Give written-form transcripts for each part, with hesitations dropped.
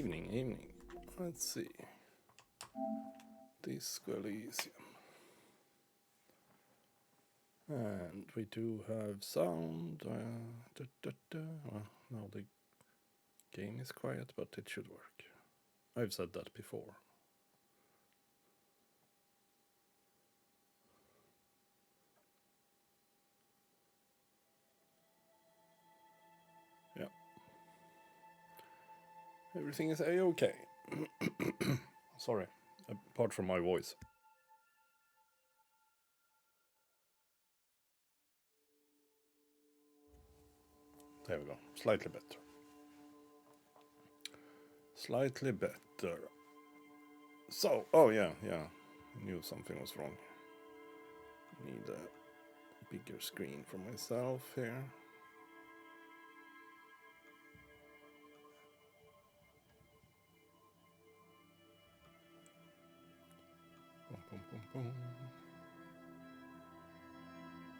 Evening. Let's see. Disco Elysium. And we do have sound. Well, now the game is quiet, but it should work. I've said that before. Yeah. Everything is A-okay. Sorry, apart from my voice. There we go. Slightly better. So, oh yeah. I knew something was wrong. I need a bigger screen for myself here. Boom.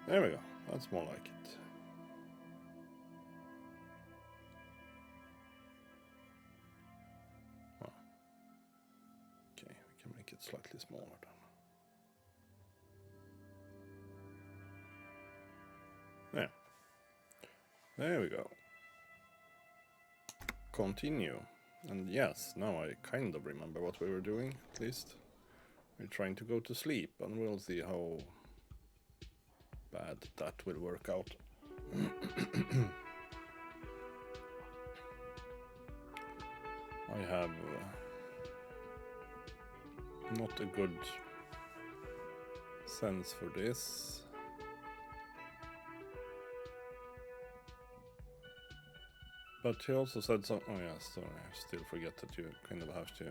There we go. That's more like it. Oh. Okay, we can make it slightly smaller then. There we go. Continue. And yes, now I kind of remember what we were doing, at least. We're trying to go to sleep, and we'll see how bad that will work out. I have not a good sense for this. But he also said something. Oh yeah, sorry, I still forget that you kind of have to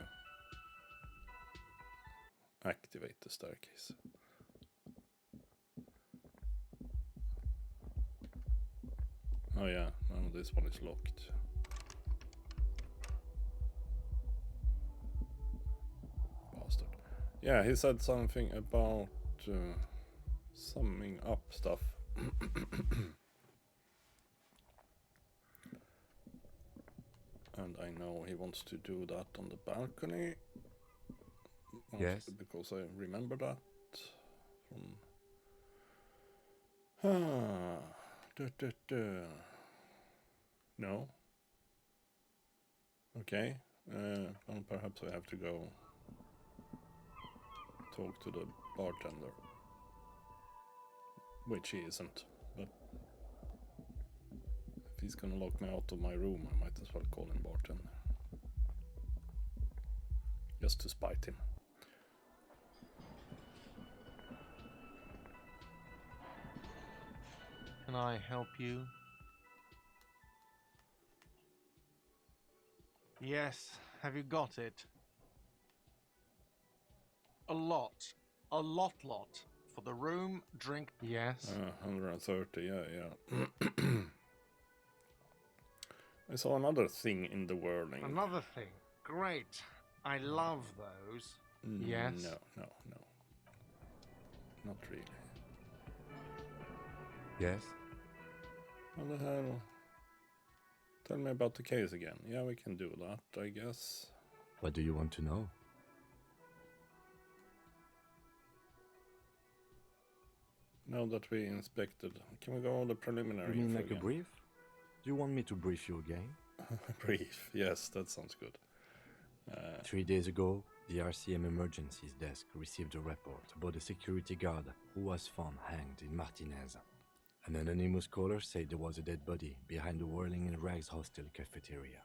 activate the staircase. Oh yeah, now this one is locked. Bastard. Yeah, he said something about summing up stuff. And I know he wants to do that on the balcony. Yes. Because I remember that from... No. Okay. Well, perhaps I have to go talk to the bartender. Which he isn't, but if he's gonna lock me out of my room, I might as well call him bartender. Just to spite him. Can I help you? Yes, have you got it? A lot. A lot. For the room, drink. Yes. 130, yeah. I saw another thing in the whirling. Another thing. Great. I love those. Yes. No. Not really. Yes? How the hell? Tell me about the case again. Yeah, we can do that, I guess. What do you want to know? Now that we inspected, can we go on the preliminary? You mean like again? a brief? Do you want me to brief you again? Brief, yes, that sounds good. 3 days ago, the RCM Emergencies Desk received a report about a security guard who was found hanged in Martinez. An anonymous caller said there was a dead body behind the Whirling in Rags hostel cafeteria.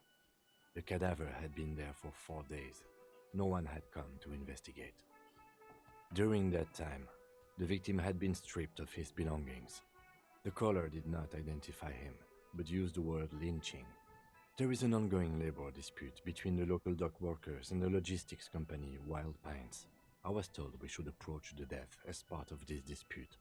The cadaver had been there for 4 days. No one had come to investigate. During that time, the victim had been stripped of his belongings. The caller did not identify him, but used the word lynching. There is an ongoing labor dispute between the local dock workers and the logistics company Wild Pines. I was told we should approach the death as part of this dispute.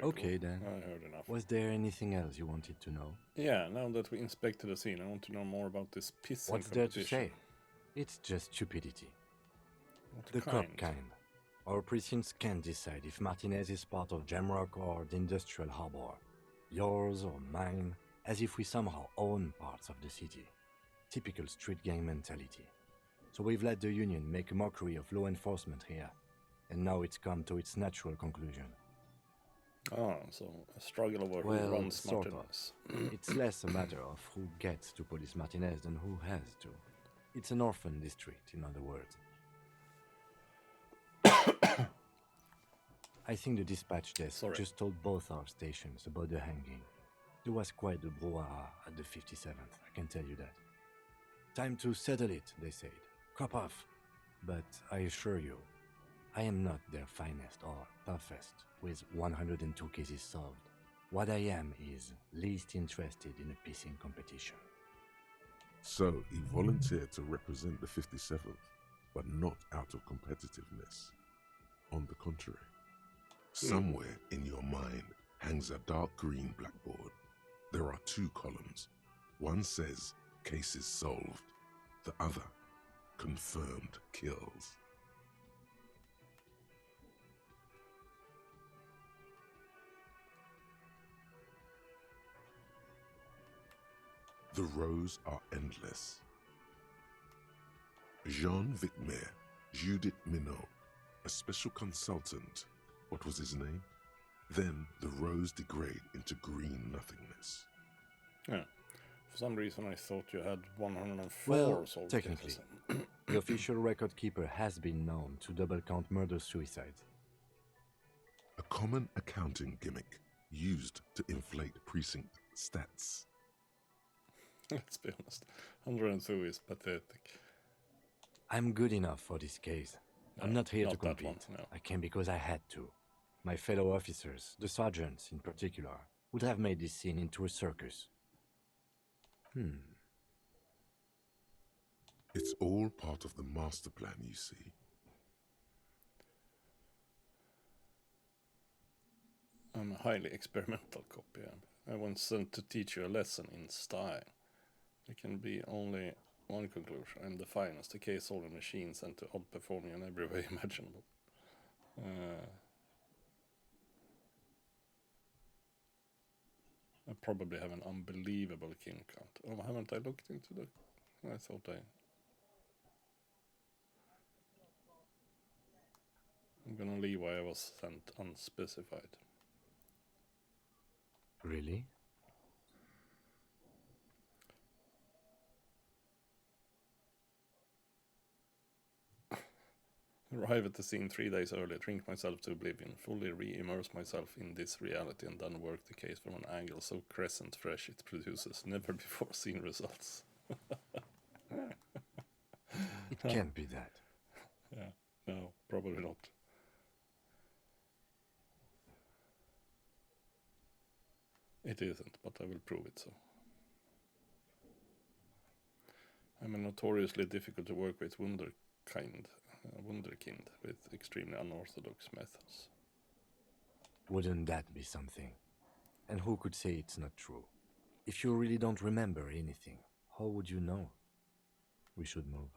Okay then. I heard enough. Was there anything else you wanted to know? Yeah, now that we inspected the scene, I want to know more about this pissing What's there to competition. say? It's just stupidity. What The cop kind. Our precincts can't decide if Martinez is part of Jamrock or the Industrial Harbor. Yours or mine, as if we somehow own parts of the city. Typical street gang mentality. So we've let the Union make a mockery of law enforcement here, and now it's come to its natural conclusion. Ah, so a struggle over who Well, runs sort Martinez. It's less a matter of who gets to police Martinez than who has to. It's an orphan district, in other words. I think the dispatch desk just told both our stations about the hanging. There was quite a brouhaha at the 57th, I can tell you that. Time to settle it, they said. Cop off. But I assure you, I am not their finest or toughest with 102 cases solved. What I am is least interested in a pissing competition. So he volunteered to represent the 57th, but not out of competitiveness. On the contrary, somewhere in your mind hangs a dark green blackboard. There are 2 columns. One says, cases solved. The other, confirmed kills. The rows are endless. Jean Vicmer, Judith Minot, a special consultant. What was his name? Then the rows degrade into green nothingness. Yeah. For some reason I thought you had 104 Well, solved technically, cases. the official record keeper has been known to double count murder-suicides. A common accounting gimmick used to inflate precinct stats. Let's be honest, 102 is pathetic. I'm good enough for this case. I'm not here to not that compete. one, no. I came because I had to. My fellow officers, the sergeants in particular, would have made this scene into a circus. It's all part of the master plan, you see. I'm a highly experimental cop, yeah. I was sent to teach you a lesson in style. There can be only one conclusion. I'm the finest, a case-solving machine sent to outperform you in every way imaginable. I probably have an unbelievable kill count. Oh, haven't I looked into the... I thought I'm gonna leave why I was sent unspecified. Really? Arrive at the scene 3 days early, drink myself to oblivion, fully re-immerse myself in this reality and then work the case from an angle so crescent fresh it produces never before seen results. It can't be that. Yeah, no, probably not. It isn't, but I will prove it so. I'm a notoriously difficult to work with wunderkind with extremely unorthodox methods. Wouldn't that be something? And who could say it's not true? If you really don't remember anything, how would you know? We should move.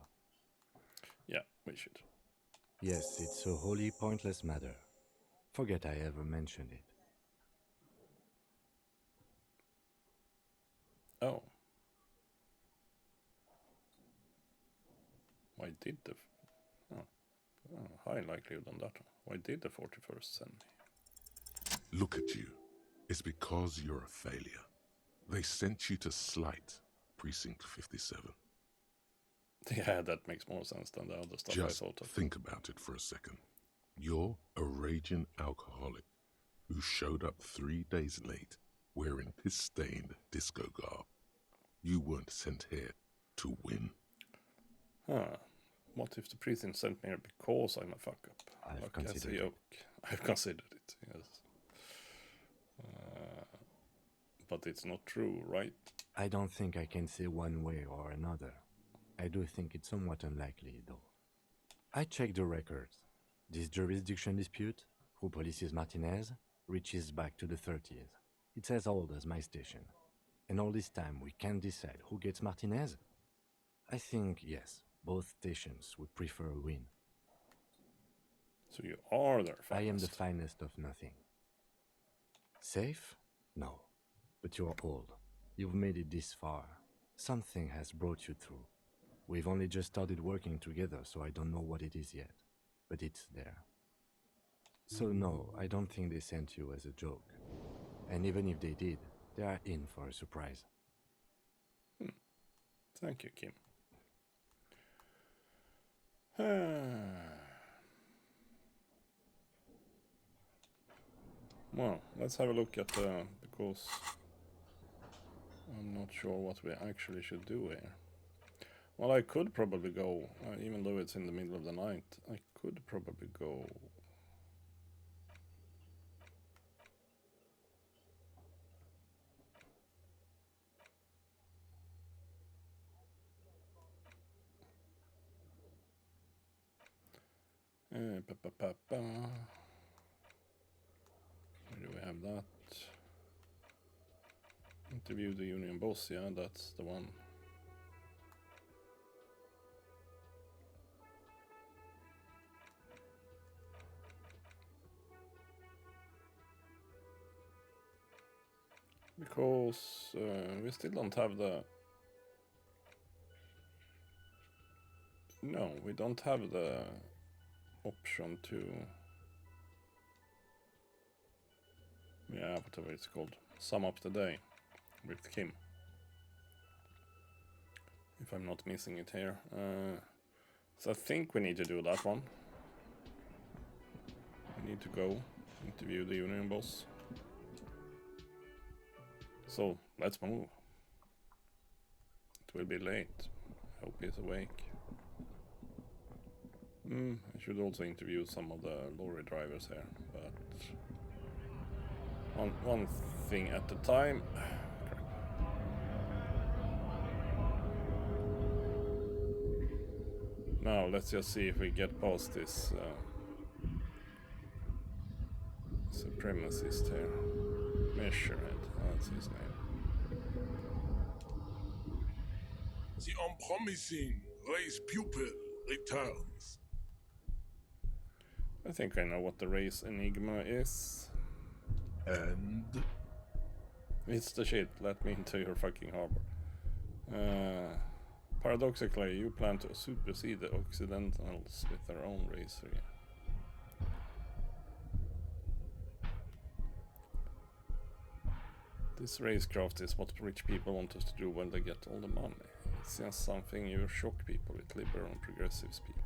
Yeah, we should. Yes, it's a wholly pointless matter. Forget I ever mentioned it. Oh. Why did the... high likelihood on that one. Why did the 41st send me? Look at you. It's because you're a failure. They sent you to slight Precinct 57. Yeah, that makes more sense than the other stuff Just I thought of. think about it for a second. You're a raging alcoholic who showed up 3 days late wearing piss-stained disco garb. You weren't sent here to win. Huh. What if the precinct sent me here because I'm a fuck-up? I've considered it. I've considered it, yes. But it's not true, right? I don't think I can say one way or another. I do think it's somewhat unlikely, though. I checked the records. This jurisdiction dispute, who polices Martinez, reaches back to the 30s. It's as old as my station. And all this time we can't decide who gets Martinez? I think, yes, both stations would prefer a win. So you are their finest. I am the finest of nothing. Safe? No. But you're old. You've made it this far. Something has brought you through. We've only just started working together, so I don't know what it is yet. But it's there. So no, I don't think they sent you as a joke. And even if they did, they are in for a surprise. Thank you, Kim. Well, let's have a look at because I'm not sure what we actually should do here. Well, I could probably go, even though it's in the middle of the night, I could probably go. Where do we have that? Interview the union boss, yeah, that's the one. Because we still don't have the... No, we don't have the option to... Yeah, whatever it's called. Sum up the day with Kim. If I'm not missing it here. So I think we need to do that one. We need to go interview the union boss. So, let's move. It will be late. I hope he's awake. I should also interview some of the lorry drivers here, but one thing at a time. Now let's just see if we get past this supremacist here. Measurehead, that's his name. The unpromising race pupil returns. I think I know what the race enigma is. And It's the shit, let me into your fucking harbor. Paradoxically, you plan to supersede the Occidentals with their own race here. This racecraft is what rich people want us to do when they get all the money. It's just something you shock people with, liberal and progressives people.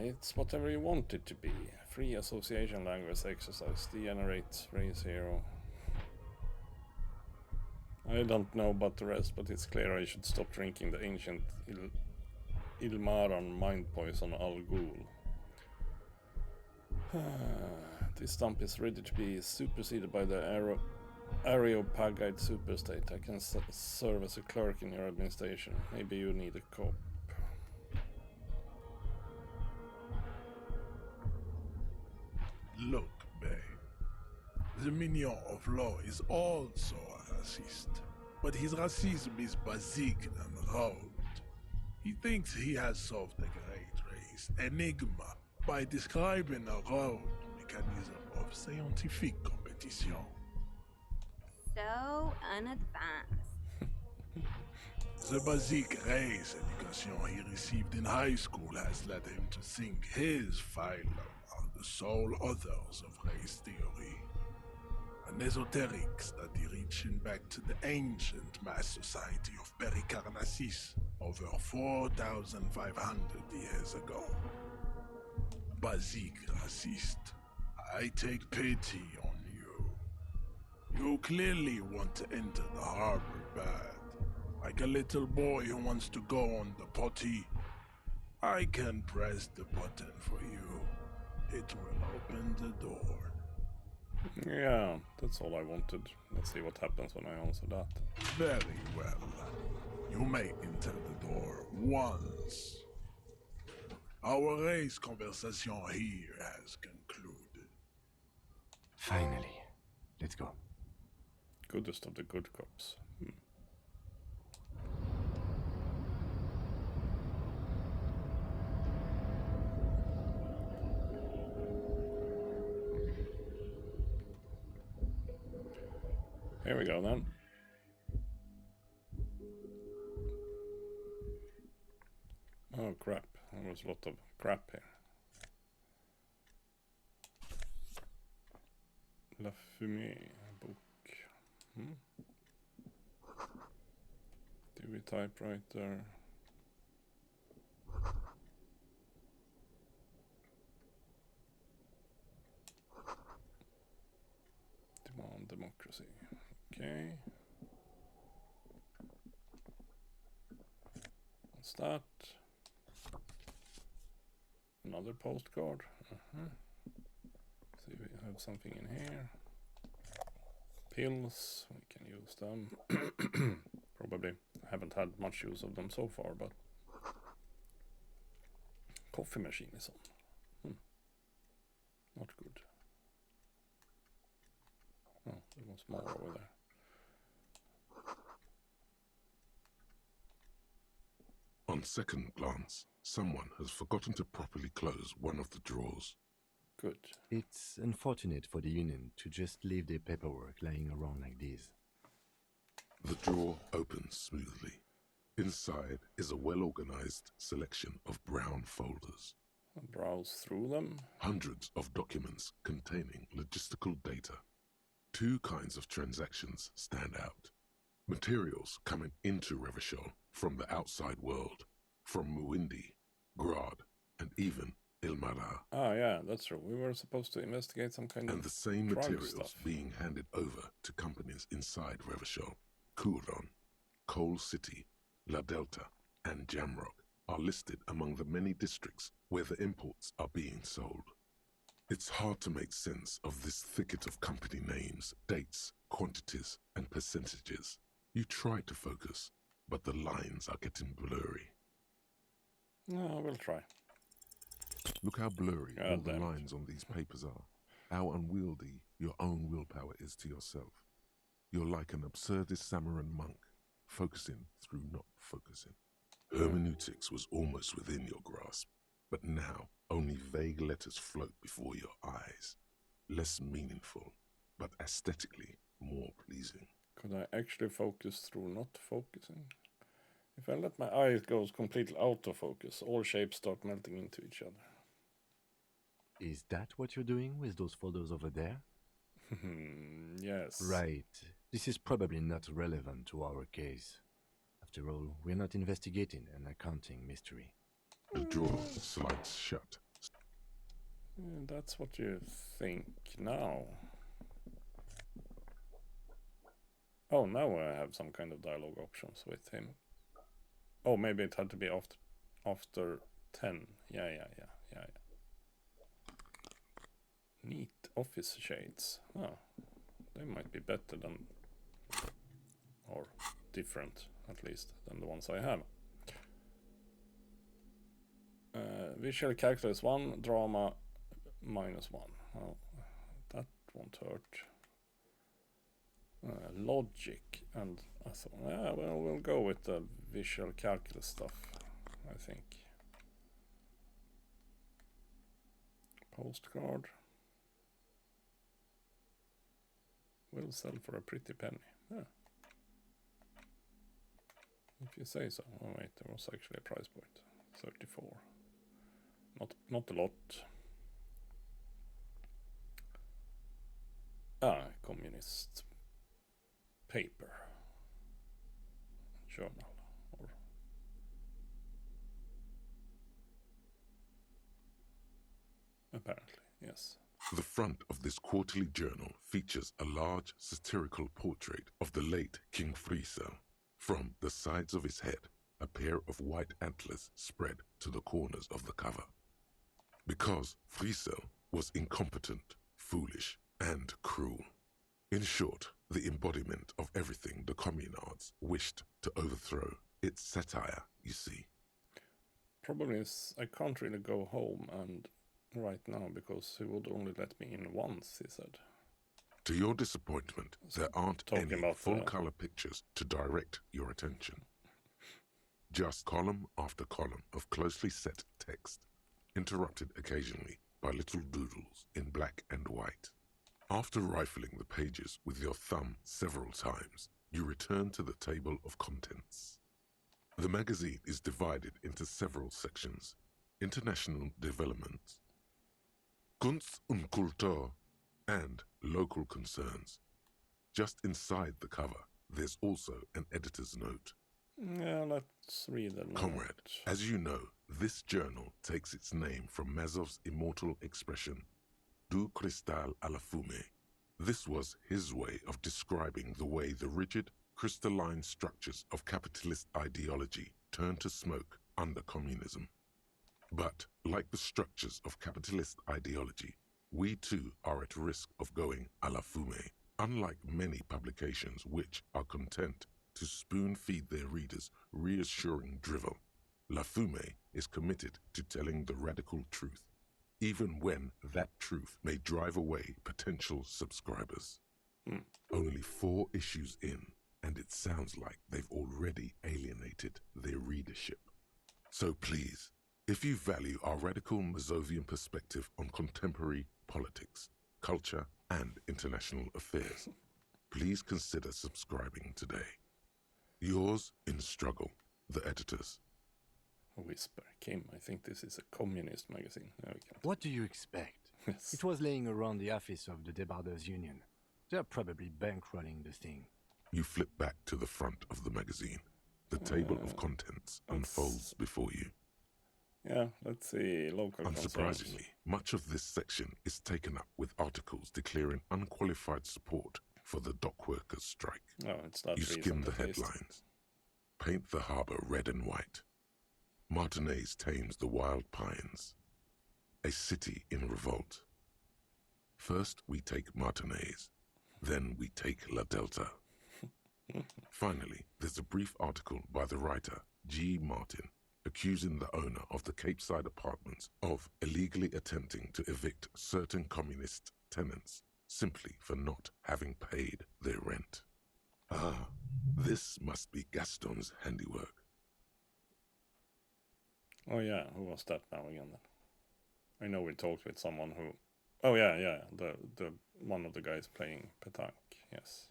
It's whatever you want it to be. Free association language exercise, degenerate race hero. I don't know about the rest, but it's clear I should stop drinking the ancient Ilmaran mind poison Al Ghul. This stump is ready to be superseded by the Areopagite superstate. I can serve as a clerk in your administration. Maybe you need a cop. Look, babe. The minion of law is also a racist. But his racism is basic and road. He thinks he has solved the great race enigma by describing a road mechanism of scientific competition. So unadvanced. The basic race education he received in high school has led him to think his phylum are the sole authors of race theory. An esoteric study reaching back to the ancient mass society of Pericarnassus over 4,500 years ago. Basic racist, I take pity on you. You clearly want to enter the harbor bad. Like a little boy who wants to go on the potty. I can press the button for you. It will open the door. Yeah, that's all I wanted. Let's see what happens when I answer that. Very well. You may enter the door once. Our race conversation here has concluded. Finally. Let's go. Goodest of the good cops. Here we go then. Oh crap, there was a lot of crap here. La Fumée book. Dewey typewriter. Demand democracy. Okay. What's that? Another postcard. See, we have something in here. Pills, we can use them. Probably haven't had much use of them so far, but coffee machine is on. Not good. Oh, there was more over there. On second glance, someone has forgotten to properly close one of the drawers. Good. It's unfortunate for the Union to just leave their paperwork lying around like this. The drawer opens smoothly. Inside is a well-organized selection of brown folders. I'll browse through them. Hundreds of documents containing logistical data. 2 kinds of transactions stand out. Materials coming into Revachol from the outside world, from Muindi, Grad, and even Ilmara. Ah, yeah, that's true. We were supposed to investigate some kind And of the same drug materials stuff. being handed over to companies inside Revachol. Kuron, Coal City, La Delta, and Jamrock are listed among the many districts where the imports are being sold. It's hard to make sense of this thicket of company names, dates, quantities, and percentages. You try to focus, but the lines are getting blurry. No, we'll try. Look how blurry God all the damn it. lines on these papers are. How unwieldy your own willpower is to yourself. You're like an absurdist Samaran monk, focusing through not focusing. Hermeneutics was almost within your grasp, but now only vague letters float before your eyes. Less meaningful, but aesthetically more pleasing. Could I actually focus through not focusing? If I let my eyes go completely out of focus, all shapes start melting into each other. Is that what you're doing with those photos over there? Yes. Right. This is probably not relevant to our case. After all, we're not investigating an accounting mystery. The drawer slides shut. That's what you think now. Oh, now I have some kind of dialogue options with him. Oh, maybe it had to be after 10. Yeah. Neat office shades. Oh, they might be better than, or different at least, than the ones I have. Visual calculus 1, drama -1. Well, that won't hurt. Logic, and I thought, yeah, well, we'll go with the visual calculus stuff, I think. Postcard. Will sell for a pretty penny. Yeah. If you say so. Oh wait, there was actually a price point. 34. Not a lot. Communist paper. Journal. Or apparently, yes. The front of this quarterly journal features a large satirical portrait of the late King Friesel. From the sides of his head, a pair of white antlers spread to the corners of the cover. Because Friesel was incompetent, foolish, and cruel. In short, the embodiment of everything the communards wished to overthrow. It's satire, you see. Problem is, I can't really go home and right now because he would only let me in once, he said. To your disappointment, there aren't Talking any about full-color pictures to direct your attention. Just column after column of closely set text, interrupted occasionally by little doodles in black and white. After rifling the pages with your thumb several times, you return to the table of contents. The magazine is divided into several sections: international developments, Kunst und Kultur, and local concerns. Just inside the cover, there's also an editor's note. Yeah, let's read it. Comrade, as you know, this journal takes its name from Mazov's immortal expression, Du cristal à la fumée. This was his way of describing the way the rigid, crystalline structures of capitalist ideology turn to smoke under communism. But, like the structures of capitalist ideology, we too are at risk of going à la fumée. Unlike many publications which are content to spoon-feed their readers reassuring drivel, La Fumée is committed to telling the radical truth, even when that truth may drive away potential subscribers. Only 4 issues in, and it sounds like they've already alienated their readership. So please, if you value our radical Mazovian perspective on contemporary politics, culture, and international affairs, please consider subscribing today. Yours in struggle, the editors. Whisper. Kim, I think this is a communist magazine. No, we can't. What do you expect? Yes. It was laying around the office of the Debarders Union. They're probably bankrolling the thing. You flip back to the front of the magazine. The table of contents unfolds before you. Yeah, let's see. Local concerns. Unsurprisingly, much of this section is taken up with articles declaring unqualified support for the dock workers' strike. Oh, it's that You reason skim the at least. headlines. Paint the harbour red and white. Martinez tames the wild pines. A city in revolt. First we take Martinez, then we take La Delta. Finally, there's a brief article by the writer G. Martin accusing the owner of the Capeside apartments of illegally attempting to evict certain communist tenants simply for not having paid their rent. Ah, this must be Gaston's handiwork. Oh yeah, who was that now again then? I know we talked with someone who... Oh yeah, the one of the guys playing petanque, yes.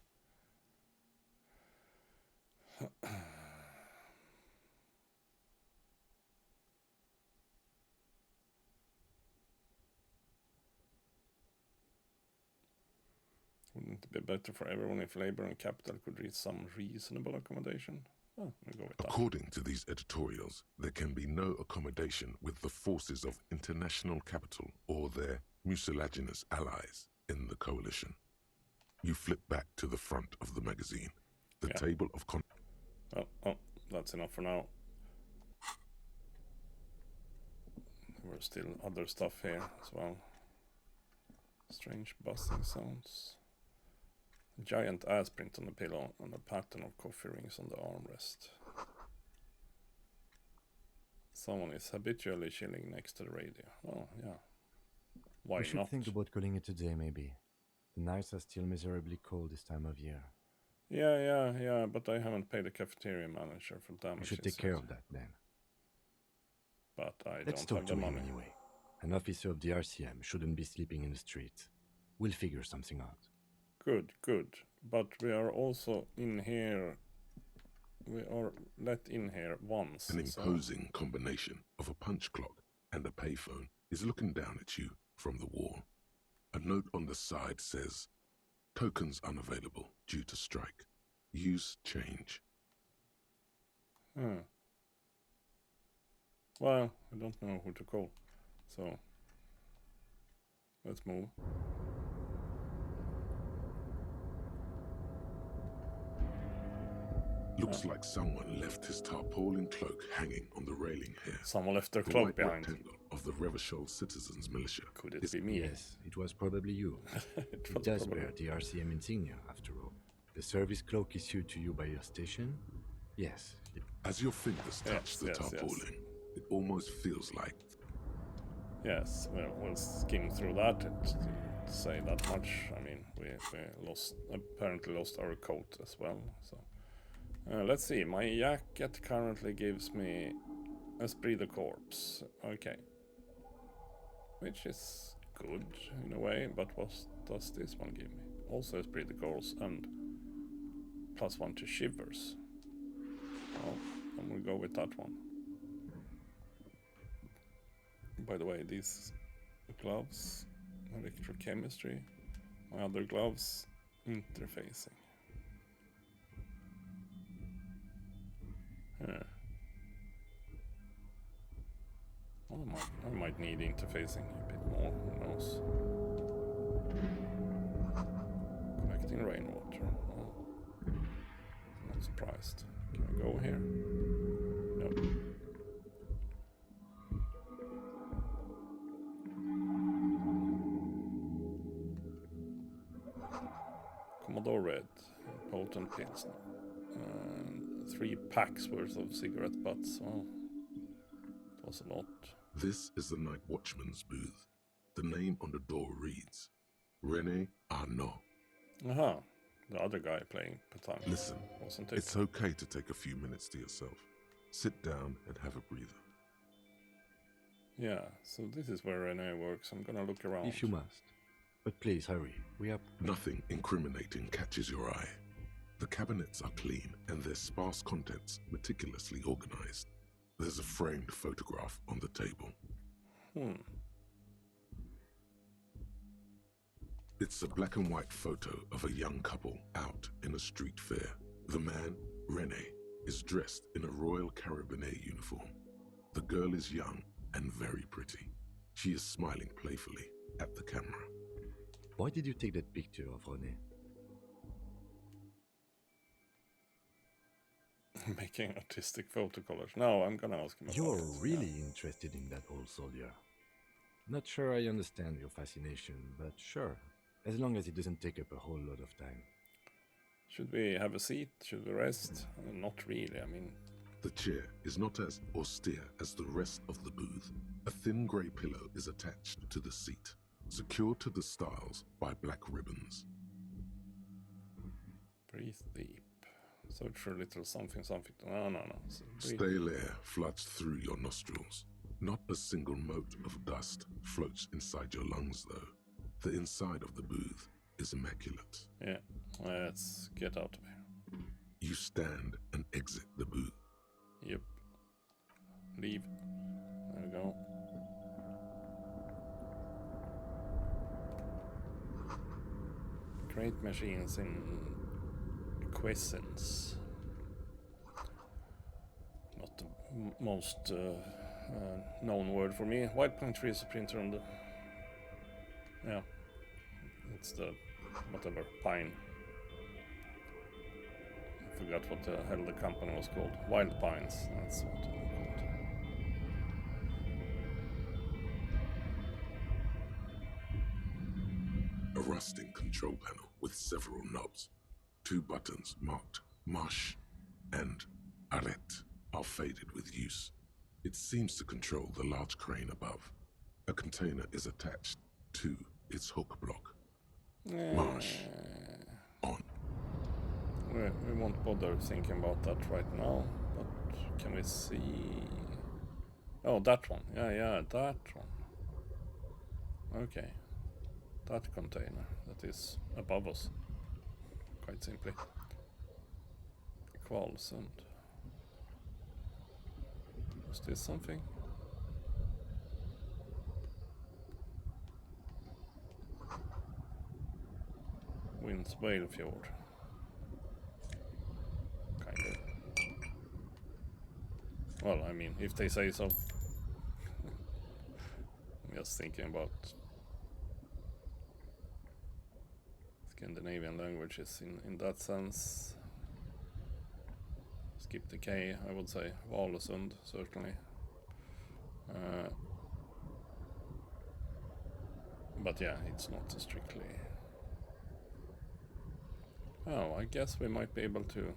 Wouldn't it be better for everyone if labor and capital could reach some reasonable accommodation? Oh, we'll go with that. According to these editorials, there can be no accommodation with the forces of international capital or their mucilaginous allies in the coalition. You flip back to the front of the magazine. The table of Oh, that's enough for now. There were still other stuff here as well. Strange buzzing sounds. A giant ass print on the pillow and a pattern of coffee rings on the armrest. Someone is habitually chilling next to the radio. Oh, yeah. Why We should not? think about calling it a day, maybe. The nights are still miserably cold this time of year. Yeah, but I haven't paid the cafeteria manager for damage. We should take care of that then. But I Let's don't talk have to the him money. anyway. An officer of the RCM shouldn't be sleeping in the streets. We'll figure something out. Good. But we are also in here. We are let in here once. An imposing combination of a punch clock and a payphone is looking down at you from the wall. A note on the side says, "Tokens unavailable due to strike. Use change." Well, I don't know who to call. So, let's move. Looks like someone left his tarpaulin cloak hanging on the railing here. Someone left their The cloak white behind. rectangle of the Revachol Citizens Militia. Could it is be me? Yes, it was probably you. It It was does probably- bear the RCM insignia, after all. The service cloak issued to you by your station? Yes. As your fingers touch the yes. tarpaulin, it almost feels like Yes, well, we'll skim through that and say that much. I mean, we apparently lost our coat as well. So let's see. My jacket currently gives me Esprit de Corps. Okay, which is good in a way. But what does this one give me? Also Esprit de Corps and +1 to shivers. Oh, I'm gonna go with that one. By the way, these gloves, electrochemistry, my other gloves, interfacing. Well, I might need interfacing a bit more, who knows. Collecting rainwater. Well, not surprised. Can I go here? Nope. Commodore Red, potent pilsner. 3 packs worth of cigarette butts. Oh, it was a lot. This is the night watchman's booth. The name on the door reads René Arnaud. Aha, the other guy playing Petanque. Listen, wasn't it? It's okay to take a few minutes to yourself. Sit down and have a breather. Yeah, so this is where René works. I'm gonna look around. If you must. But please hurry. We are... Nothing incriminating catches your eye. The cabinets are clean and their sparse contents meticulously organized. There's a framed photograph on the table. It's a black and white photo of a young couple out in a street fair. The man, René, is dressed in a Royal Carabinier uniform. The girl is young and very pretty. She is smiling playfully at the camera. Why did you take that picture of René? Making artistic photo collage. No, I'm gonna ask him about You're it. really interested in that old soldier. Not sure I understand your fascination, but sure. As long as it doesn't take up a whole lot of time. Should we have a seat? Should we rest? Not really, I mean... The chair is not as austere as the rest of the booth. A thin grey pillow is attached to the seat, secured to the stiles by black ribbons. Breathe deep. Search for a little something. No. Stale air floods through your nostrils. Not a single mote of dust floats inside your lungs, though. The inside of the booth is immaculate. Yeah, let's get out of here. You stand and exit the booth. Yep. Leave. There we go. Great machines in quiescence. Not the most known word for me. White pine tree is a printer on the... Yeah. It's the... whatever, pine. I forgot what the hell the company was called. Wild Pines, that's what it was called. A rusting control panel with several knobs. 2 buttons marked Marche and Arrête are faded with use. It seems to control the large crane above. A container is attached to its hook block. Marche. On. We won't bother thinking about that right now, but can we see... Oh, that one. Yeah, that one. Okay. That container that is above us. Quite simply. Kvalsund. Was this something? Winds Walefjord. Kind of. Well, I mean, if they say so. I'm just thinking about Scandinavian languages in that sense. Skip the K, I would say. Valesund, certainly. But yeah, it's not strictly... Oh, I guess we might be able to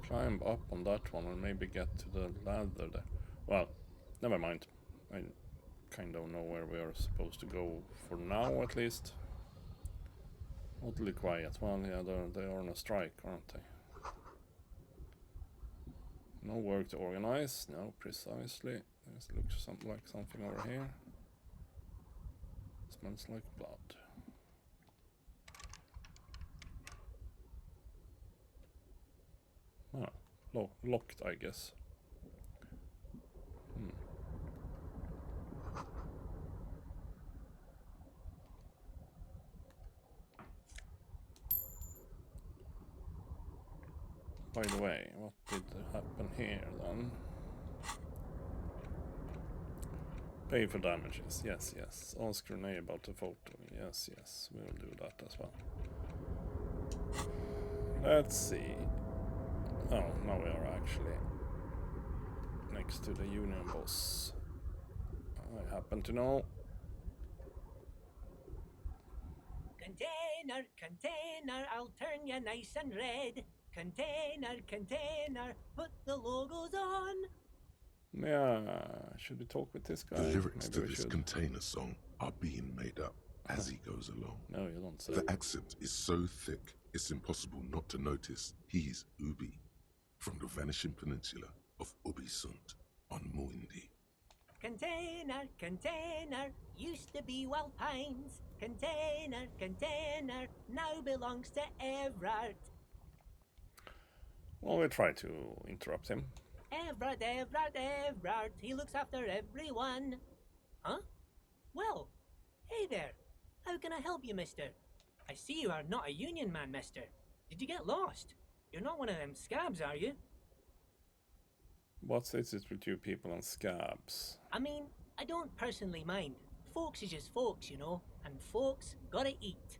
climb up on that one and maybe get to the ladder there. Well, never mind. I kind of know where we are supposed to go for now, at least. Oddly quiet. Well, yeah, they are on a strike, aren't they? No work to organize. No, precisely. This looks like something over here. Smells like blood. Ah, locked, I guess. By the way, what did happen here then? Pay for damages, yes. Ask Renee about the photo, yes, we'll do that as well. Let's see. Oh, now we are actually next to the union boss. I happen to know. Container, I'll turn you nice and red. Container, put the logos on. Yeah, should we talk with this guy? The lyrics Maybe to this container song are being made up as he goes along. No, you don't say. The accent is so thick, it's impossible not to notice he's Ubi, from the vanishing peninsula of Ubisunt on Muindi. Container, used to be Wild Pines. Container, now belongs to Everard. Well, we try to interrupt him. Everard, he looks after everyone. Huh? Well, hey there. How can I help you, mister? I see you are not a union man, mister. Did you get lost? You're not one of them scabs, are you? What's this with you people and scabs? I mean, I don't personally mind. Folks is just folks, you know, and folks gotta eat.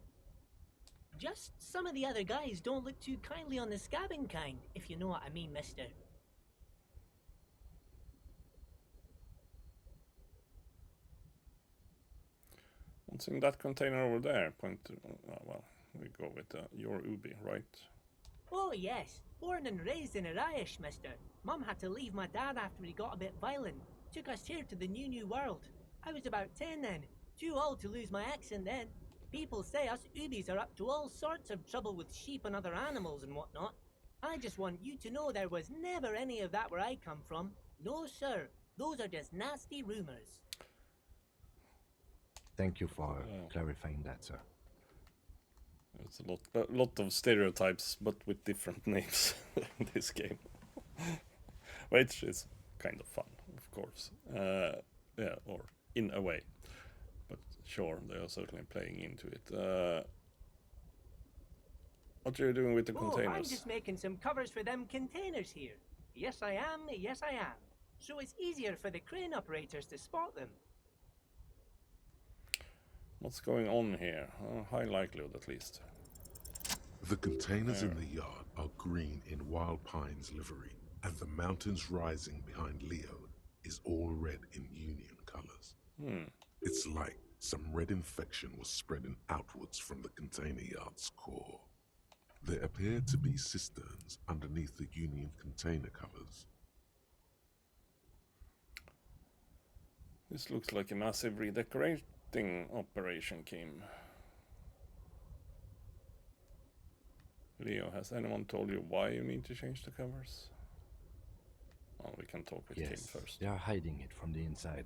Just some of the other guys don't look too kindly on the scabbing kind, if you know what I mean, mister. What's in that container over there? Point to... well, we go with your Ubi, right? Oh yes, born and raised in Arish, mister. Mum had to leave my dad after he got a bit violent. Took us here to the new world. I was about 10 then, too old to lose my accent then. People say us Ubis are up to all sorts of trouble with sheep and other animals and whatnot. I just want you to know there was never any of that where I come from. No sir, those are just nasty rumors. Thank you for clarifying that, sir. It's a lot of stereotypes, but with different names in this game. Which is kind of fun, of course. Yeah, or in a way. But sure, they are certainly playing into it. What are you doing with the containers? I'm just making some covers for them containers here. Yes I am. So it's easier for the crane operators to spot them. What's going on here? High likelihood, at least. The containers in the yard are green in Wild Pines livery, and the mountains rising behind Leo is all red in Union colors. It's like some red infection was spreading outwards from the container yard's core. There appear to be cisterns underneath the Union container covers. This looks like a massive redecorating operation, Kim. Leo, has anyone told you why you need to change the covers? Well, we can talk with Kim first. They are hiding it from the inside.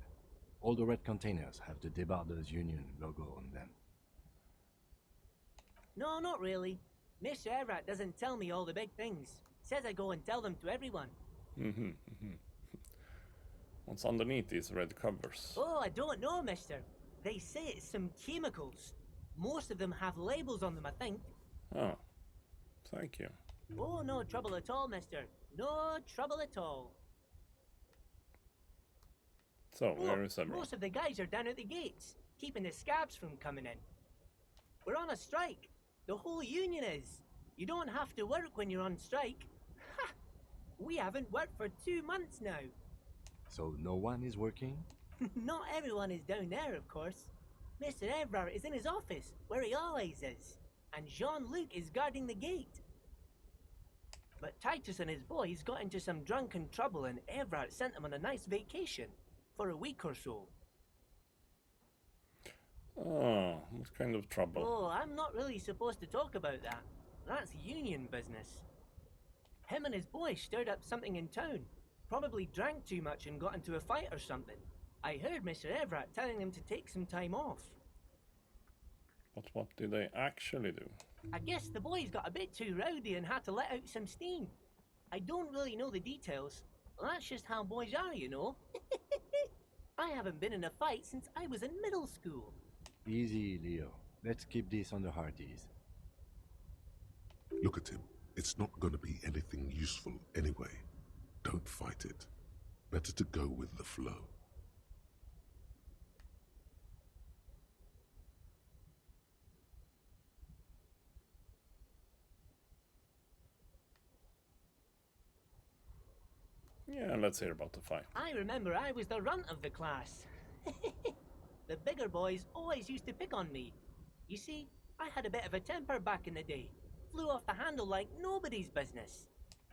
All the red containers have the Debarders Union logo on them. No, not really. Mr. Everett doesn't tell me all the big things. Says I go and tell them to everyone. What's underneath these red covers? Oh, I don't know, mister. They say it's some chemicals. Most of them have labels on them, I think. Oh, thank you. Oh, no trouble at all, mister. No trouble at all. So, where is everyone? Most of the guys are down at the gates, keeping the scabs from coming in. We're on a strike. The whole union is. You don't have to work when you're on strike. Ha! We haven't worked for 2 months now. So no one is working? Not everyone is down there, of course. Mr. Everard is in his office, where he always is. And Jean-Luc is guarding the gate. But Titus and his boys got into some drunken trouble and Everard sent them on a nice vacation. For a week or so. Oh, what kind of trouble? Oh, I'm not really supposed to talk about that. That's union business. Him and his boy stirred up something in town. Probably drank too much and got into a fight or something. I heard Mr. Everett telling them to take some time off. But what did they actually do? I guess the boys got a bit too rowdy and had to let out some steam. I don't really know the details. That's just how boys are, you know. I haven't been in a fight since I was in middle school. Easy, Leo. Let's keep this on the hard ease. Look at him. It's not going to be anything useful anyway. Don't fight it. Better to go with the flow. Yeah, let's hear about the fight. I remember I was the runt of the class. The bigger boys always used to pick on me. You see, I had a bit of a temper back in the day. Flew off the handle like nobody's business.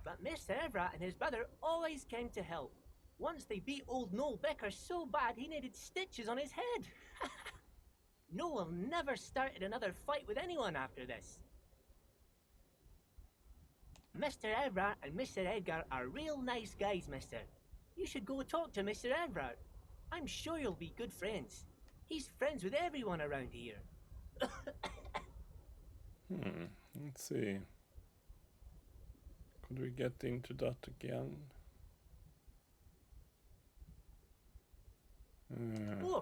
But Mr. Everett and his brother always came to help. Once they beat old Noel Becker so bad he needed stitches on his head. Noel never started another fight with anyone after this. Mr. Everett and Mr. Edgar are real nice guys, mister. You should go talk to Mr. Everett. I'm sure you'll be good friends. He's friends with everyone around here. Let's see. Could we get into that again?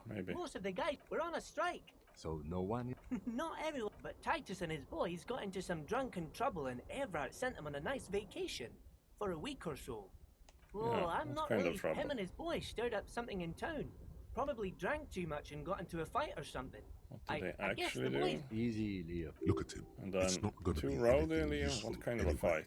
Maybe. Most of the guys were on a strike. So no one... Not everyone, but Titus and his boys got into some drunken trouble and Everett sent them on a nice vacation for a week or so. Oh, Yeah, I'm what not kind of really... trouble? Him and his boys stirred up something in town. Probably drank too much and got into a fight or something. What did they I guess actually the do? boys... Easy, Leo. Look at him. And It's then not going to too be rowdy, anything Leo? useful What kind anyway. of a fight?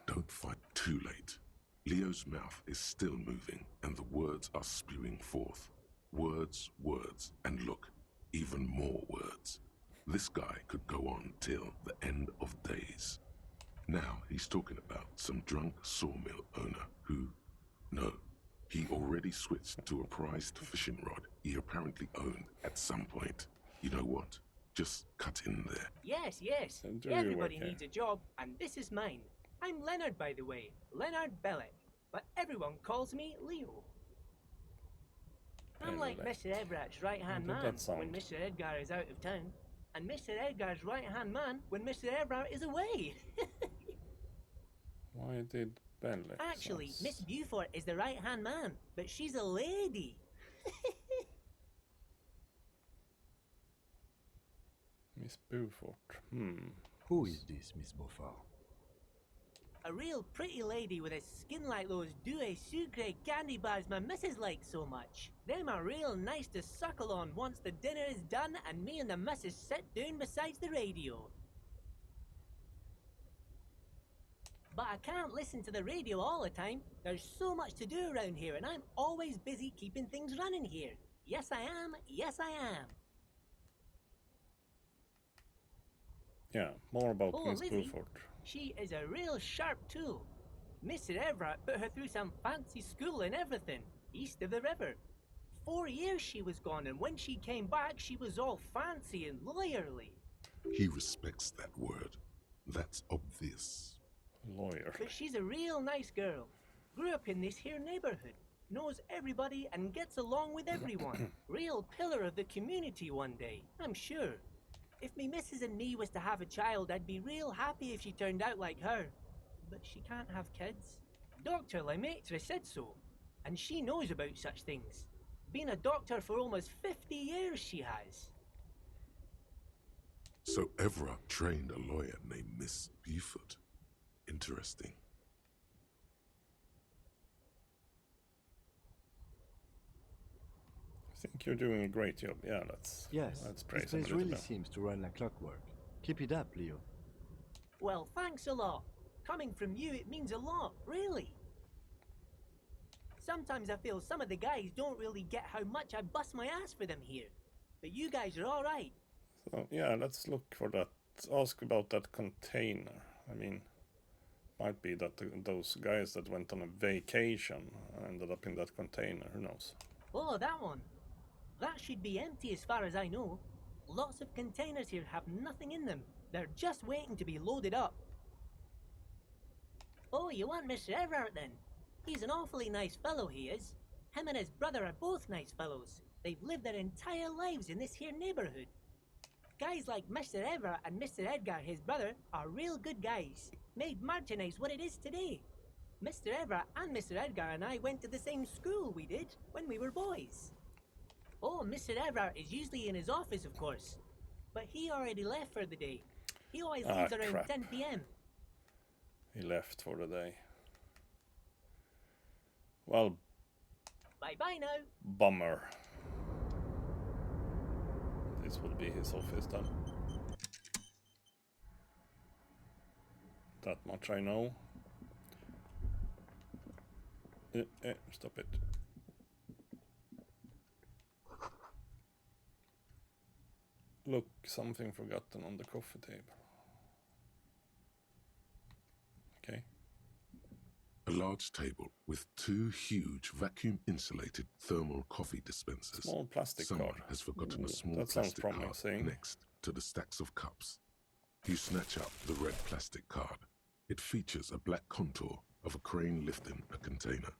Don't fight too late. Leo's mouth is still moving, and the words are spewing forth. Words, words, and look, even more words. This guy could go on till the end of days. Now he's talking about some drunk sawmill owner who... No, he already switched to a prized fishing rod he apparently owned at some point. You know what? Just cut in there. Yes. Do your Everybody work here. needs a job, and this is mine. I'm Leonard, by the way. Leonard Bellick. But everyone calls me Leo. I'm like Bellick. Mr. Everett's right-hand How did man that sound? when Mr. Edgar is out of town. And Mr. Edgar's right-hand man when Mr. Everett is away. Why did Bellick? Actually, sounds- Miss Beaufort is the right-hand man, but she's a lady. Miss Beaufort. Who is this, Miss Beaufort? A real pretty lady with a skin like those Douai Sucre candy bars my missus likes so much. Them are real nice to suckle on once the dinner is done and me and the missus sit down beside the radio. But I can't listen to the radio all the time. There's so much to do around here and I'm always busy keeping things running here. Yes I am, yes I am. Yeah, more about Oh, Miss Lizzie. Beaufort. She is a real sharp tool. Mr. Everett put her through some fancy school and everything, east of the river. 4 years she was gone, and when she came back, she was all fancy and lawyerly. He respects that word. That's obvious. Lawyer. But she's a real nice girl. Grew up in this here neighborhood. Knows everybody and gets along with everyone. Real pillar of the community one day, I'm sure. If me missus and me was to have a child, I'd be real happy if she turned out like her. But she can't have kids. Dr. Lemaitre said so, and she knows about such things. Been a doctor for almost 50 years, she has. So Everett trained a lawyer named Miss Beaufort. Interesting. I think you're doing a great job. Yeah, let's Yes, praise this him a place little really bit. seems to run like clockwork. Keep it up, Leo. Well, thanks a lot. Coming from you, it means a lot, really. Sometimes I feel some of the guys don't really get how much I bust my ass for them here. But you guys are alright. So yeah, let's look for that. Ask about that container. I mean, might be that those guys that went on a vacation ended up in that container. Who knows? Oh, that one. That should be empty as far as I know. Lots of containers here have nothing in them. They're just waiting to be loaded up. Oh, you want Mr. Everett then? He's an awfully nice fellow, he is. Him and his brother are both nice fellows. They've lived their entire lives in this here neighborhood. Guys like Mr. Everett and Mr. Edgar, his brother, are real good guys. Made Martinez what it is today. Mr. Everett and Mr. Edgar and I went to the same school, we did, when we were boys. Oh, Mr. Everett is usually in his office, of course. But he already left for the day. He always leaves around crap. 10 p.m. He left for the day. Well, Bye-bye now. bummer. This will be his office then. That much I know. Stop it. Look, something forgotten on the coffee table. Okay. A large table with 2 huge vacuum-insulated thermal coffee dispensers. Small plastic Someone card. has forgotten a small that sounds plastic card promising. next to the stacks of cups. You snatch up the red plastic card. It features a black contour of a crane lifting a container.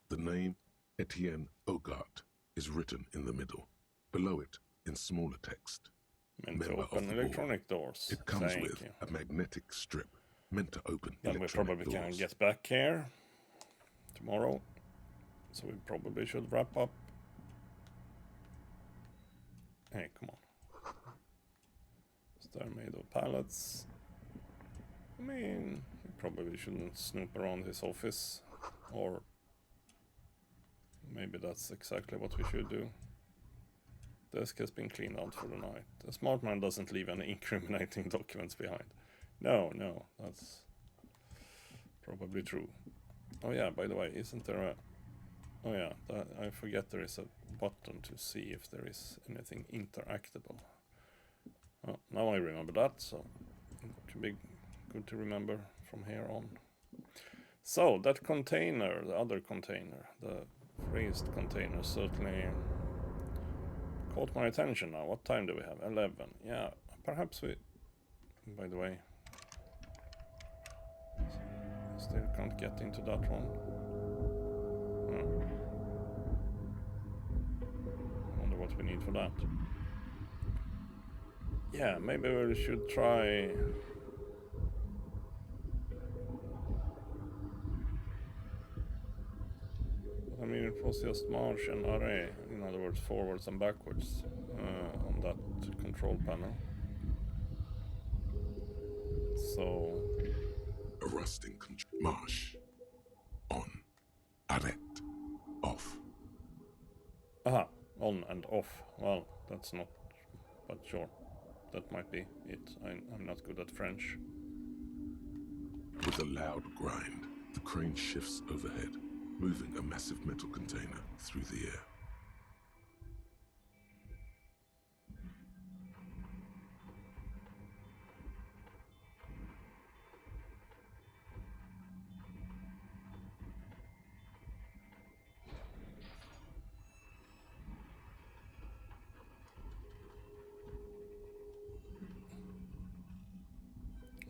The name, Etienne Hogarth, is written in the middle. Below it, in smaller text, Meant to member of open the board. electronic doors. It comes Thank with you. a magnetic strip meant to open Then we electronic probably doors. can get back here tomorrow. So we probably should wrap up. Hey, come on. They're made of pallets. I mean, we probably shouldn't snoop around his office. Or maybe that's exactly what we should do. Desk has been cleaned out for the night. The smart man doesn't leave any incriminating documents behind. No, that's probably true. Oh yeah, by the way, isn't there a... Oh yeah, I forget there is a button to see if there is anything interactable. Oh, now I remember that, so it could be good to remember from here on. So, that container, the other container, the raised container, certainly caught my attention now. What time do we have? 11. Yeah, perhaps we... By the way, still can't get into that one. Wonder what we need for that. Yeah, maybe we should try... I mean, it was just march and array, in other words, forwards and backwards on that control panel. So... A rusting march. On. Arrête. Off. Aha, on and off. Well, that's not... But sure, that might be it. I'm not good at French. With a loud grind, the crane shifts overhead, moving a massive metal container through the air.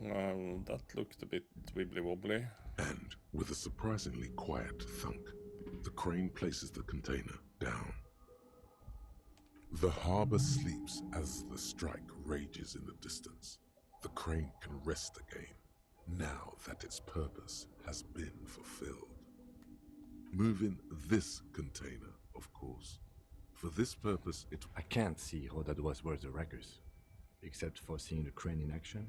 Well, that looked a bit wibbly-wobbly. And, with a surprisingly quiet thunk, the crane places the container down. The harbor sleeps as the strike rages in the distance. The crane can rest again, now that its purpose has been fulfilled. Moving this container, of course. For this purpose, it... I can't see how that was worth the ruckus, except for seeing the crane in action,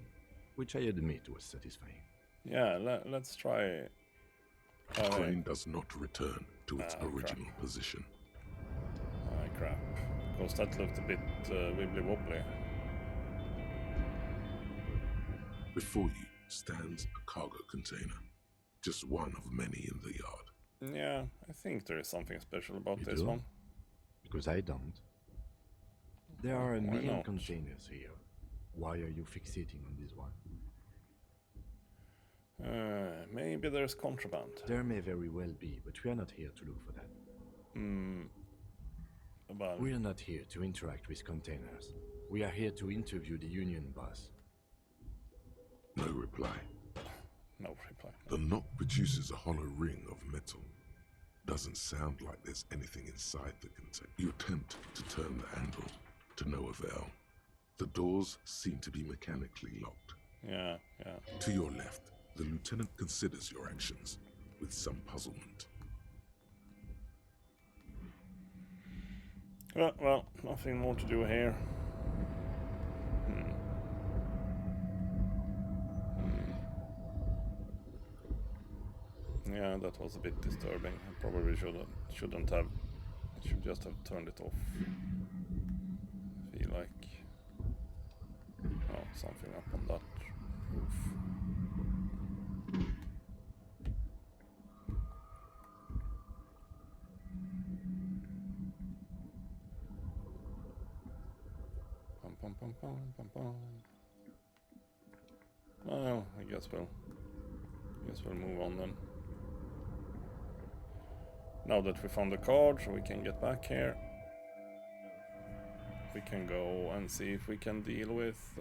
which I admit was satisfying. Yeah, let's try... The crane does not return to its original position. Ah, crap. Because that looked a bit wibbly-wobbly. Before you stands a cargo container, just one of many in the yard. Yeah, I think there is something special about You this do? one. Because I don't. There are a Why million not? containers here. Why are you fixating on this one? Maybe there's contraband. There may very well be, but we are not here to look for that. Well, We are not here to interact with containers. We are here to interview the union boss. No reply. no reply. The knock produces a hollow ring of metal. Doesn't sound like there's anything inside the container. You attempt to turn the handle, to no avail. The doors seem to be mechanically locked. Yeah. To your left, the lieutenant considers your actions. with some puzzlement. Well, nothing more to do here. Yeah, that was a bit disturbing. I probably shouldn't have. I should just have turned it off. I feel like something up on that roof. Pum, pum, pum, pum, pum. Well, I guess we'll move on then. Now that we found the card, so we can get back here. We can go and see if we can deal with...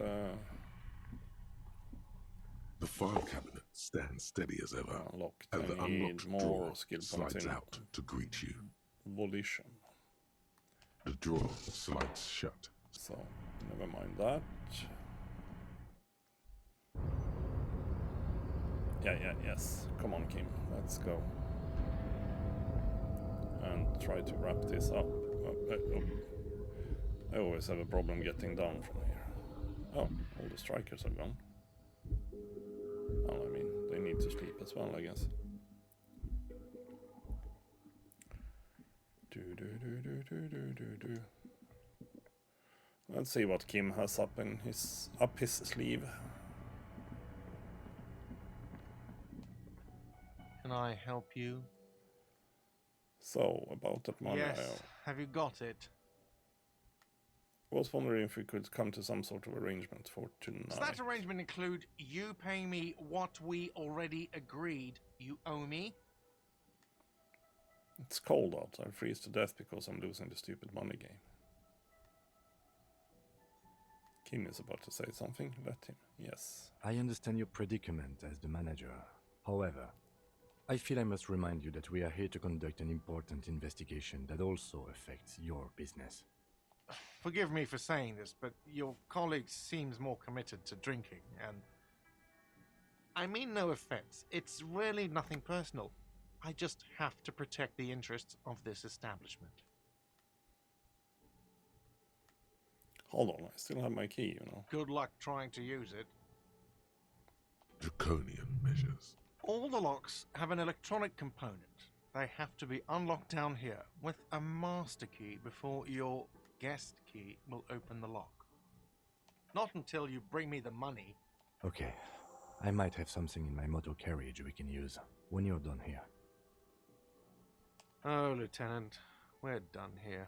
The file cabinet stands steady as ever, unlocked. and the I need unlocked more drawer skill points slides in out to greet you. volition. The drawer slides shut. So, never mind that. Yes. Come on, Kim. Let's go. And try to wrap this up. I always have a problem getting down from here. Oh, all the strikers are gone. Well, I mean, they need to sleep as well, I guess. Let's see what Kim has up his sleeve. Can I help you? So, about that money, Yes. Have you got it? I was wondering if we could come to some sort of arrangement for tonight. Does that arrangement include you paying me what we already agreed you owe me? It's cold out. I freeze to death because I'm losing the stupid money game. Kim is about to say something. Let him. Yes. I understand your predicament as the manager. However, I feel I must remind you that we are here to conduct an important investigation that also affects your business. Forgive me for saying this, but your colleague seems more committed to drinking, and... I mean no offense. It's really nothing personal. I just have to protect the interests of this establishment. Hold on, I still have my key, you know. Good luck trying to use it. Draconian measures. All the locks have an electronic component. They have to be unlocked down here with a master key before your guest key will open the lock. Not until you bring me the money. Okay, I might have something in my motor carriage we can use when you're done here. Oh, Lieutenant, we're done here.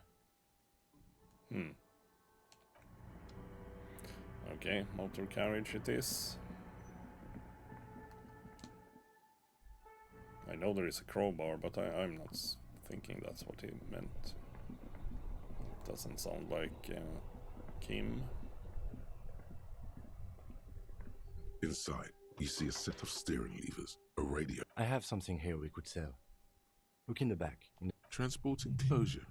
Okay, motor carriage it is. I know there is a crowbar, but I'm not thinking that's what he meant. Doesn't sound like Kim. Inside, you see a set of steering levers, a radio. I have something here we could sell. Look in the back. Transport enclosure.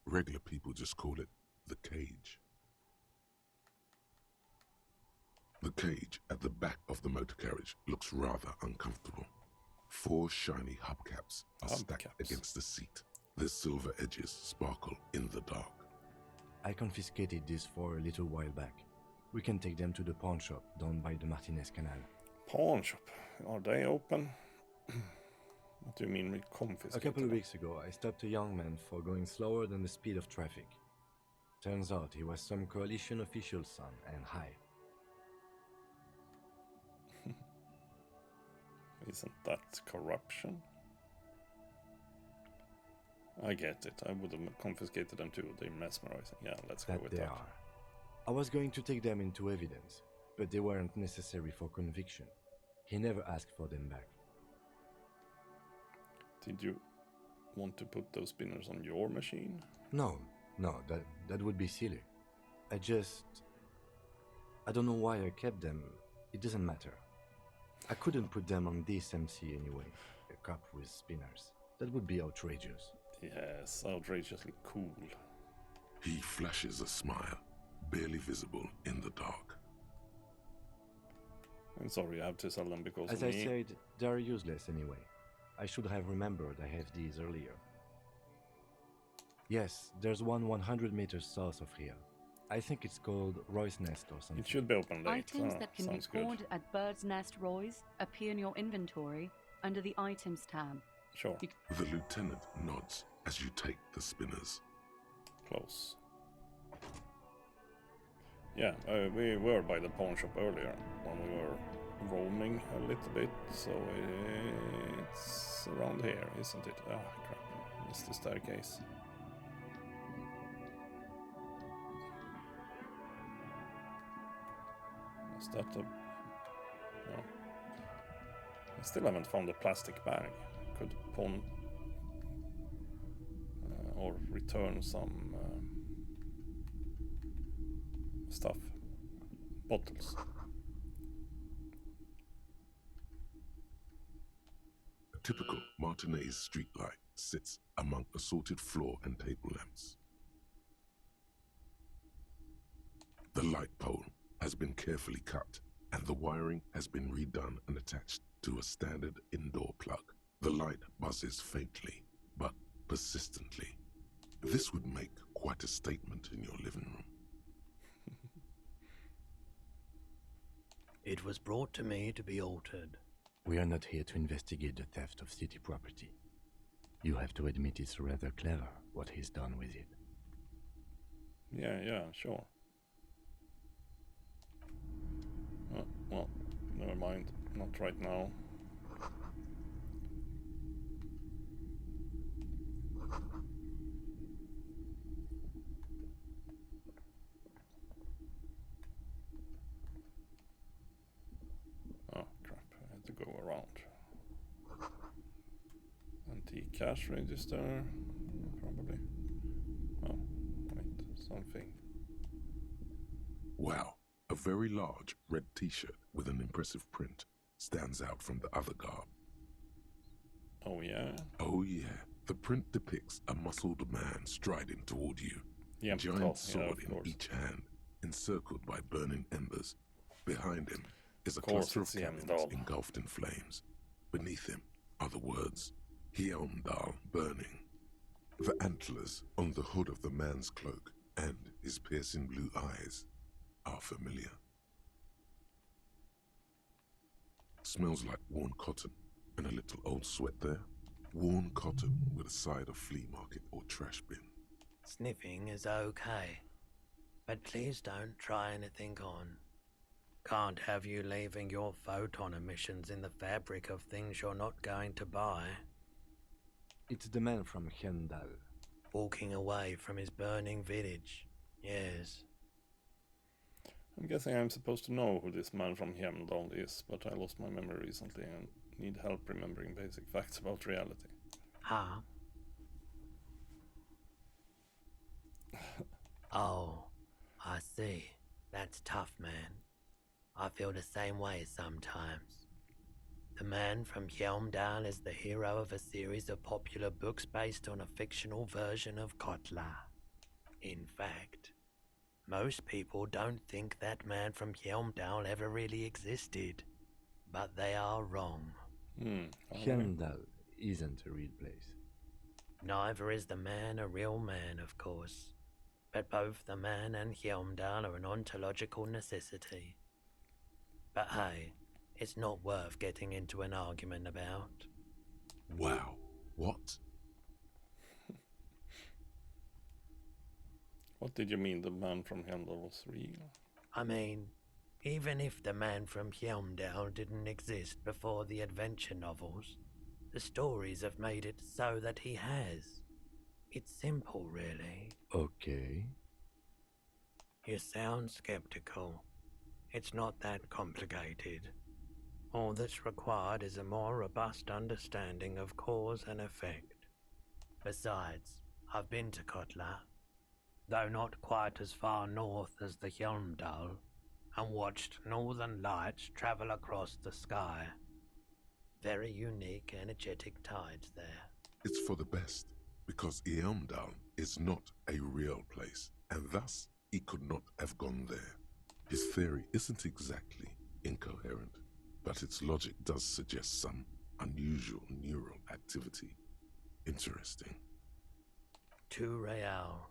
Regular people just call it the cage. The cage at the back of the motor carriage looks rather uncomfortable. 4 shiny hubcaps are stacked against the seat. Their silver edges sparkle in the dark. I confiscated these 4 a little while back. We can take them to the pawn shop down by the Martinez Canal. Pawn shop? Are they open? What do you mean we confiscated? A couple of weeks ago, I stopped a young man for going slower than the speed of traffic. Turns out he was some coalition official's son and high. Isn't that corruption? I get it. I would have confiscated them too. They're mesmerizing. Yeah, let's go with that. I was going to take them into evidence, but they weren't necessary for conviction. He never asked for them back. Did you want to put those spinners on your machine? No, that would be silly. I don't know why I kept them. It doesn't matter. I couldn't put them on this MC anyway. A cup with spinners. That would be outrageous. Yes, outrageously cool. He flashes a smile, barely visible in the dark. I'm sorry, I have to sell them because As of I me. said, they are useless anyway. I should have remembered I have these earlier. Yes, there's one 100 meters south of here. I think it's called Roy's Nest or something. It should be open late. Items that can be sounds good. pawned at Bird's Nest Roy's appear in your inventory under the Items tab. Sure. The lieutenant nods as you take the spinners. Close. Yeah, we were by the pawn shop earlier when we were roaming a little bit, so it's around here, isn't it? Ah, crap. Missed the staircase. Is that a... No. I still haven't found the plastic bag. Could pawn or return some stuff. Bottles. A typical Martinez streetlight sits among assorted floor and table lamps. The light pole has been carefully cut, and the wiring has been redone and attached to a standard indoor plug. The light buzzes faintly, but persistently. This would make quite a statement in your living room. It was brought to me to be altered. We are not here to investigate the theft of city property. You have to admit it's rather clever what he's done with it. Yeah, sure. Oh, well, never mind. Not right now. Oh, crap. I had to go around. Antique cash register. Probably. Oh, wait. Something. Wow. A very large red t-shirt with an impressive print stands out from the other garb. Oh, yeah? Oh yeah, the print depicts a muscled man striding toward you. Yeah, Giant sword of in course. each hand, encircled by burning embers. Behind him is a Of course cluster of it's Jens cannons Dahl. engulfed in flames. Beneath him are the words, Hjelmdal burning. The antlers on the hood of the man's cloak and his piercing blue eyes are familiar. Smells like worn cotton and a little old sweat there. Worn cotton with a side of flea market or trash bin. Sniffing is okay, but please don't try anything on. Can't have you leaving your photon emissions in the fabric of things you're not going to buy. It's the man from Hendal. Walking away from his burning village, yes. I'm guessing I'm supposed to know who this man from Hjelmdal is, but I lost my memory recently and need help remembering basic facts about reality. Huh? Oh, I see. That's tough, man. I feel the same way sometimes. The man from Hjelmdal is the hero of a series of popular books based on a fictional version of Kotla. In fact, most people don't think that man from Hjelmdal ever really existed, but they are wrong. Hendal isn't a real place. Neither is the man a real man, of course, but both the man and Hjelmdal are an ontological necessity. But hey, it's not worth getting into an argument about. Wow. What? What did you mean the man from Hjelmdal was real? I mean, even if the man from Hjelmdal didn't exist before the adventure novels, the stories have made it so that he has. It's simple, really. Okay. You sound skeptical. It's not that complicated. All that's required is a more robust understanding of cause and effect. Besides, I've been to Kotla, though not quite as far north as the Hjelmdal, and watched northern lights travel across the sky. Very unique, energetic tides there. It's for the best, because Hjelmdal is not a real place, and thus he could not have gone there. His theory isn't exactly incoherent, but its logic does suggest some Unusual neural activity. Interesting. 2 real.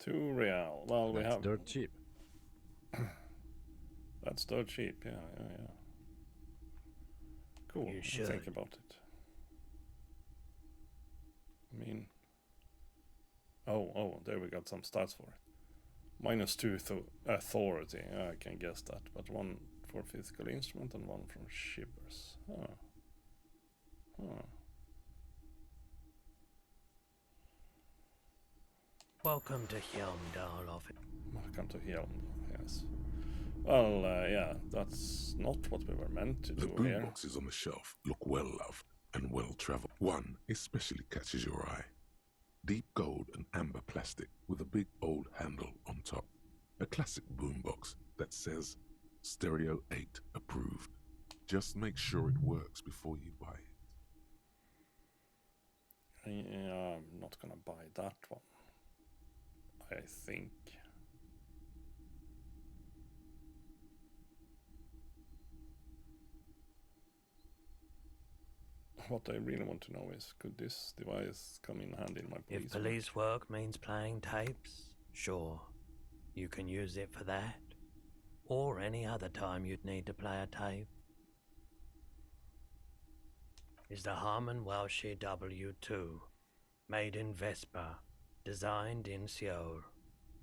2 real. Well, we That's have... dirt cheap. That's dirt cheap, yeah. Cool, You I'll should. think about it. I mean... Oh, there we got some stats for it. -2 authority, I can guess that. But 1 for physical instrument and 1 from shivers. Welcome to Hjelmdal office. Welcome to Hjelmdal, yes. Well, yeah, that's not what we were meant to The do here. boomboxes on the shelf look well loved and well traveled. One especially catches your eye. Deep gold and amber plastic with a big old handle on top. A classic boombox that says Stereo 8 approved. Just make sure it works before you buy it. Yeah, I'm not gonna buy that one, I think. What I really want to know is, could this device come in handy in my police If police work means playing tapes, sure. You can use it for that. Or any other time you'd need to play a tape. Is the Harman Welsh W2. Made in Vespa. Designed in Seoul.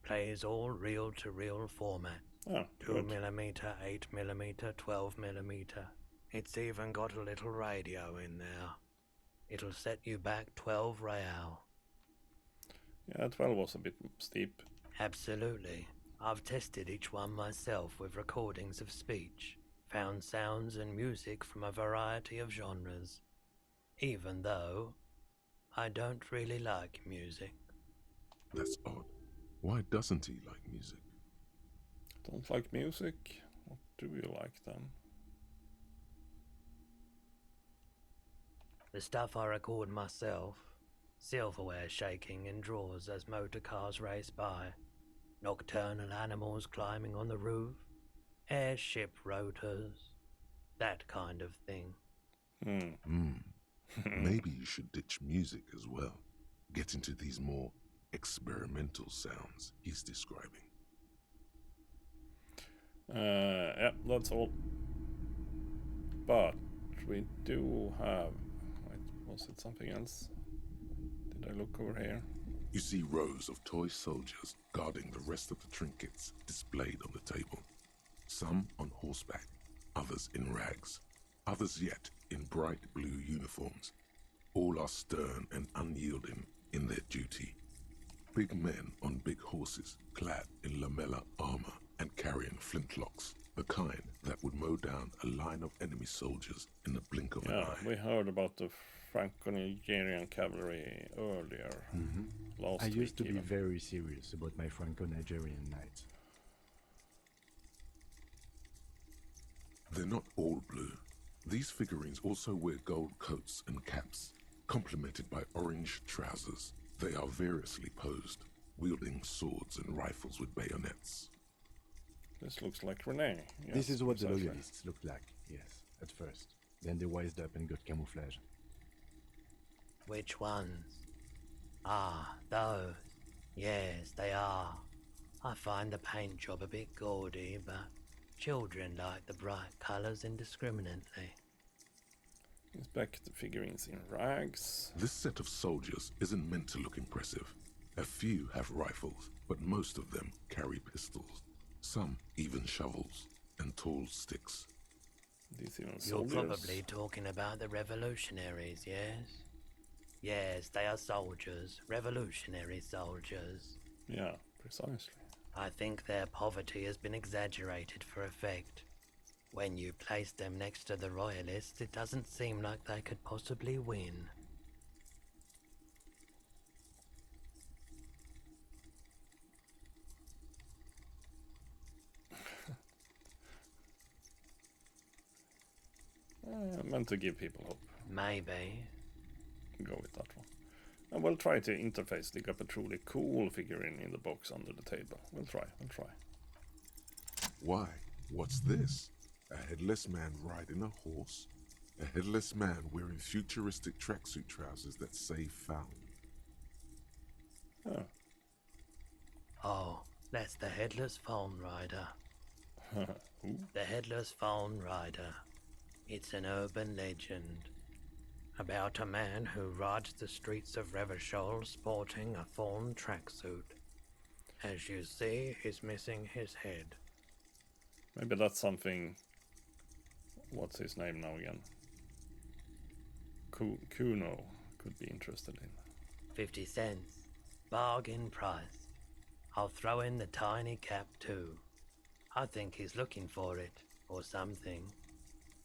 Plays all reel-to-reel formats. Oh, 2mm, 8mm, 12mm. It's even got a little radio in there. It'll set you back 12 real. Yeah, 12 was a bit steep. Absolutely. I've tested each one myself with recordings of speech, found sounds and music from a variety of genres, even though I don't really like music. That's odd. Why doesn't he like music? Don't like music? What do you like then? The stuff I record myself, silverware shaking in drawers as motor cars race by, nocturnal animals climbing on the roof, airship rotors, that kind of thing. Maybe you should ditch music as well. Get into these more experimental sounds he's describing. Yeah, that's all. But we do have... Wait, was it something else? Did I look over here? You see rows of toy soldiers guarding the rest of the trinkets displayed on the table. Some on horseback, others in rags, others yet in bright blue uniforms. All are stern and unyielding in their duty. Big men on big horses, clad in lamella armor and carrying flintlocks, the kind that would mow down a line of enemy soldiers in the blink of an eye. We heard about the Franco-Nigerian cavalry earlier. Last I week used to be even. very serious about my Franco-Nigerian knights. They're not all blue. These figurines also wear gold coats and caps, complemented by orange trousers. They are variously posed, wielding swords and rifles with bayonets. This looks like Renee. Yes, This is what the precisely. loyalists looked like, yes, at first. Then they wised up and got camouflage. Which ones? Ah, those. Yes, they are. I find the paint job a bit gaudy, but children like the bright colours indiscriminately. Inspect the figurines in rags. This set of soldiers isn't meant to look impressive. A few have rifles, but most of them carry pistols. Some even shovels and tall sticks. These even You're soldiers. probably talking about the revolutionaries, yes? Yes, they are soldiers, revolutionary soldiers. Yeah, precisely. I think their poverty has been exaggerated for effect. When you place them next to the royalists, it doesn't seem like they could possibly win. Meant to give people hope. Maybe. Go with that one. And we'll try to interface dig up a truly cool figurine in the box under the table. We'll try. Why? What's this? A headless man riding a horse? A headless man wearing futuristic tracksuit trousers that say found. Oh. Oh, that's the Headless Phone Rider. The Headless Phone Rider. It's an urban legend about a man who rides the streets of Revachol sporting a fawn tracksuit. As you see, he's missing his head. Maybe that's something. What's his name now again? Kuno could be interested in. 50 cents. Bargain price. I'll throw in the tiny cap too. I think he's looking for it, or something.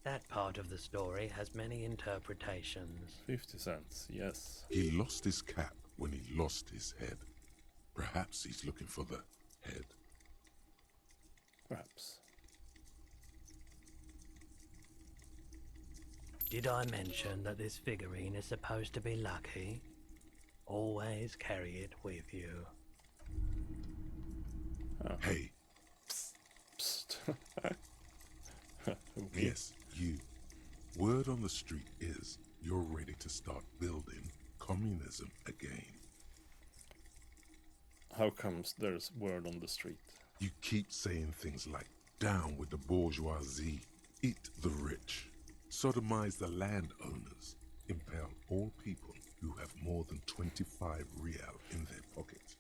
That part of the story has many interpretations. 50 cents, yes. He lost his cap when he lost his head. Perhaps he's looking for the head. Perhaps. Did I mention that this figurine is supposed to be lucky? Always carry it with you. Oh. Hey. Psst. Yes, you. Word on the street is you're ready to start building communism again. How comes there's word on the street? You keep saying things like, down with the bourgeoisie, eat the rich, sodomize the landowners, impale all people who have more than 25 real in their pocket,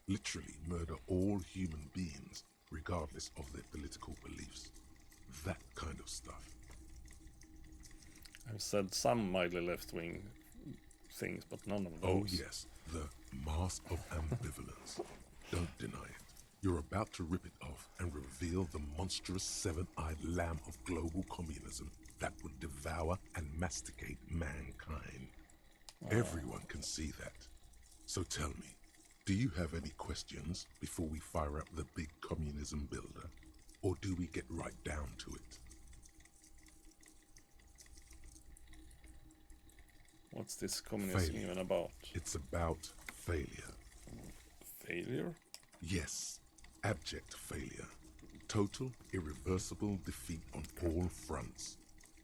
literally murder all human beings regardless of their political beliefs. That kind of stuff. I've said some mildly left-wing things, but none of those. Oh yes, the mask of ambivalence. Don't deny it. You're about to rip it off and reveal the monstrous seven-eyed lamb of global communism that would devour and masticate mankind. Everyone can see that. So tell me, do you have any questions before we fire up the big communism builder? Or do we get right down to it? What's this communism Failure. even about? It's about failure. Failure? Yes, abject failure. Total, irreversible defeat on all fronts.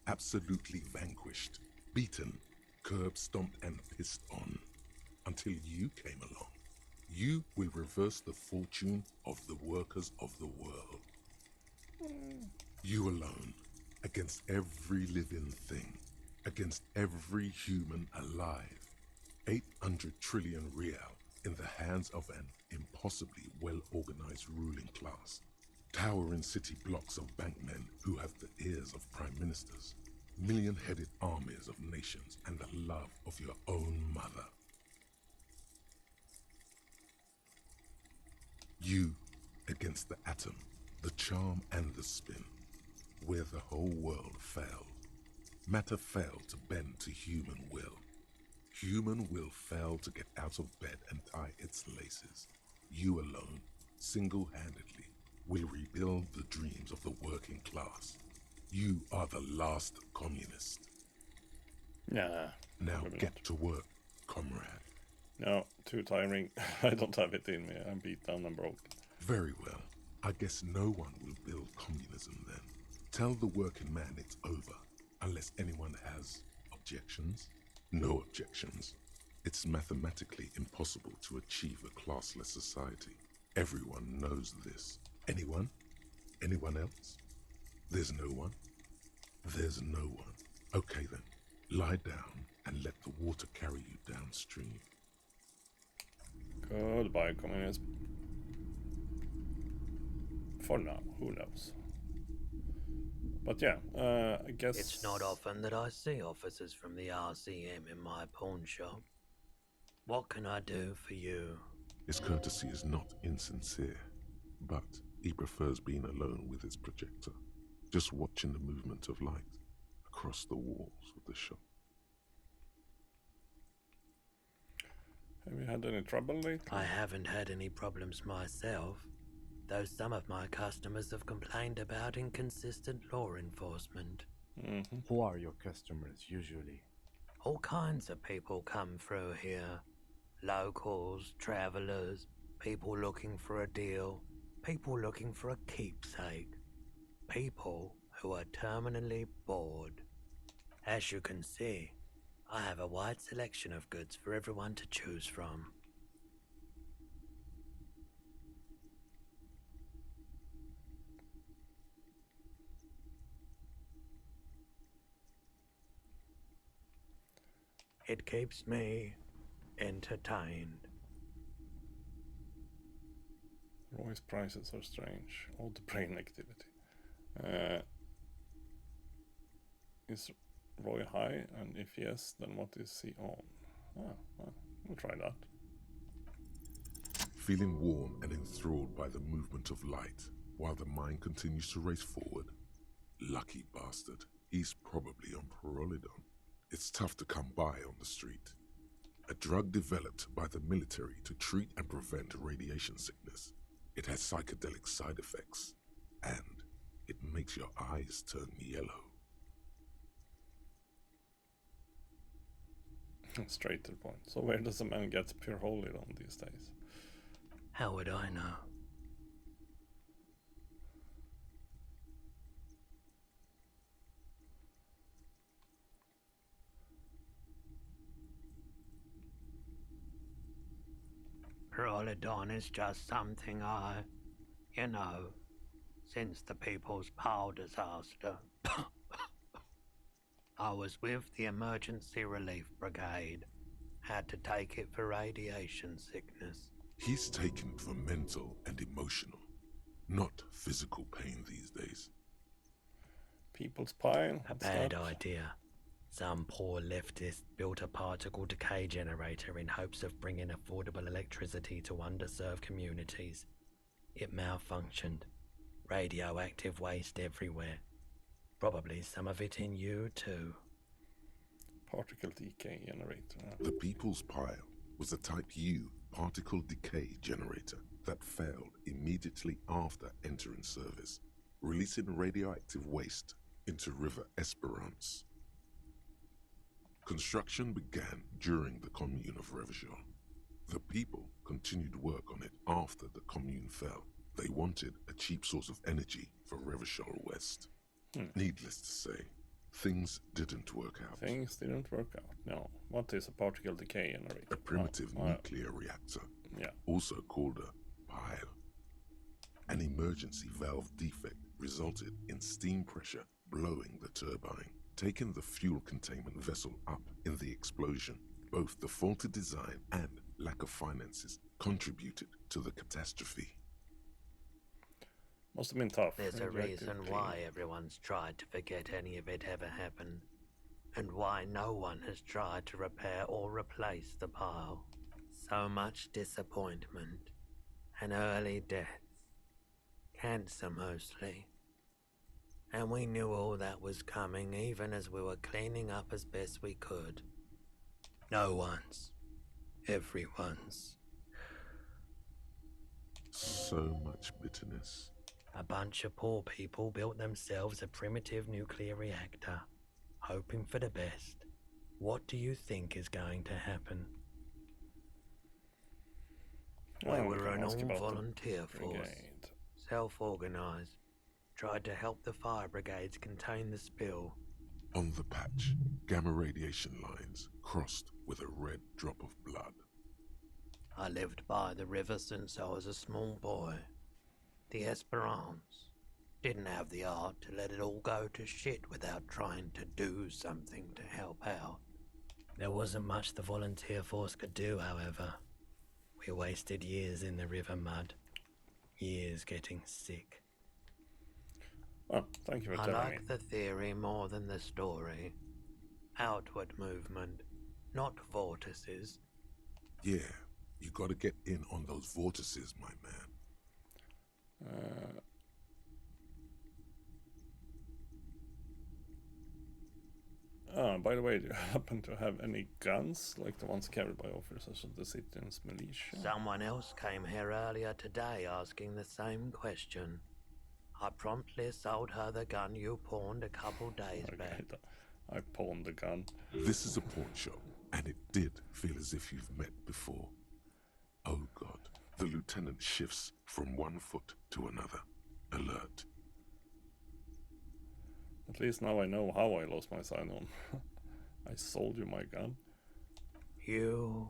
Absolutely vanquished, beaten, curb-stomped and pissed on. Until you came along. You will reverse the fortune of the workers of the world. You alone, against every living thing, against every human alive. 800 trillion real in the hands of an impossibly well-organized ruling class. Towering city blocks of bankmen who have the ears of prime ministers. Million-headed armies of nations and the love of your own mother. You against the atom, the charm and the spin, where the whole world failed. Matter failed to bend to human will. Human will failed to get out of bed and tie its laces. You alone, single-handedly, will rebuild the dreams of the working class. You are the last communist. Nah. Now maybe get not. to work, comrade. No, too tiring. I don't have it in me. I'm beat down and broke. Very well. I guess no one will build communism then. Tell the working man it's over, unless anyone has objections. No objections. It's mathematically impossible to achieve a classless society. Everyone knows this. Anyone? Anyone else? There's no one? There's no one. Okay then, lie down and let the water carry you downstream. Goodbye, communism. For now, who knows? But yeah, I guess... It's not often that I see officers from the RCM in my pawn shop. What can I do for you? His courtesy is not insincere, but he prefers being alone with his projector, just watching the movement of light across the walls of the shop. Have you had any trouble lately? I haven't had any problems myself, though some of my customers have complained about inconsistent law enforcement. Mm-hmm. Who are your customers usually? All kinds of people come through here. Locals, travelers, people looking for a deal, people looking for a keepsake, people who are terminally bored. As you can see, I have a wide selection of goods for everyone to choose from. It keeps me entertained. Roy's prices are strange. All the brain activity. Is Roy high? And if yes, then what is he on? Well, we'll try that. Feeling warm and enthralled by the movement of light, while the mind continues to race forward. Lucky bastard. He's probably on Pyrrolidon. It's tough to come by on the street. A drug developed by the military to treat and prevent radiation sickness. It has psychedelic side effects, and it makes your eyes turn yellow. Straight to the point. So where does a man get Pyrrolidon these days? How would I know? Pyrrolidon is just something since the People's Power disaster, I was with the Emergency Relief Brigade. Had to take it for radiation sickness. He's taken it for mental and emotional, not physical pain these days. People's Pile? A bad idea. Some poor leftist built a particle decay generator in hopes of bringing affordable electricity to underserved communities. It malfunctioned. Radioactive waste everywhere. Probably some of it in you too. Particle decay generator. The People's Pile was a Type U particle decay generator that failed immediately after entering service, releasing radioactive waste into River Esperance. Construction began during the Commune of Revachol. The people continued work on it after the Commune fell. They wanted a cheap source of energy for Revachol West. Needless to say, things didn't work out. Things didn't work out, no. What is a particle decay generator? A primitive nuclear reactor, also called a pile. An emergency valve defect resulted in steam pressure blowing the turbine, taking the fuel containment vessel up in the explosion. Both the faulty design and lack of finances contributed to the catastrophe. Must have been tough. There's a reason why everyone's tried to forget any of it ever happened, and why no one has tried to repair or replace the pile. So much disappointment, and early deaths. Cancer mostly. And we knew all that was coming even as we were cleaning up as best we could. No one's. Everyone's. So much bitterness. A bunch of poor people built themselves a primitive nuclear reactor, hoping for the best. What do you think is going to happen? We were an all-volunteer force, self-organized, tried to help the fire brigades contain the spill. On the patch, gamma radiation lines crossed with a red drop of blood. I lived by the river since I was a small boy. The Esperance didn't have the art to let it all go to shit without trying to do something to help out. There wasn't much the volunteer force could do, however. We wasted years in the river mud. Years getting sick. Oh, thank you for telling me. I like the theory more than the story. Outward movement, not vortices. Yeah, you gotta get in on those vortices, my man. By the way, do you happen to have any guns, like the ones carried by officers of the citizen's militia? Someone else came here earlier today asking the same question. I promptly sold her the gun you pawned a couple days back. I pawned the gun. This is a pawn shop, and it did feel as if you've met before. Oh God, the lieutenant shifts from one foot to another. Alert. At least now I know how I lost my sign-on. I sold you my gun. You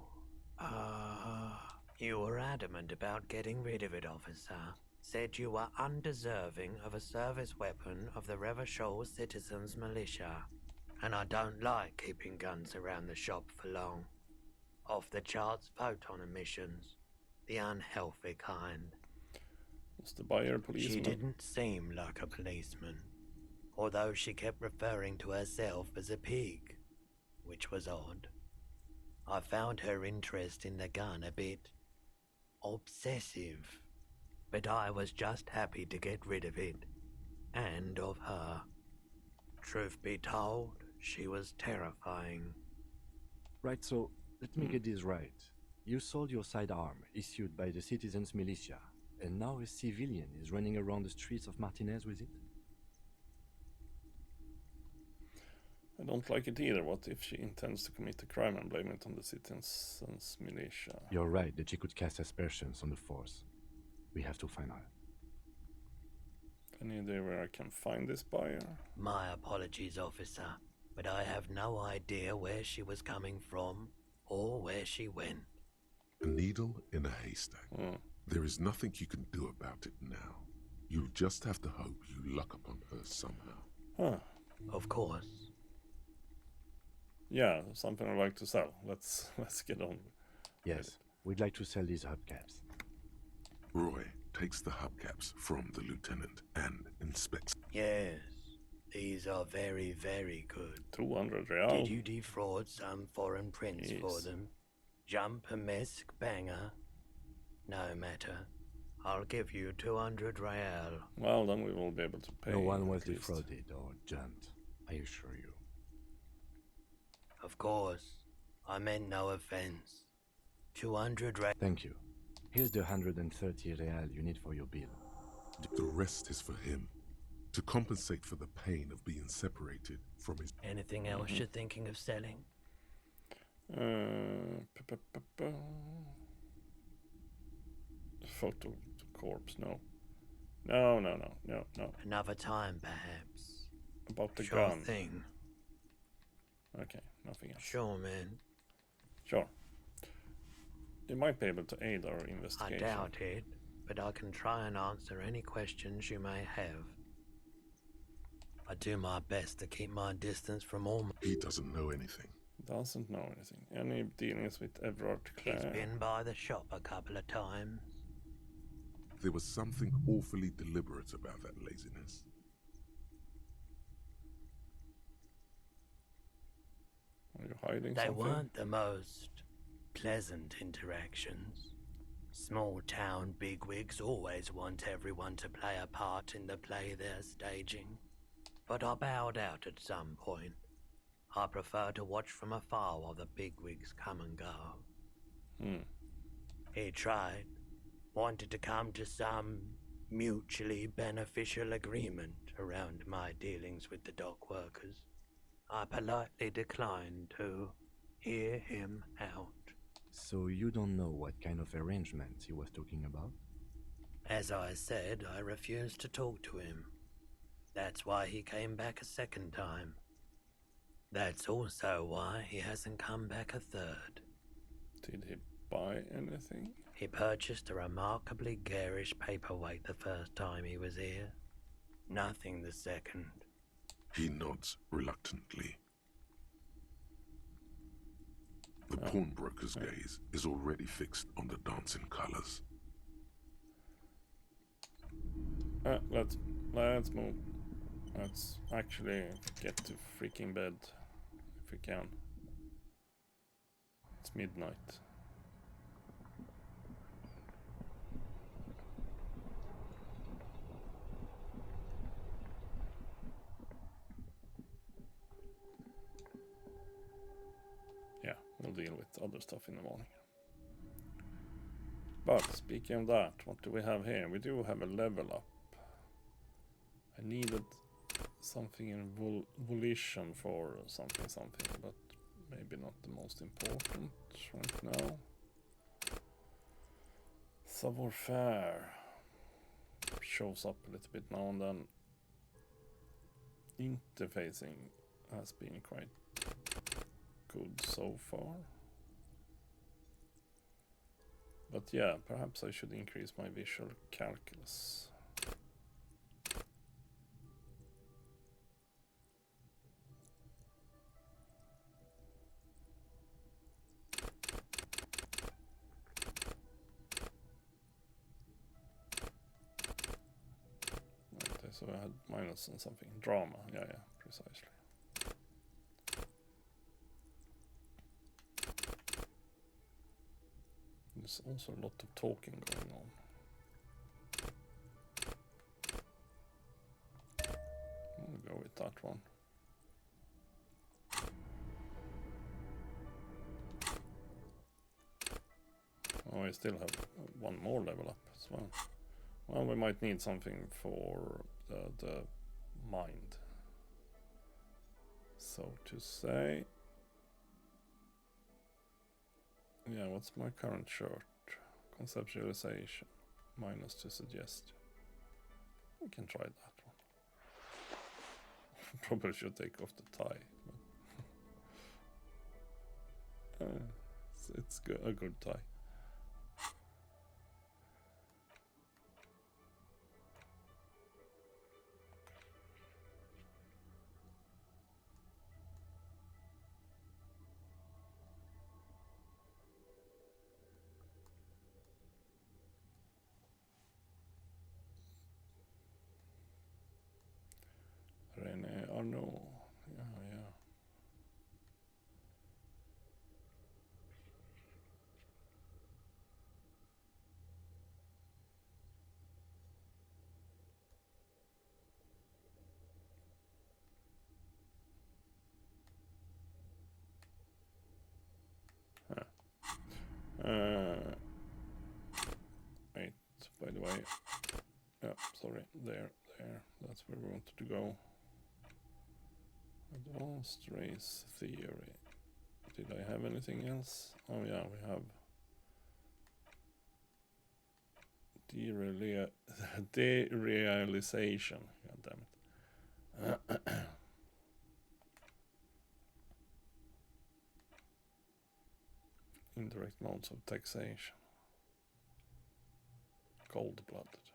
were adamant about getting rid of it, officer. Said you were undeserving of a service weapon of the Revachol Citizens Militia. And I don't like keeping guns around the shop for long. Off-the-charts photon emissions. The unhealthy kind. Was the buyer a policeman? She didn't seem like a policeman. Although she kept referring to herself as a pig. Which was odd. I found her interest in the gun a bit obsessive. But I was just happy to get rid of it. And of her. Truth be told, she was terrifying. Right, so let me get this right. You sold your sidearm, issued by the Citizens Militia, and now a civilian is running around the streets of Martinez with it? I don't like it either. What if she intends to commit a crime and blame it on the Citizens Militia? You're right that she could cast aspersions on the force. We have to find her. Any idea where I can find this buyer? My apologies, officer, but I have no idea where she was coming from or where she went. A needle in a haystack. There is nothing you can do about it now. You'll just have to hope you luck upon her somehow. Huh. Of course. Yeah, something I'd like to sell. Let's get on. Yes, we'd like to sell these hubcaps. Roy takes the hubcaps from the lieutenant and inspects. Yes, these are very, very good. 200 real. Did you defraud some foreign prince for them? Jump a mesk banger? No matter. I'll give you 200 real. Well, then we will be able to pay. No one was defrauded or jumped, I assure you. Of course. I meant no offense. 200 real. Thank you. Here's the 130 real you need for your bill. The rest is for him, to compensate for the pain of being separated from his... Anything else you're thinking of selling? Photo of the corpse, no. No. Another time, perhaps. About the Sure gun. thing. Okay, nothing else. Sure, man. Sure. They might be able to aid our I investigation. doubt it, but I can try and answer any questions you may have. I do my best to keep my distance from all my... He doesn't know anything. Doesn't know anything. Any dealings with Everard Clare? He's been by the shop a couple of times. There was something awfully deliberate about that laziness. Are you hiding They something? weren't the most pleasant interactions. Small town bigwigs always want everyone to play a part in the play they're staging. But I bowed out at some point. I prefer to watch from afar while the bigwigs come and go. He tried. Wanted to come to some mutually beneficial agreement around my dealings with the dock workers. I politely declined to hear him out. So you don't know what kind of arrangements he was talking about? As I said, I refused to talk to him. That's why he came back a second time. That's also why he hasn't come back a third. Did he buy anything? He purchased a remarkably garish paperweight the first time he was here. Nothing the second. He nods reluctantly. The pawnbroker's gaze is already fixed on the dancing colors. Let's move. Let's actually get to freaking bed if we can. It's midnight. Yeah, we'll deal with other stuff in the morning. But speaking of that, what do we have here? We do have a level up. I needed something in volition for something, but maybe not the most important right now. Savoir-faire shows up a little bit now and then. interfacing has been quite good so far. But yeah, perhaps I should increase my visual calculus. Right, so I had minus on something. Drama, yeah, precisely. There's also a lot of talking going on. I'll go with that one. Oh, I still have one more level up as well. Well, we might need something for the mind, so to say. Yeah, what's my current shirt? Conceptualization, minus to suggestion. We can try that one. Probably should take off the tie. But it's good, a good tie. René Arnaud. Yeah. Wait, by the way. Yeah, sorry, there. That's where we wanted to go. Advanced race theory. Did I have anything else? Oh yeah, we have derealization. God damn it. Indirect modes of taxation. Cold-blooded.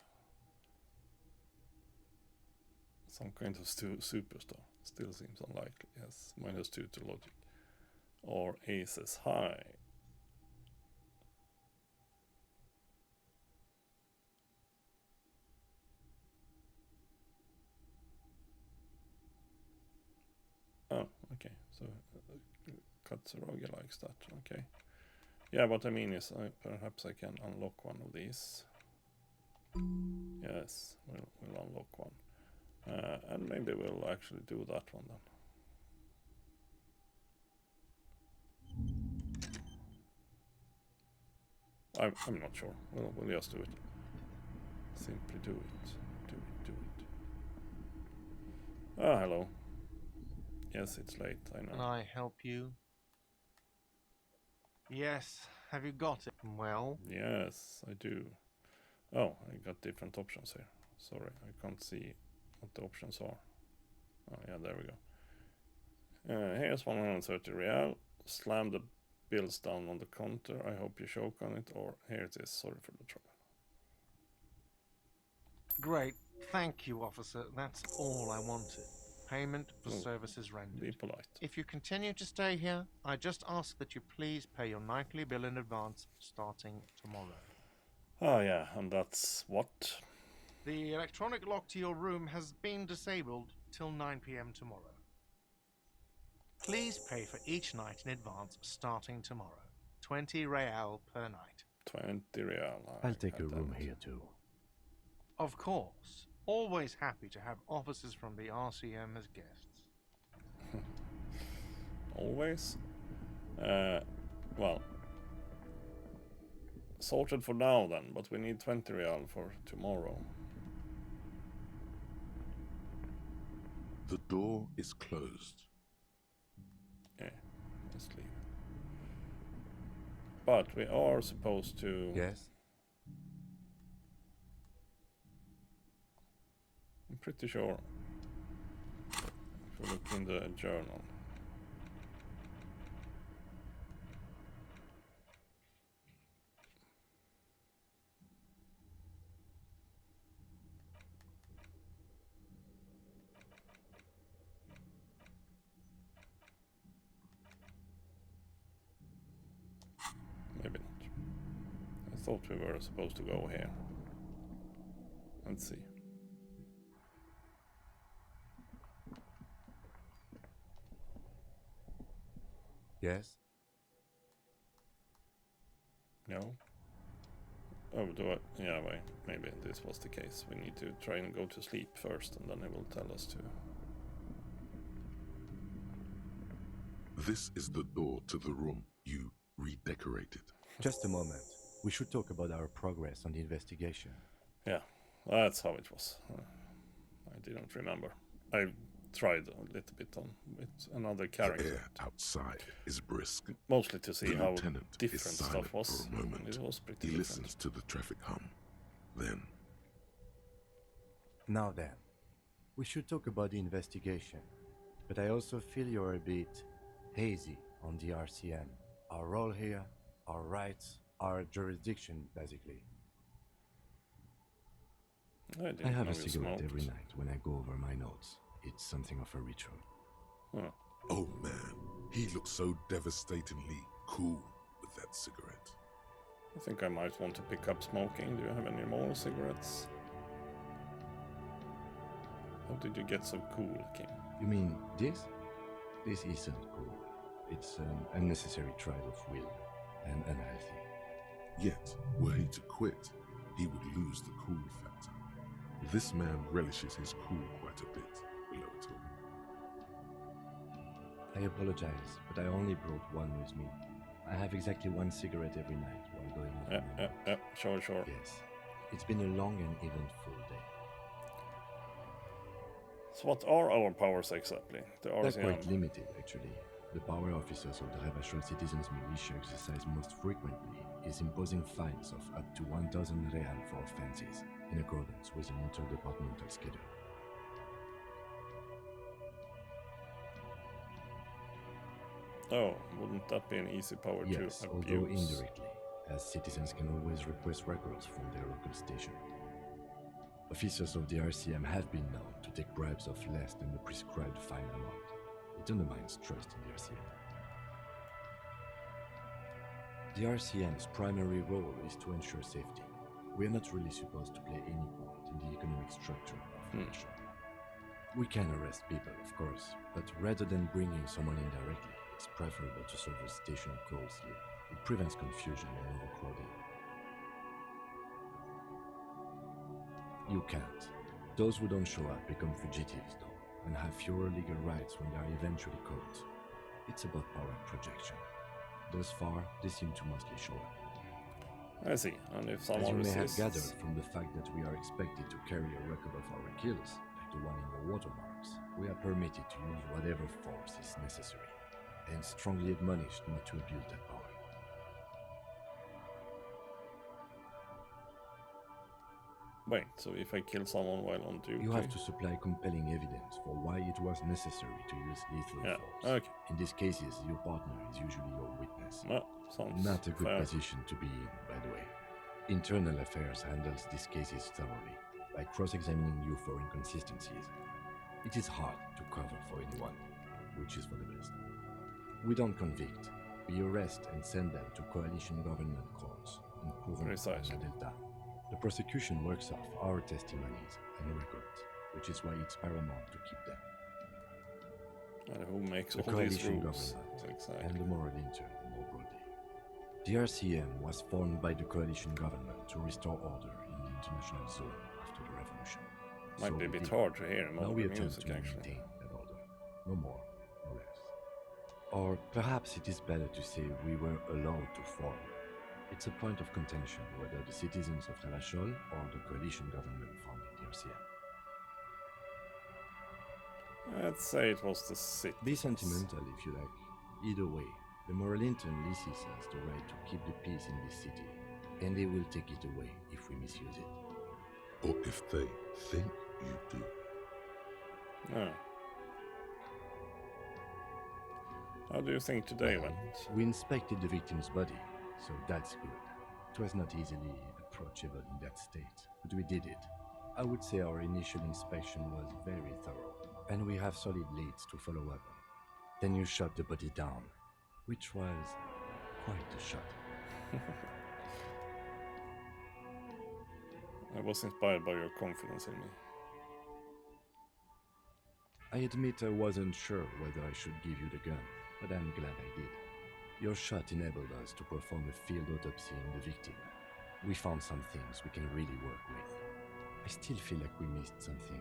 Some kind of superstar. Still seems unlikely. Yes, -2 to logic. Or aces high. Oh, okay. So Katsurogi likes that. Okay. Yeah, what I mean is perhaps I can unlock one of these. Yes, we'll unlock one. And maybe we'll actually do that one then. I'm not sure. We'll just do it. Simply do it. Do it. Ah, hello. Yes, it's late, I know. Can I help you? Yes. Have you got it? Well? Yes, I do. Oh, I got different options here. Sorry, I can't see what the options are. Oh, yeah, there we go. Here's 130 real. Slam the bills down on the counter. I hope you choke on it. Or here it is. Sorry for the trouble. Great. Thank you, officer. That's all I wanted. Payment for services rendered. Be polite. If you continue to stay here, I just ask that you please pay your nightly bill in advance starting tomorrow. Oh yeah, and that's what? The electronic lock to your room has been disabled till 9 p.m. tomorrow. Please pay for each night in advance starting tomorrow. 20 real per night. 20 real. I'll take a room here too. Of course. Always happy to have officers from the RCM as guests. Always? Well, sorted for now then, but we need 20 real for tomorrow. The door is closed. Yeah, let's leave. But we are supposed to... Yes? I'm pretty sure To look in the journal. Maybe not. I thought we were supposed to go here. Let's see. Yes? No? Oh, do I? Yeah, wait. Maybe this was the case. We need to try and go to sleep first, and then it will tell us to. This is the door to the room you redecorated. Just a moment. We should talk about our progress on the investigation. Yeah, that's how it was. I didn't remember. I tried a little bit on with another character. The air outside is brisk. Mostly to see The how lieutenant different is stuff silent was. for a moment. It was pretty He different. listens to the traffic hum. Then, Now then, we should talk about the investigation. But I also feel you're a bit hazy on the RCM. Our role here, our rights, our jurisdiction, basically. I have a cigarette every night when I go over my notes. It's something of a ritual. Huh. oh man, he looks so devastatingly cool with that cigarette. I think I might want to pick up smoking. Do you have any more cigarettes? How did you get so cool, King? You mean this? This isn't cool. It's an unnecessary trial of will and unhealthy. Yet, were he to quit, he would lose the cool factor. This man relishes his cool quite a bit, below it all. I apologize, but I only brought one with me. I have exactly one cigarette every night while going over my notes. Yeah, sure. Yes. It's been a long and eventful day. So what are our powers exactly? The They're RCM? quite limited, actually. The power officers of the Rebachol Citizens Militia exercise most frequently is imposing fines of up to 1,000 real for offenses, in accordance with an interdepartmental schedule. Oh, wouldn't that be an easy power Yes, to although abuse? indirectly, as citizens can always request records from their local station. Officers of the RCM have been known to take bribes of less than the prescribed fine amount. It undermines trust in the RCM. The RCM's primary role is to ensure safety. We are not really supposed to play any part in the economic structure of Russia. We can arrest people, of course, but rather than bringing someone in directly, it's preferable to serve a station closely. It prevents confusion and overcrowding. You can't. Those who don't show up become fugitives, though, and have fewer legal rights when they are eventually caught. It's about power projection. Thus far, they seem to mostly show up. I see. And if As someone you may have resists... gathered from the fact that we are expected to carry a record of our kills, like the one in your watermarks, we are permitted to use whatever force is necessary, and strongly admonished not to abuse that power. Wait, so if I kill someone while on duty... You have to supply compelling evidence for why it was necessary to use lethal force. Okay. In these cases, your partner is usually your witness. Well, sounds Not a good fair. position to be in, by the way. Internal Affairs handles these cases thoroughly, by cross-examining you for inconsistencies. It is hard to cover for anyone, which is for the best. We don't convict. We arrest and send them to coalition government courts in Courant Precisely. and Delta. The prosecution works off our testimonies and records, which is why it's paramount to keep them. And who makes The all these coalition rules? government Exactly. and the moral intern more broadly. The RCM was formed by the coalition government to restore order in the international zone after the revolution. Might So be a we bit did. hard to hear Now we modern attempt music, to actually. maintain that order. No more, no less. Or perhaps it is better to say we were allowed to form. It's a point of contention whether the citizens of Rebachol or the coalition government founded the RCM. Let's say it was the city. Be sentimental if you like. Either way, the moral intern leases us the right to keep the peace in this city, and they will take it away if we misuse it. Or if they think you do. No. How do you think today went? We inspected the victim's body, so that's good. It was not easily approachable in that state, but we did it. I would say our initial inspection was very thorough, and we have solid leads to follow up on. Then you shot the body down, which was quite a shot. I was inspired by your confidence in me. I admit I wasn't sure whether I should give you the gun, but I'm glad I did. Your shot enabled us to perform a field autopsy on the victim. We found some things we can really work with. I still feel like we missed something,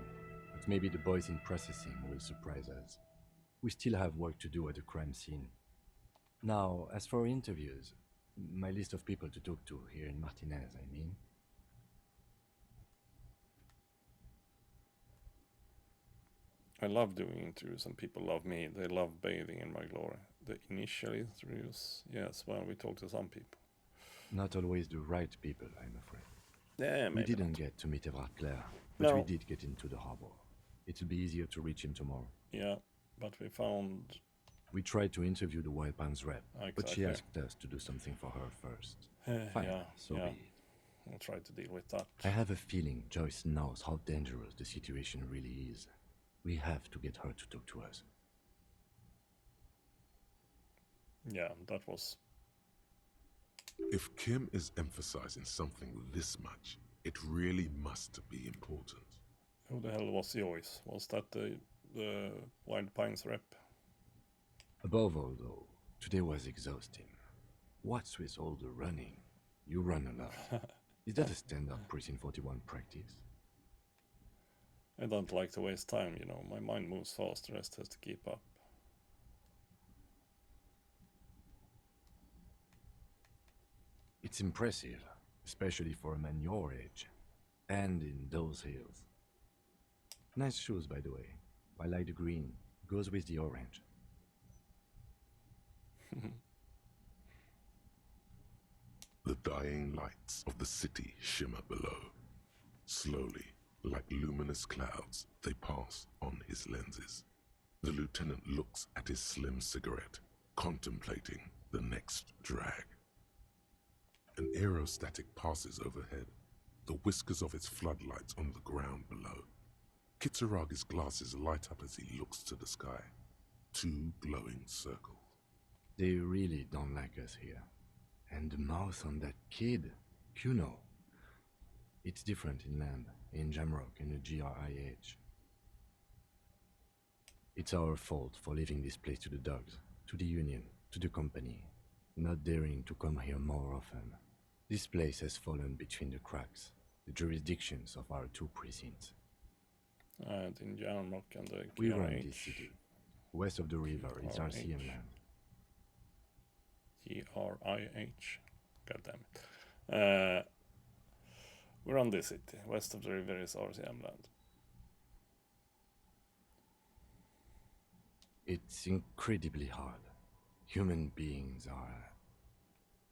but maybe the boys in processing will surprise us. We still have work to do at the crime scene. Now, as for interviews, my list of people to talk to here in Martinez, I mean. I love doing interviews and people love me. They love bathing in my glory. The initial interviews, yes, well, we talked to some people. Not always the right people, I'm afraid. Yeah, maybe We didn't not. get to meet Everard Clare, but No. we did get into the harbor. It'll be easier to reach him tomorrow. Yeah, but we found... We tried to interview the Wild Pines rep, but she Exactly. asked us to do something for her first. Fine, yeah, so yeah. be it. We'll try to deal with that. I have a feeling Joyce knows how dangerous the situation really is. We have to get her to talk to us. Yeah, that was... If Kim is emphasizing something this much, it really must be important. Who the hell was Joyce? Was that the Wild Pines rep? Above all, though, today was exhausting. What's with all the running? You run a lot. Is that a standard Precinct 41 practice? I don't like to waste time, you know. My mind moves fast, the rest has to keep up. It's impressive, especially for a man your age. And in those hills. Nice shoes, by the way. I like the green. Goes with the orange. The dying lights of the city shimmer below. Slowly, like luminous clouds, they pass on his lenses. The lieutenant looks at his slim cigarette, contemplating the next drag. An aerostatic passes overhead, the whiskers of its floodlights on the ground below. Kitsuragi's glasses light up as he looks to the sky. Two glowing circles. They really don't like us here. And the mouth on that kid, Kuno. It's different inland, in Jamrock and the GRIH. It's our fault for leaving this place to the dogs, to the Union, to the company, not daring to come here more often. This place has fallen between the cracks, the jurisdictions of our two precincts. And in Jamrock and the We run GRH. this city. West of the river is RCM land. GRIH. God damn it. We run this city. West of the river is RCM land. It's incredibly hard. Human beings are...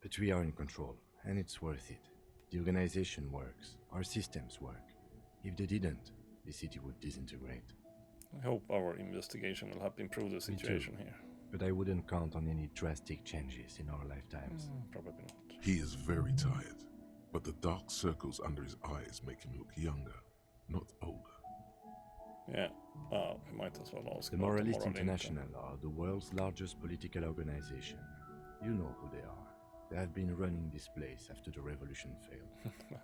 But we are in control, and it's worth it. The organization works. Our systems work. If they didn't, the city would disintegrate. I hope our investigation will help improve the situation here. But I wouldn't count on any drastic changes in our lifetimes. Probably not. He is very tired, but the dark circles under his eyes make him look younger, not older. Yeah, we might as well ask The about Moralist Moral International are the world's largest political organization. You know who they are. They have been running this place after the revolution failed.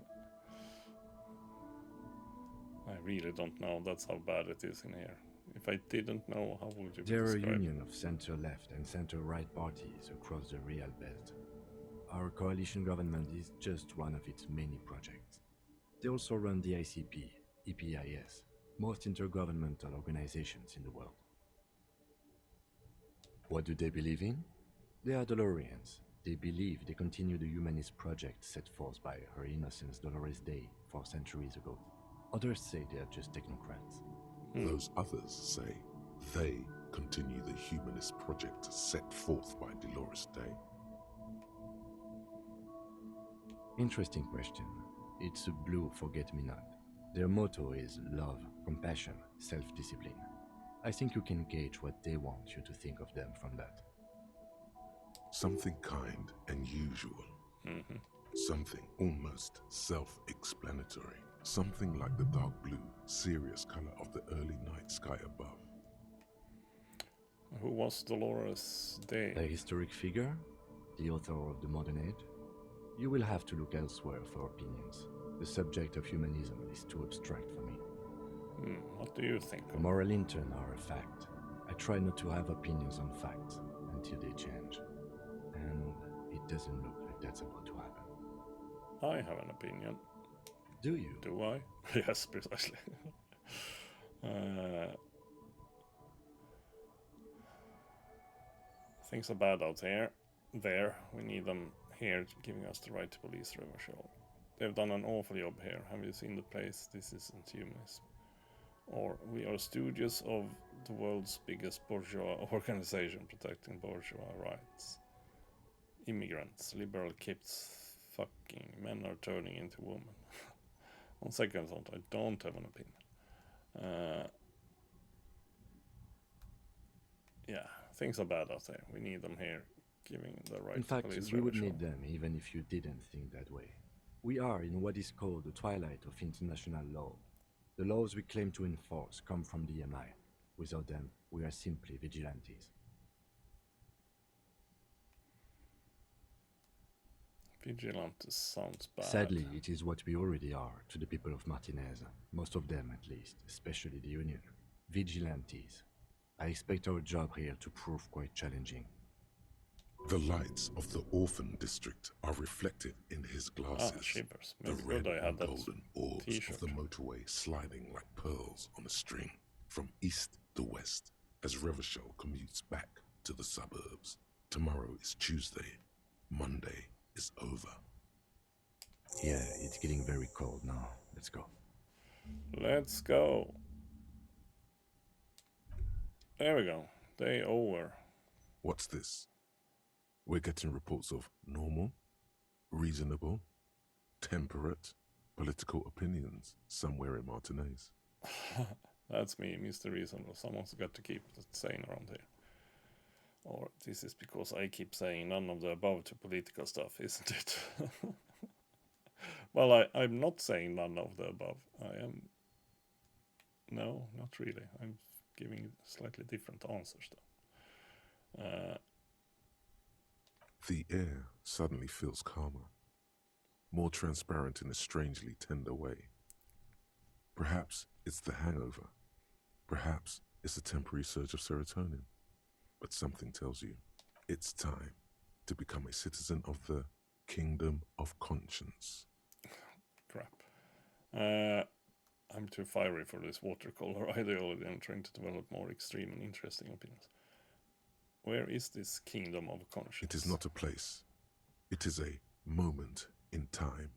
I really don't know. That's how bad it is in here. If I didn't know, how would you There are a describe? union of center-left and center-right parties across the Real Belt. Our coalition government is just one of its many projects. They also run the ICP, EPIS, most intergovernmental organizations in the world. What do they believe in? They are Dolorians. They believe they continue the humanist project set forth by Her Innocence Dolores Day 4 centuries ago. Others say they are just technocrats. Those others say they continue the humanist project set forth by Dolores Day. Interesting question. It's a blue forget-me-not. Their motto is love, compassion, self-discipline. I think you can gauge what they want you to think of them from that. Something kind and usual. Something almost self-explanatory. Something like the dark blue, serious color of the early night sky above. Who was Dolores Day? A historic figure? The author of the modern age? You will have to look elsewhere for opinions. The subject of humanism is too abstract for me. What do you think? The moral intern are a fact. I try not to have opinions on facts until they change. And it doesn't look like that's about to happen. I have an opinion. Do you? Do I? Yes, precisely. Things are bad out there. We need them here, giving us the right to police Revachol. They've done an awful job here. Have you seen the place? This isn't humanism. Or we are stooges of the world's biggest bourgeois organization protecting bourgeois rights. Immigrants, liberal kids, fucking men are turning into women. On second thought, I don't have an opinion. Yeah, things are bad out there. We need them here, giving the right In to fact, police we would Revachol. need them even if you didn't think that way. We are in what is called the twilight of international law. The laws we claim to enforce come from the MI. Without them, we are simply vigilantes. Vigilantes sounds bad. Sadly, it is what we already are to the people of Martinez. Most of them, at least, especially the Union. Vigilantes. I expect our job here to prove quite challenging. The lights of the orphan district are reflected in his glasses. Shivers. The Maybe red good I had and that golden orbs t-shirt. of the motorway sliding like pearls on a string from east to west as Revachol commutes back to the suburbs. Tomorrow is Tuesday. Monday is over. Yeah, it's getting very cold now. Let's go. Let's go. There we go. Day over. What's this? We're getting reports of normal, reasonable, temperate political opinions somewhere in Martinez. That's me, Mr. Reasonable. Someone's got to keep it sane around here. Or this is because I keep saying none of the above to political stuff, isn't it? Well, I'm not saying none of the above. I am... No, not really. I'm giving slightly different answers, though. The air suddenly feels calmer, more transparent in a strangely tender way. Perhaps it's the hangover. Perhaps it's a temporary surge of serotonin. But something tells you it's time to become a citizen of the Kingdom of Conscience. Crap. I'm too fiery for this watercolor ideology and trying to develop more extreme and interesting opinions. Where is this Kingdom of Conscience? It is not a place. It is a moment in time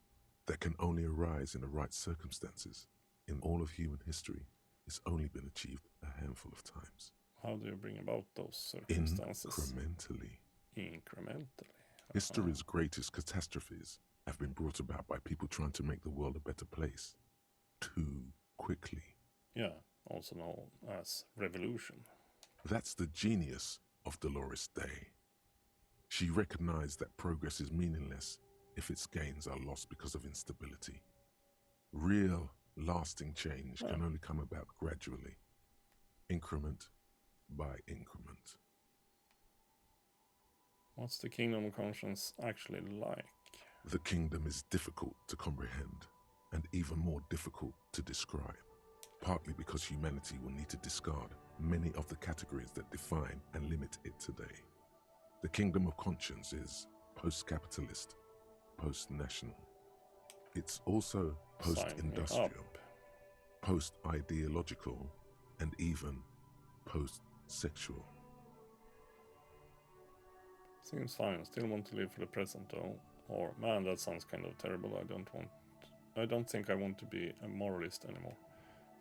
that can only arise in the right circumstances. In all of human history, it's only been achieved a handful of times. How do you bring about those circumstances? Incrementally. Incrementally. History's greatest catastrophes have been brought about by people trying to make the world a better place. Too quickly. Yeah, also known as revolution. That's the genius of Dolores Day. She recognized that progress is meaningless if its gains are lost because of instability. Real, lasting change can only come about gradually, increment by increment. What's the Kingdom of Conscience actually like? The kingdom is difficult to comprehend and even more difficult to describe, partly because humanity will need to discard many of the categories that define and limit it today. The Kingdom of Conscience is post-capitalist, post-national. It's also post-industrial, post-ideological, and even post-sexual. Seems fine. Still want to live for the present though. Or, man, that sounds kind of terrible. I don't think I want to be a moralist anymore.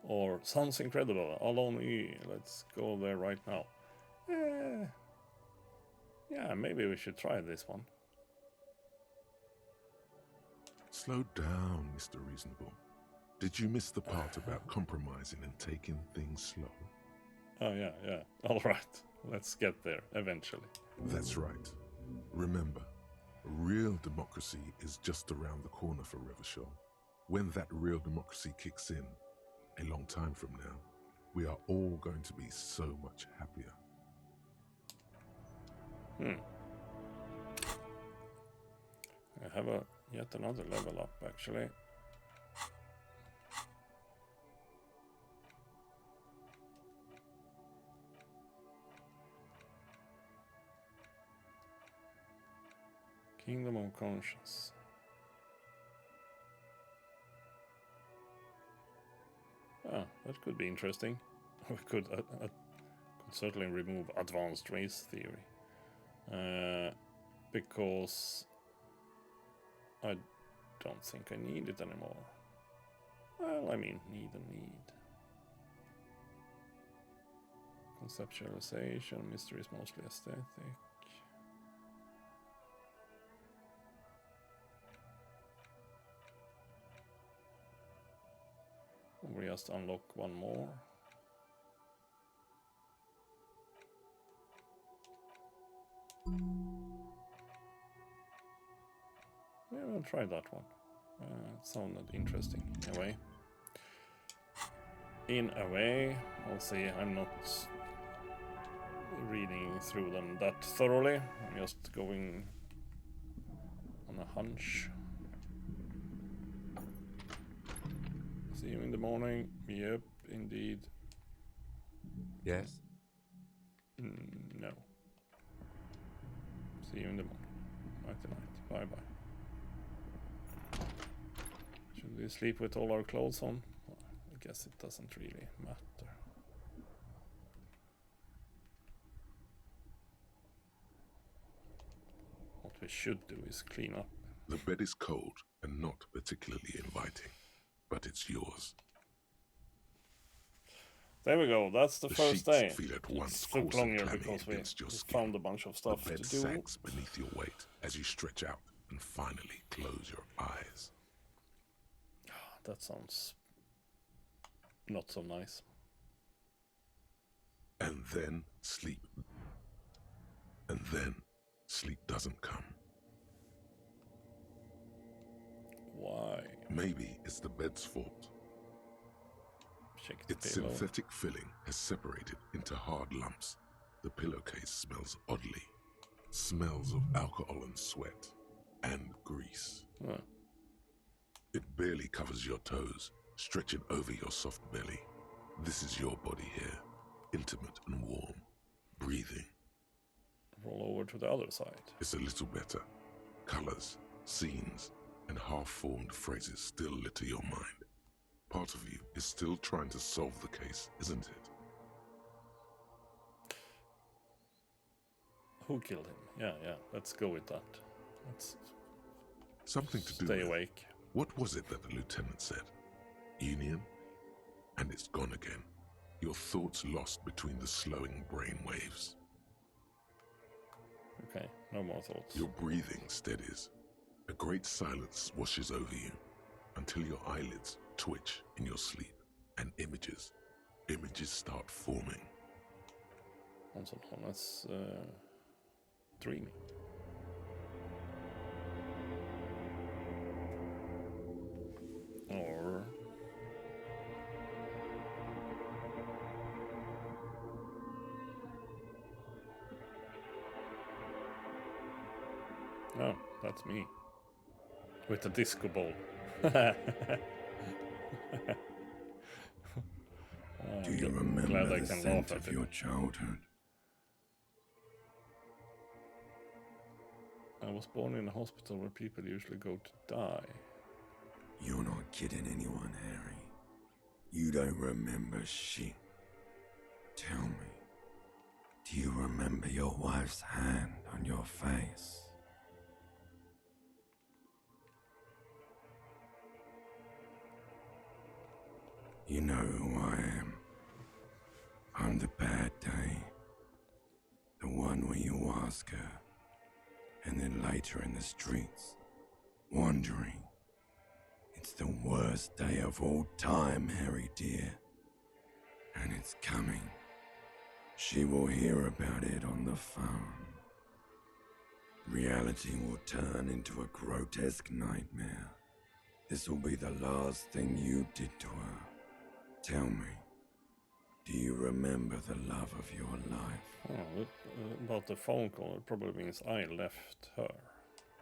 Or, sounds incredible. Alone E. Let's go there right now. Yeah, maybe we should try this one. Slow down, Mr. Reasonable. Did you miss the part about compromising and taking things slow? Oh, yeah. Alright. Let's get there, eventually. That's right. Remember, real democracy is just around the corner for Revachol. When that real democracy kicks in, a long time from now, we are all going to be so much happier. I have yet another level up, actually. Kingdom of Conscience. Ah, that could be interesting. We could certainly remove advanced race theory. Because I don't think I need it anymore. Well, I mean, need and need. Conceptualization, mystery is mostly aesthetic. We just unlock one more. Yeah, we'll try that one. It sounded interesting in a way. I'll say I'm not reading through them that thoroughly. I'm just going on a hunch. See you in the morning. Yep, indeed. Yes? No. See you in the morning. Night. Bye-bye. Should we sleep with all our clothes on? Well, I guess it doesn't really matter. What we should do is clean up. The bed is cold and not particularly inviting, but it's yours. There we go. That's the first day. Feel at once It took longer because we skin. found a bunch of stuff the bed to do. sags beneath your weight as you stretch out and finally close your eyes. That sounds not so nice. And then sleep. And then sleep doesn't come. Why? Maybe it's the bed's fault. Check the Its pillow. synthetic filling has separated into hard lumps. The pillowcase smells oddly. Smells of alcohol and sweat. And grease. Huh. It barely covers your toes, stretching over your soft belly. This is your body here, intimate and warm, breathing. Roll over to the other side. It's a little better. Colors, scenes, and half-formed phrases still litter your mind. Part of you is still trying to solve the case, isn't it? Who killed him? Yeah, let's go with that. Let's Something to do stay with. awake. What was it that the lieutenant said? Union? And it's gone again. Your thoughts lost between the slowing brain waves. Okay, no more thoughts. Your breathing steadies. A great silence washes over you until your eyelids twitch in your sleep and images start forming. That's dreaming. Or oh, that's me with the disco ball. Do you remember glad I the can scent laugh at of it. your childhood? I was born in a hospital where people usually go to die. You're not kidding anyone, Harry. You don't remember shit. Tell me, do you remember your wife's hand on your face? You know who I am. I'm the bad day. The one where you ask her, and then later in the streets, wandering. It's the worst day of all time, Harry dear. And it's coming. She will hear about it on the phone. Reality will turn into a grotesque nightmare. This will be the last thing you did to her. Tell me, do you remember the love of your life? Oh, about the phone call, it probably means I left her.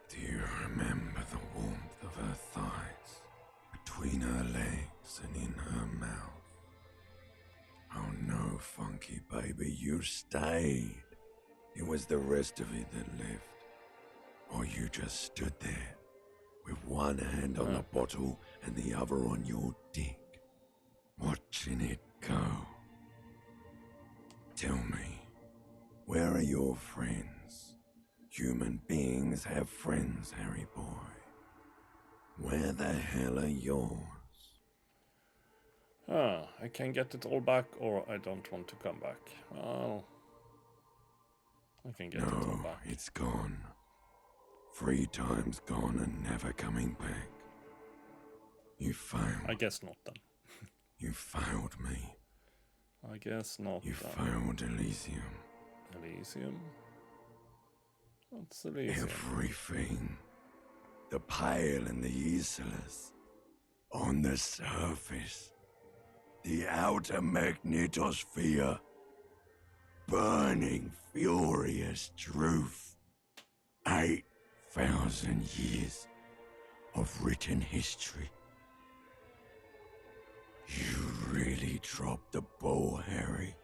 Do you remember the warmth of her thighs, between her legs and in her mouth? Oh no, funky baby, you stayed. It was the rest of it that left. Or you just stood there, with one hand on the bottle and the other on your dick, watching it go. Tell me, where are your friends? Human beings have friends, Harry boy. Where the hell are yours? I can get it all back, or I don't want to come back. Well, I can get it all No, back. it's gone. 3 times gone and never coming back. You failed. I guess not then. You failed me. I guess not. You failed Elysium. Elysium? What's Elysium? Everything. The pale and the useless. On the surface. The outer magnetosphere. Burning, furious truth. 8,000 years of written history. You really dropped the ball, Harry.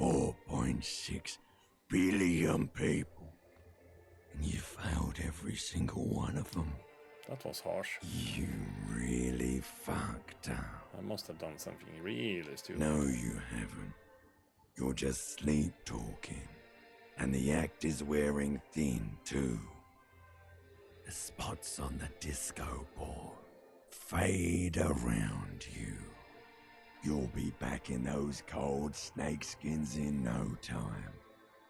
4.6 billion people. And you failed every single one of them. That was harsh. You really fucked up. I must have done something really stupid. No, you haven't. You're just sleep talking. And the act is wearing thin, too. The spots on the disco ball fade around you. You'll be back in those cold snakeskins in no time,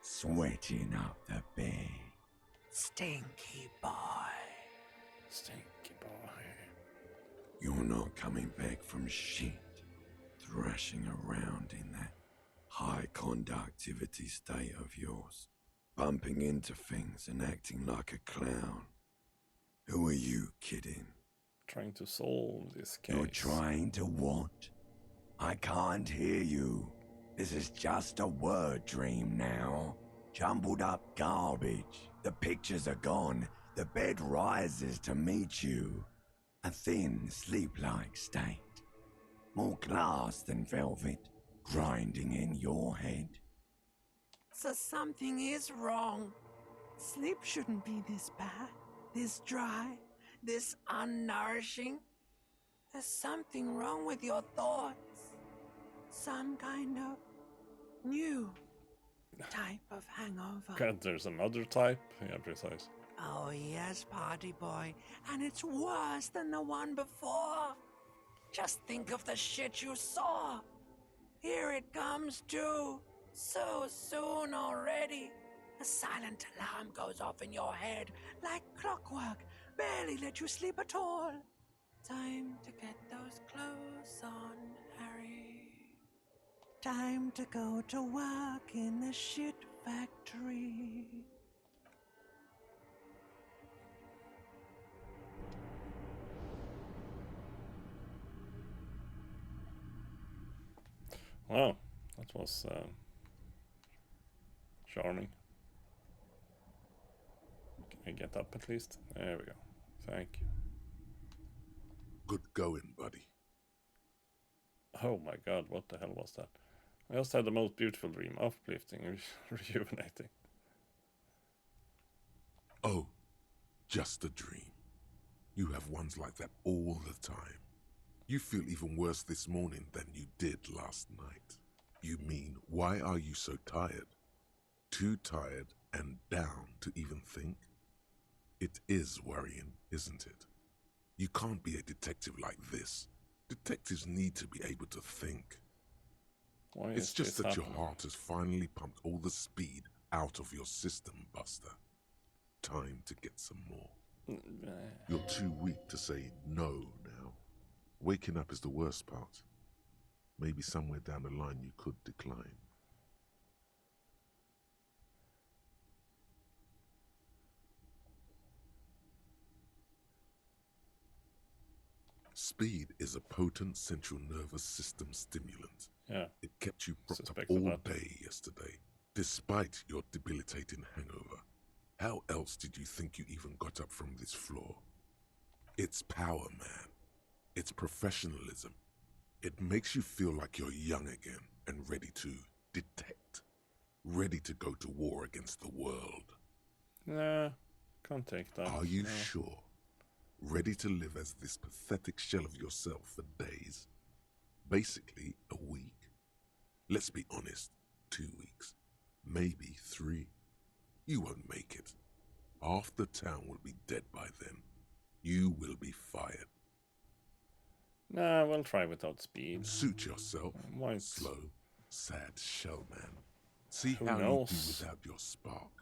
sweating up the bed. Stinky boy. Stinky boy. You're not coming back from shit, thrashing around in that high conductivity state of yours, bumping into things and acting like a clown. Who are you kidding? Trying to solve this case. You're trying to what? I can't hear you. This is just a word dream now. Jumbled up garbage. The pictures are gone. The bed rises to meet you. A thin, sleep-like state. More glass than velvet, grinding in your head. So something is wrong. Sleep shouldn't be this bad, this dry, this unnourishing. There's something wrong with your thoughts. Some kind of new type of hangover. God, there's another type? Yeah, precise. Oh yes, party boy. And it's worse than the one before. Just think of the shit you saw. Here it comes too. So soon already. A silent alarm goes off in your head like clockwork. Barely let you sleep at all. Time to get those clothes on, Harry. Time to go to work in the shit factory. Wow, that was charming. Can I get up at least? There we go. Thank you. Good going, buddy. Oh my god, what the hell was that? I just had the most beautiful dream, uplifting, rejuvenating. Oh, just a dream. You have ones like that all the time. You feel even worse this morning than you did last night. You mean, why are you so tired? Too tired and down to even think? It is worrying, isn't it? You can't be a detective like this. Detectives need to be able to think. Why It's is just this that your happening? heart has finally pumped all the speed out of your system, Buster. Time to get some more. You're too weak to say no now. Waking up is the worst part. Maybe somewhere down the line you could decline. Speed is a potent central nervous system stimulant. Yeah. It kept you propped up Suspect of all that. day yesterday, despite your debilitating hangover. How else did you think you even got up from this floor? It's power, man. It's professionalism. It makes you feel like you're young again and ready to detect. Ready to go to war against the world. Nah, can't take that. Are you no. sure? Ready to live as this pathetic shell of yourself for days? Basically, a week. Let's be honest, 2 weeks. Maybe 3. You won't make it. Half the town will be dead by then. You will be fired. Nah, we'll try without speed. Suit yourself. Might. Slow, sad shell man. See Who how knows? you do without your spark.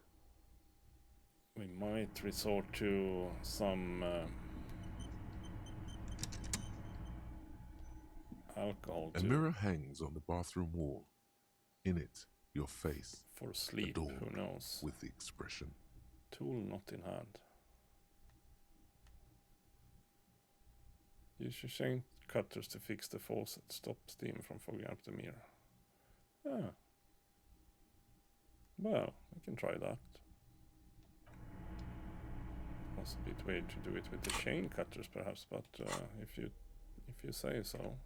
We might resort to some alcohol A mirror hangs on the bathroom wall. In it, your face, for sleep. adored Who knows? with the expression, Tool not in hand. Use your chain cutters to fix the faucet. Stop steam from fogging up the mirror. Ah. Well, we can try that. It's a bit weird to do it with the chain cutters, perhaps, but if you say so.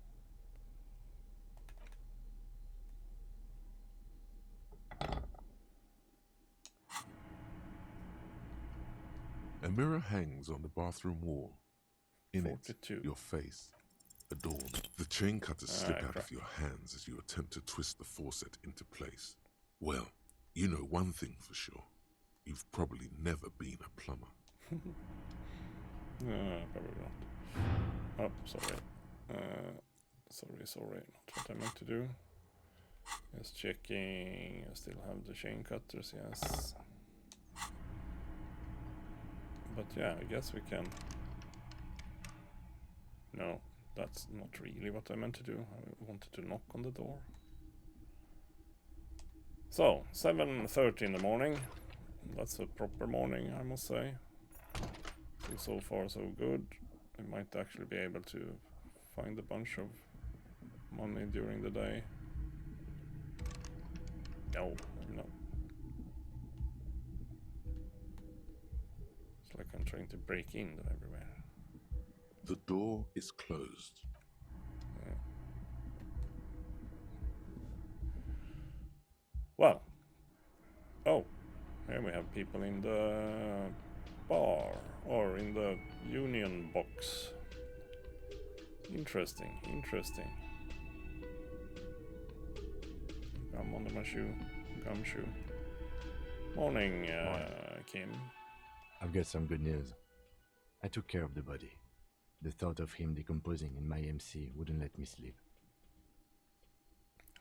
a mirror hangs on the bathroom wall. In 42. it, your face, adorned. The chain cutters slip out crap. of your hands as you attempt to twist the faucet into place. Well, you know one thing for sure. You've probably never been a plumber. No, probably not. Oh, sorry. Sorry. Not what I meant to do. Just checking. I still have the chain cutters, yes. But yeah, I guess we can. No, that's not really what I meant to do. I wanted to knock on the door. So, 7:30 in the morning. That's a proper morning, I must say. So far so good. I might actually be able to find a bunch of money during the day. No, I'm not. It's like I'm trying to break in everywhere. The door is closed. Yeah. Well. Oh, here we have people in the bar or in the union box. Interesting. I'm under my gumshoe. Morning, Kim. I've got some good news. I took care of the body. The thought of him decomposing in my MC wouldn't let me sleep.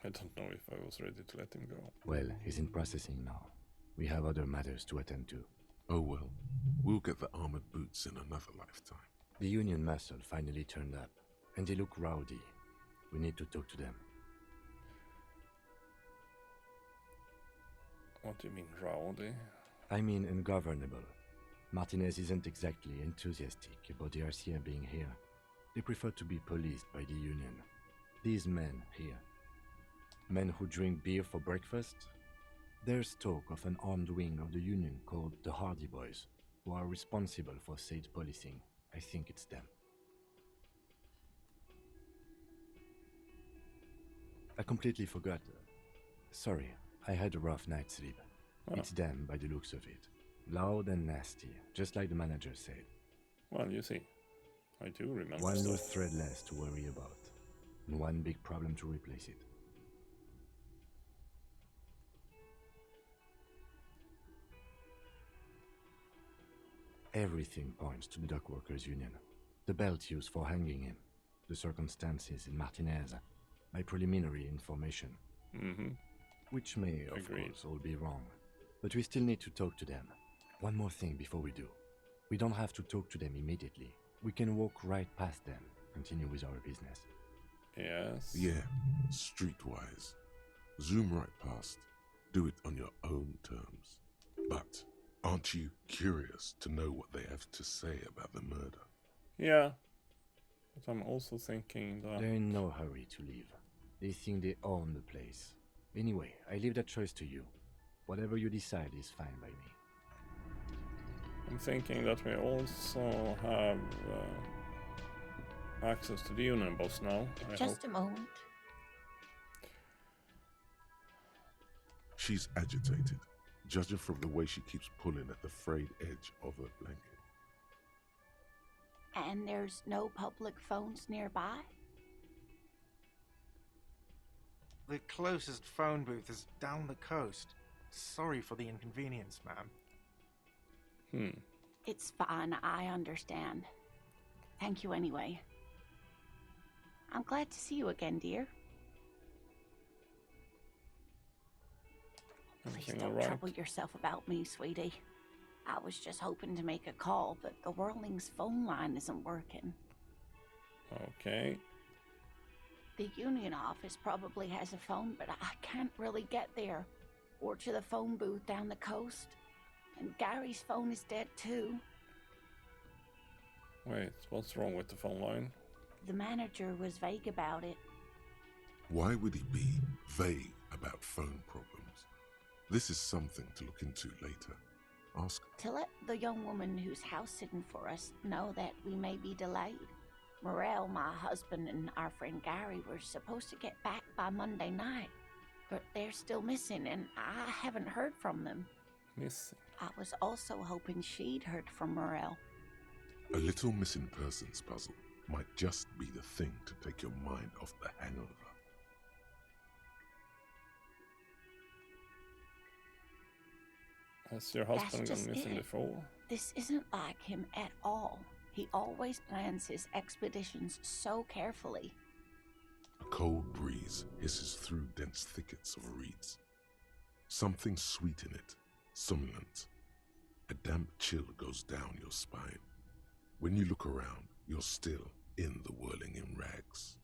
I don't know if I was ready to let him go. Well, he's in processing now. We have other matters to attend to. Oh well, we'll get the armored boots in another lifetime. The Union muscle finally turned up, and they look rowdy. We need to talk to them. What do you mean, rowdy? I mean ungovernable. Martinez isn't exactly enthusiastic about the RCA being here. They prefer to be policed by the Union. These men here. Men who drink beer for breakfast? There's talk of an armed wing of the Union called the Hardy Boys, who are responsible for state policing. I think it's them. I completely forgot. Sorry, I had a rough night's sleep. Oh. It's them by the looks of it. Loud and nasty, just like the manager said. Well, you see, I do remember. One stuff. loose thread less to worry about, and one big problem to replace it. Everything points to the dock workers' union. The belt used for hanging him, the circumstances in Martinez, my preliminary information. Mm-hmm. Which may, of Agreed. course, all be wrong. But we still need to talk to them. One more thing before we do. We don't have to talk to them immediately. We can walk right past them, continue with our business. Yes. Yeah, streetwise. Zoom right past. Do it on your own terms. But aren't you curious to know what they have to say about the murder? Yeah. But I'm also thinking that... They're in no hurry to leave. They think they own the place. Anyway, I leave that choice to you. Whatever you decide is fine by me. I'm thinking that we also have access to the Union boss now. Just a moment. She's agitated, judging from the way she keeps pulling at the frayed edge of her blanket. And there's no public phones nearby? The closest phone booth is down the coast. Sorry for the inconvenience, ma'am. It's fine, I understand. Thank you anyway. I'm glad to see you again, dear. Please don't trouble yourself about me, sweetie. I was just hoping to make a call, but the Whirling's phone line isn't working. Okay. The Union office probably has a phone, but I can't really get there. Or to the phone booth down the coast. And Gary's phone is dead too. Wait, what's wrong with the phone line? The manager was vague about it. Why would he be vague about phone problems? This is something to look into later. Ask To let the young woman who's house sitting for us know that we may be delayed. Morel, my husband, and our friend Gary were supposed to get back by Monday night, but they're still missing, and I haven't heard from them. Missing? I was also hoping she'd heard from Morel. a little missing persons puzzle might just be the thing to take your mind off the hangover. Has your husband gone missing before? This isn't like him at all. He always plans his expeditions so carefully. A cold breeze hisses through dense thickets of reeds. Something sweet in it, somnolent. A damp chill goes down your spine. When you look around, you're still in the whirling in rags.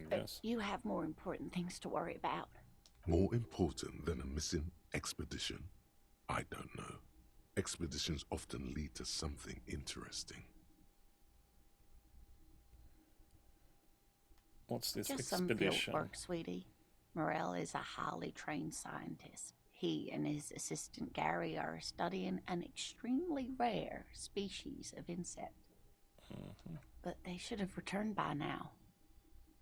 Yes. You have more important things to worry about. More important than a missing expedition? I don't know. Expeditions often lead to something interesting. What's this Just expedition? some field work, sweetie. Morel is a highly trained scientist. He and his assistant Gary are studying an extremely rare species of insect. But they should have returned by now.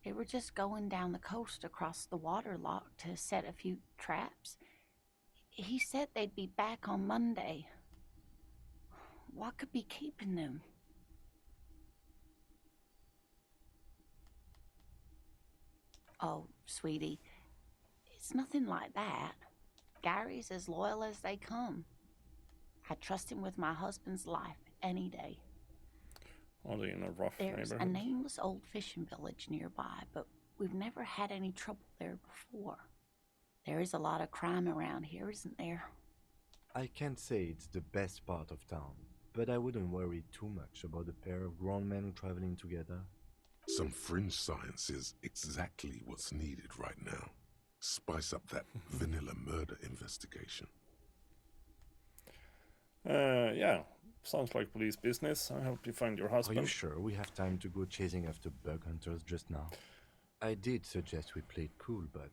They were just going down the coast across the waterlock to set a few traps. He said they'd be back on Monday. What could be keeping them? Oh, sweetie, it's nothing like that. Gary's as loyal as they come. I trust him with my husband's life any day. Are they in a rough There's neighborhood? a nameless old fishing village nearby, but we've never had any trouble there before. There is a lot of crime around here, isn't there? I can't say it's the best part of town, but I wouldn't worry too much about a pair of grown men traveling together. Some fringe science is exactly what's needed right now. Spice up that vanilla murder investigation. Yeah, sounds like police business. I hope you find your Are husband. you sure we have time to go chasing after bug hunters just now? I did suggest we play it cool, but...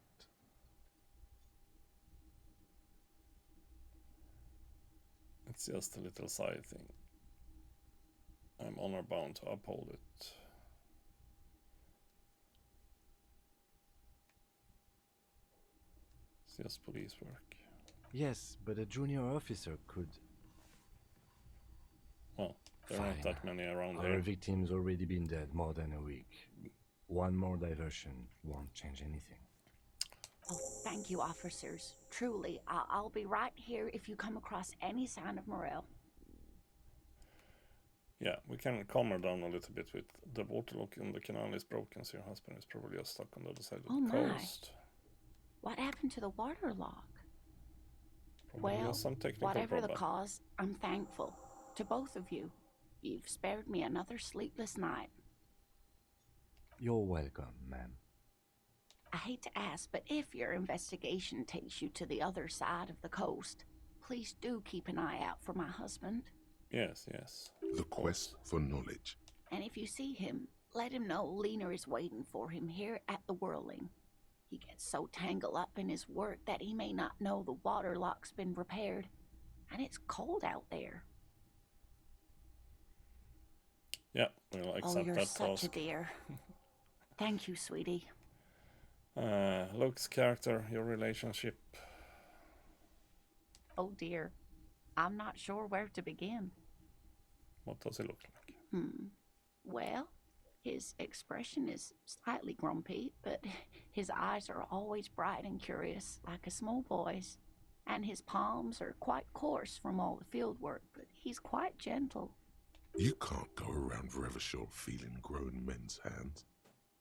It's just a little side thing. I'm honor bound to uphold it. It's just police work. Yes, but a junior officer could... Well, there aren't that many around Our here. victim's already been dead more than a week. One more diversion won't change anything. Oh, thank you, officers. Truly, I'll be right here if you come across any sign of Morel. Yeah, we can calm her down a little bit with the waterlock in the canal is broken, so your husband is probably just stuck on the other side of the coast. What happened to the water lock? Probably Well, some technical whatever the problem. cause, I'm thankful. To both of you. You've spared me another sleepless night. You're welcome, ma'am. I hate to ask, but if your investigation takes you to the other side of the coast, please do keep an eye out for my husband. Yes, yes. The quest for knowledge. And if you see him, let him know Lena is waiting for him here at the Whirling. He gets so tangled up in his work that he may not know the water lock's been repaired, and it's cold out there. Yeah, we'll accept oh, you're that such task. a dear. Thank you, sweetie. Looks, character, your relationship. Oh dear, I'm not sure where to begin. What does he look like? Well, his expression is slightly grumpy, but his eyes are always bright and curious, like a small boy's. And his palms are quite coarse from all the field work, but he's quite gentle. You can't go around Revachol feeling grown men's hands.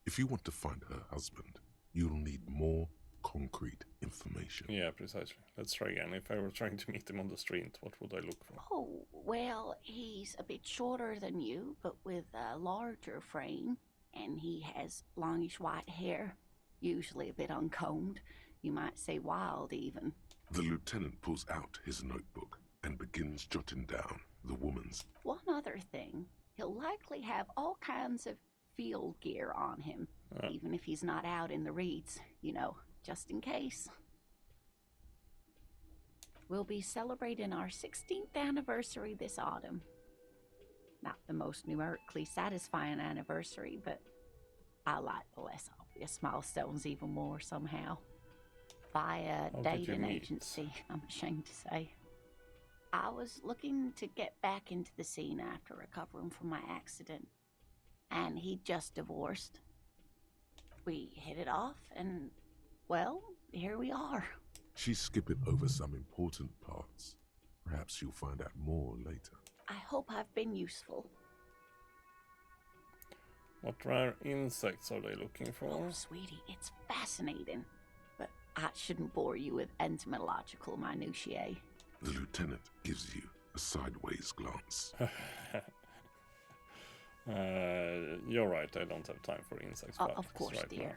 If you want to find her husband, you'll need more concrete information. Yeah, precisely. Let's try again. If I were trying to meet him on the street, what would I look for? Oh, well, he's a bit shorter than you, but with a larger frame, and he has longish white hair, usually a bit uncombed. You might say wild, even. The lieutenant pulls out his notebook and begins jotting down the woman's. One other thing, he'll likely have all kinds of field gear on him, even if he's not out in the reeds, you know, just in case. We'll be celebrating our 16th anniversary this autumn. Not the most numerically satisfying anniversary, but I like the less obvious milestones even more somehow. By a dating agency, I'm ashamed to say. I was looking to get back into the scene after recovering from my accident, and he'd just divorced. We hit it off, and, well, here we are. She's skipping over some important parts. Perhaps you'll find out more later. I hope I've been useful. What rare insects are they looking for? Oh, sweetie, it's fascinating. But I shouldn't bore you with entomological minutiae. The lieutenant gives you a sideways glance. You're right, I don't have time for insects. Of course, right dear. Now.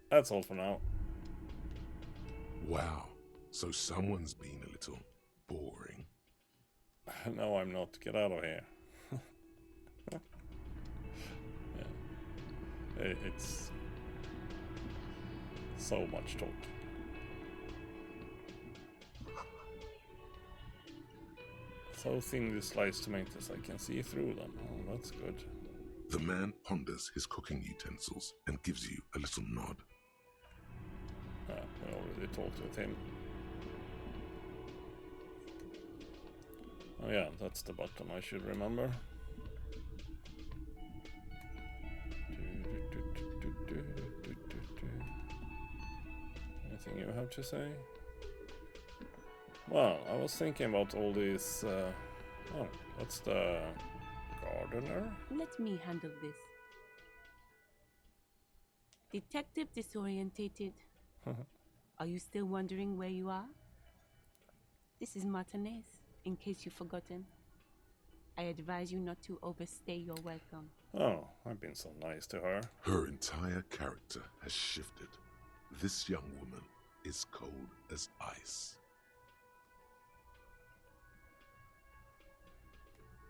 That's all for now. Wow, so someone's been a little boring. No, I'm not. Get out of here. Yeah. It's so much talk. So thinly sliced tomatoes, I can see through them. Oh, that's good. The man ponders his cooking utensils and gives you a little nod. I already talked with him. Oh yeah, that's the button I should remember. Anything you have to say? Well, I was thinking about all these... oh, that's the gardener? Let me handle this. Detective disorientated. Are you still wondering where you are? This is Martinez, in case you've forgotten. I advise you not to overstay your welcome. Oh, I've been so nice to her. Her entire character has shifted. This young woman is cold as ice.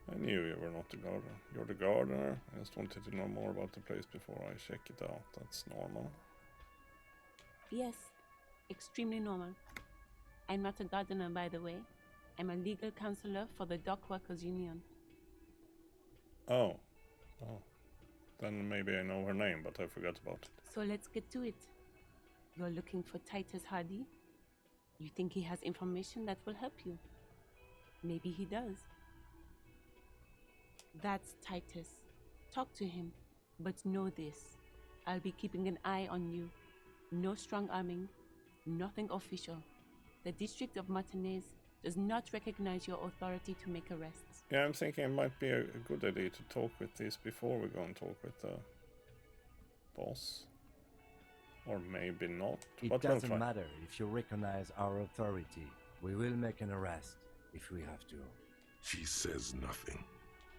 I knew you were not the gardener. You're the gardener. I just wanted to know more about the place before I check it out. That's normal. Yes, extremely normal. I'm not a gardener, by the way. I'm a legal counselor for the Dock Workers Union. Oh. Then maybe I know her name, but I forgot about it. So let's get to it. You're looking for Titus Hardy? You think he has information that will help you? Maybe he does. That's Titus. Talk to him, but know this. I'll be keeping an eye on you. No strong arming, nothing official. The District of Martinez does not recognize your authority to make arrests. Yeah, I'm thinking it might be a good idea to talk with this before we go and talk with the boss. Or maybe not. It but doesn't we'll try. matter if you recognize our authority. We will make an arrest if we have to. She says nothing.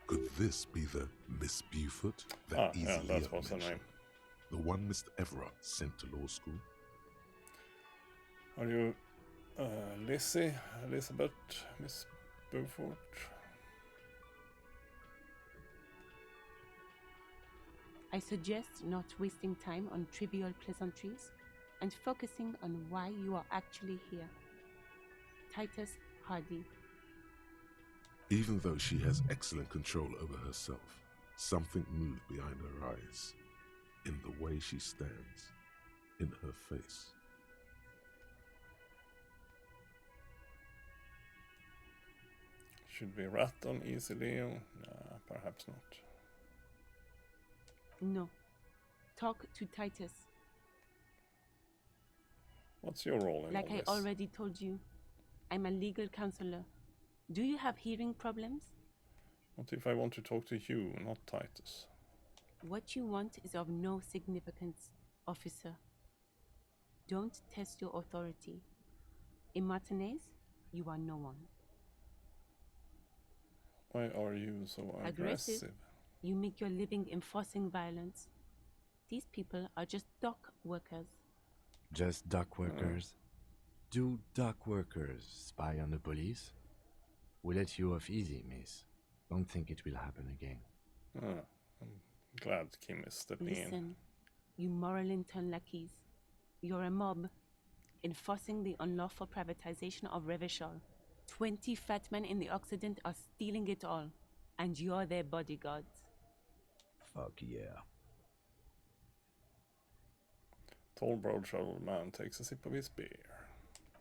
Could this be the Miss Beaufort that yeah, that was her name. The one Mr. Everett sent to law school? Are you Lizzie? Elizabeth? Miss Beaufort? I suggest not wasting time on trivial pleasantries and focusing on why you are actually here. Titus Hardy. Even though she has excellent control over herself, something moved behind her eyes, in the way she stands, in her face. Should we rat on easily? Nah, perhaps not. No. Talk to Titus. What's your role in Like all I this? already told you, I'm a legal counselor. Do you have hearing problems? What if I want to talk to you, not Titus? What you want is of no significance, officer. Don't test your authority. In Martinez, you are no one. Why are you so aggressive? You make your living enforcing violence. These people are just dock workers. Just dock workers? Do dock workers spy on the police? We let you off easy, miss. Don't think it will happen again. I'm glad Kim is stepping in. Listen, you moral intern lackeys. You're a mob, enforcing the unlawful privatization of Revachol. 20 fat men in the Occident are stealing it all, and you're their bodyguards. Fuck yeah. Tall, broad-shouldered man takes a sip of his beer.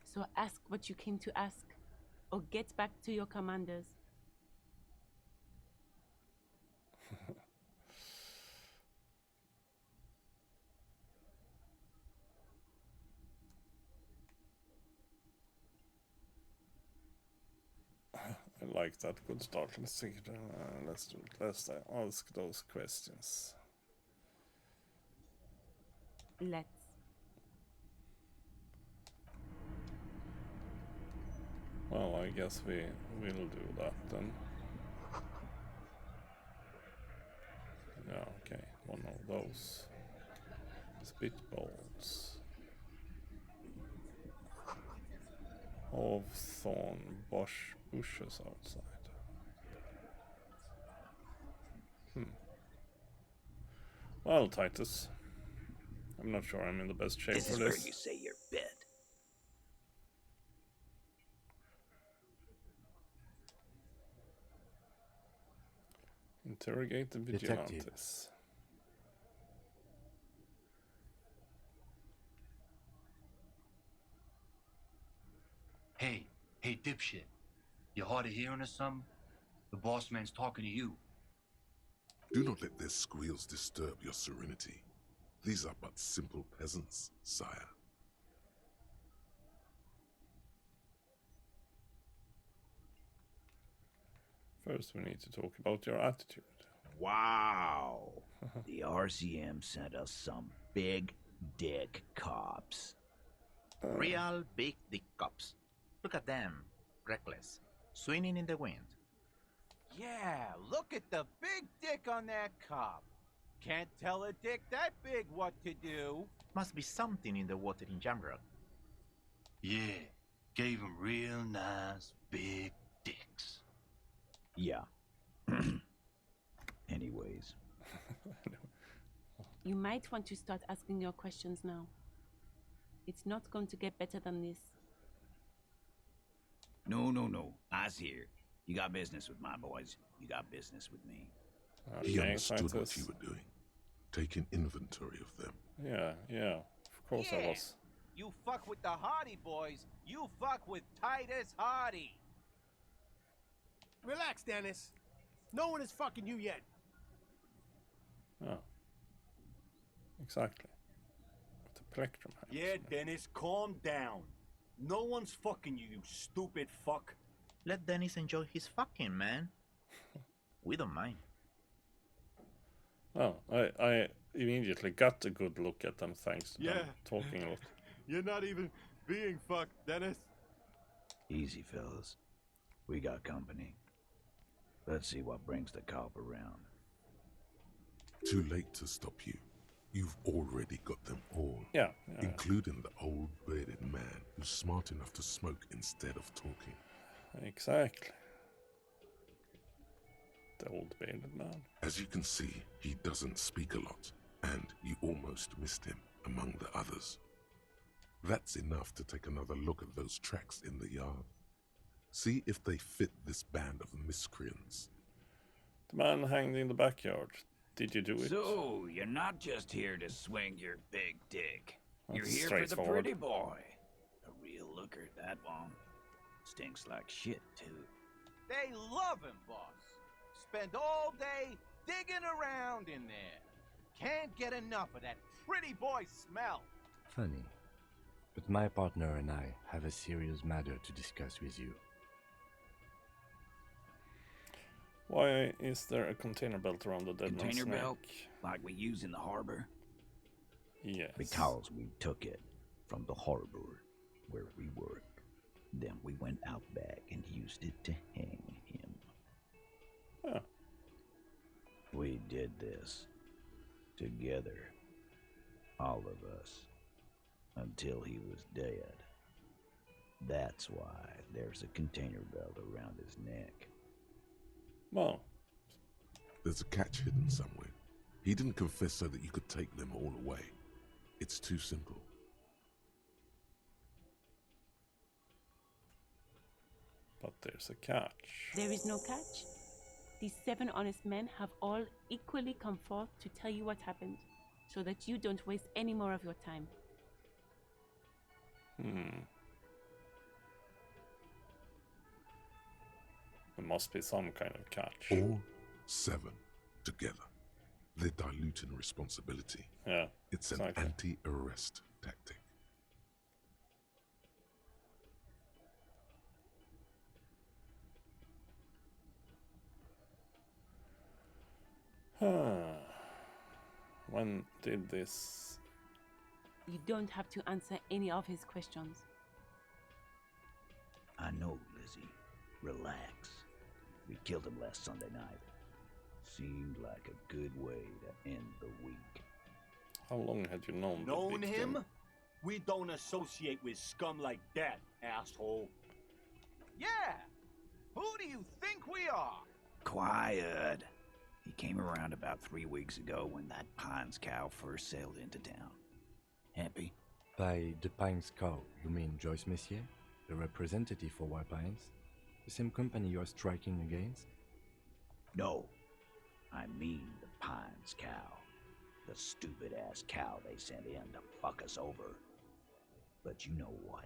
So ask what you came to ask, or get back to your commanders. I like that. Good start. Let's see. Let's do it. Let's ask those questions. Let's. Well, I guess we will do that then. Yeah, okay. One of those spitballs. Of thorn bushes outside. Well, Titus, I'm not sure I'm in the best shape This for is this. where you say your bit. Interrogate the Vigilantes. Hey, dipshit. You hard of hearing or something? The boss man's talking to you. Do not let their squeals disturb your serenity. These are but simple peasants, sire. First, we need to talk about your attitude. Wow. The RCM sent us some big dick cops. Real big dick cops. Look at them. Reckless. Swinging in the wind. Yeah, look at the big dick on that cop. Can't tell a dick that big what to do. Must be something in the water in Jamrock. Yeah, gave him real nice big dicks. Yeah. Anyways. You might want to start asking your questions now. It's not going to get better than this. No. I's here. You got business with my boys. You got business with me. He understood what you were doing. Taking inventory of them. Yeah. Of course I was. You fuck with the Hardy boys, you fuck with Titus Hardy. Relax, Dennis. No one is fucking you yet. Oh. Exactly. With the plectrum. Yeah, Dennis, calm down. No one's fucking you, you stupid fuck. Let Dennis enjoy his fucking, man. We don't mind. Oh, I immediately got a good look at them thanks to them talking a lot. You're not even being fucked, Dennis. Easy, fellas. We got company. Let's see what brings the cop around. Too late to stop you. You've already got them all. Yeah. Including the old bearded man who's smart enough to smoke instead of talking. Exactly. The old bearded man. As you can see, he doesn't speak a lot, and you almost missed him among the others. That's enough to take another look at those tracks in the yard. See if they fit this band of miscreants. The man hanged in the backyard. Did you do it? So, you're not just here to swing your big dick. You're That's here for the straightforward. pretty boy. A real looker, that one. Stinks like shit, too. They love him, boss. Spend all day digging around in there. Can't get enough of that pretty boy smell. Funny. But my partner and I have a serious matter to discuss with you. Why is there a container belt around the dead man's Container neck? belt? Like we use in the harbor? Yes. Because we took it from the harbor where we work. Then we went out back and used it to hang him. Huh. We did this together, all of us, until he was dead. That's why there's a container belt around his neck. Well, there's a catch hidden somewhere. He didn't confess so that you could take them all away. It's too simple. But there's a catch. There is no catch. These 7 honest men have all equally come forth to tell you what happened, so that you don't waste any more of your time. There must be some kind of catch. All 7 together. They're diluting responsibility. Yeah, it's an exactly. anti-arrest tactic. When did this... You don't have to answer any of his questions. I know, Lizzie. Relax. We killed him last Sunday night. Seemed like a good way to end the week. How long had you known the Known victim? him? We don't associate with scum like that, asshole. Yeah! Who do you think we are? Quiet. He came around about 3 weeks ago when that Pines cow first sailed into town. Happy? By the Pines cow, you mean Joyce Messier, the representative for White Pines? The same company you are striking against? No. I mean the Pines cow. The stupid-ass cow they sent in to fuck us over. But you know what?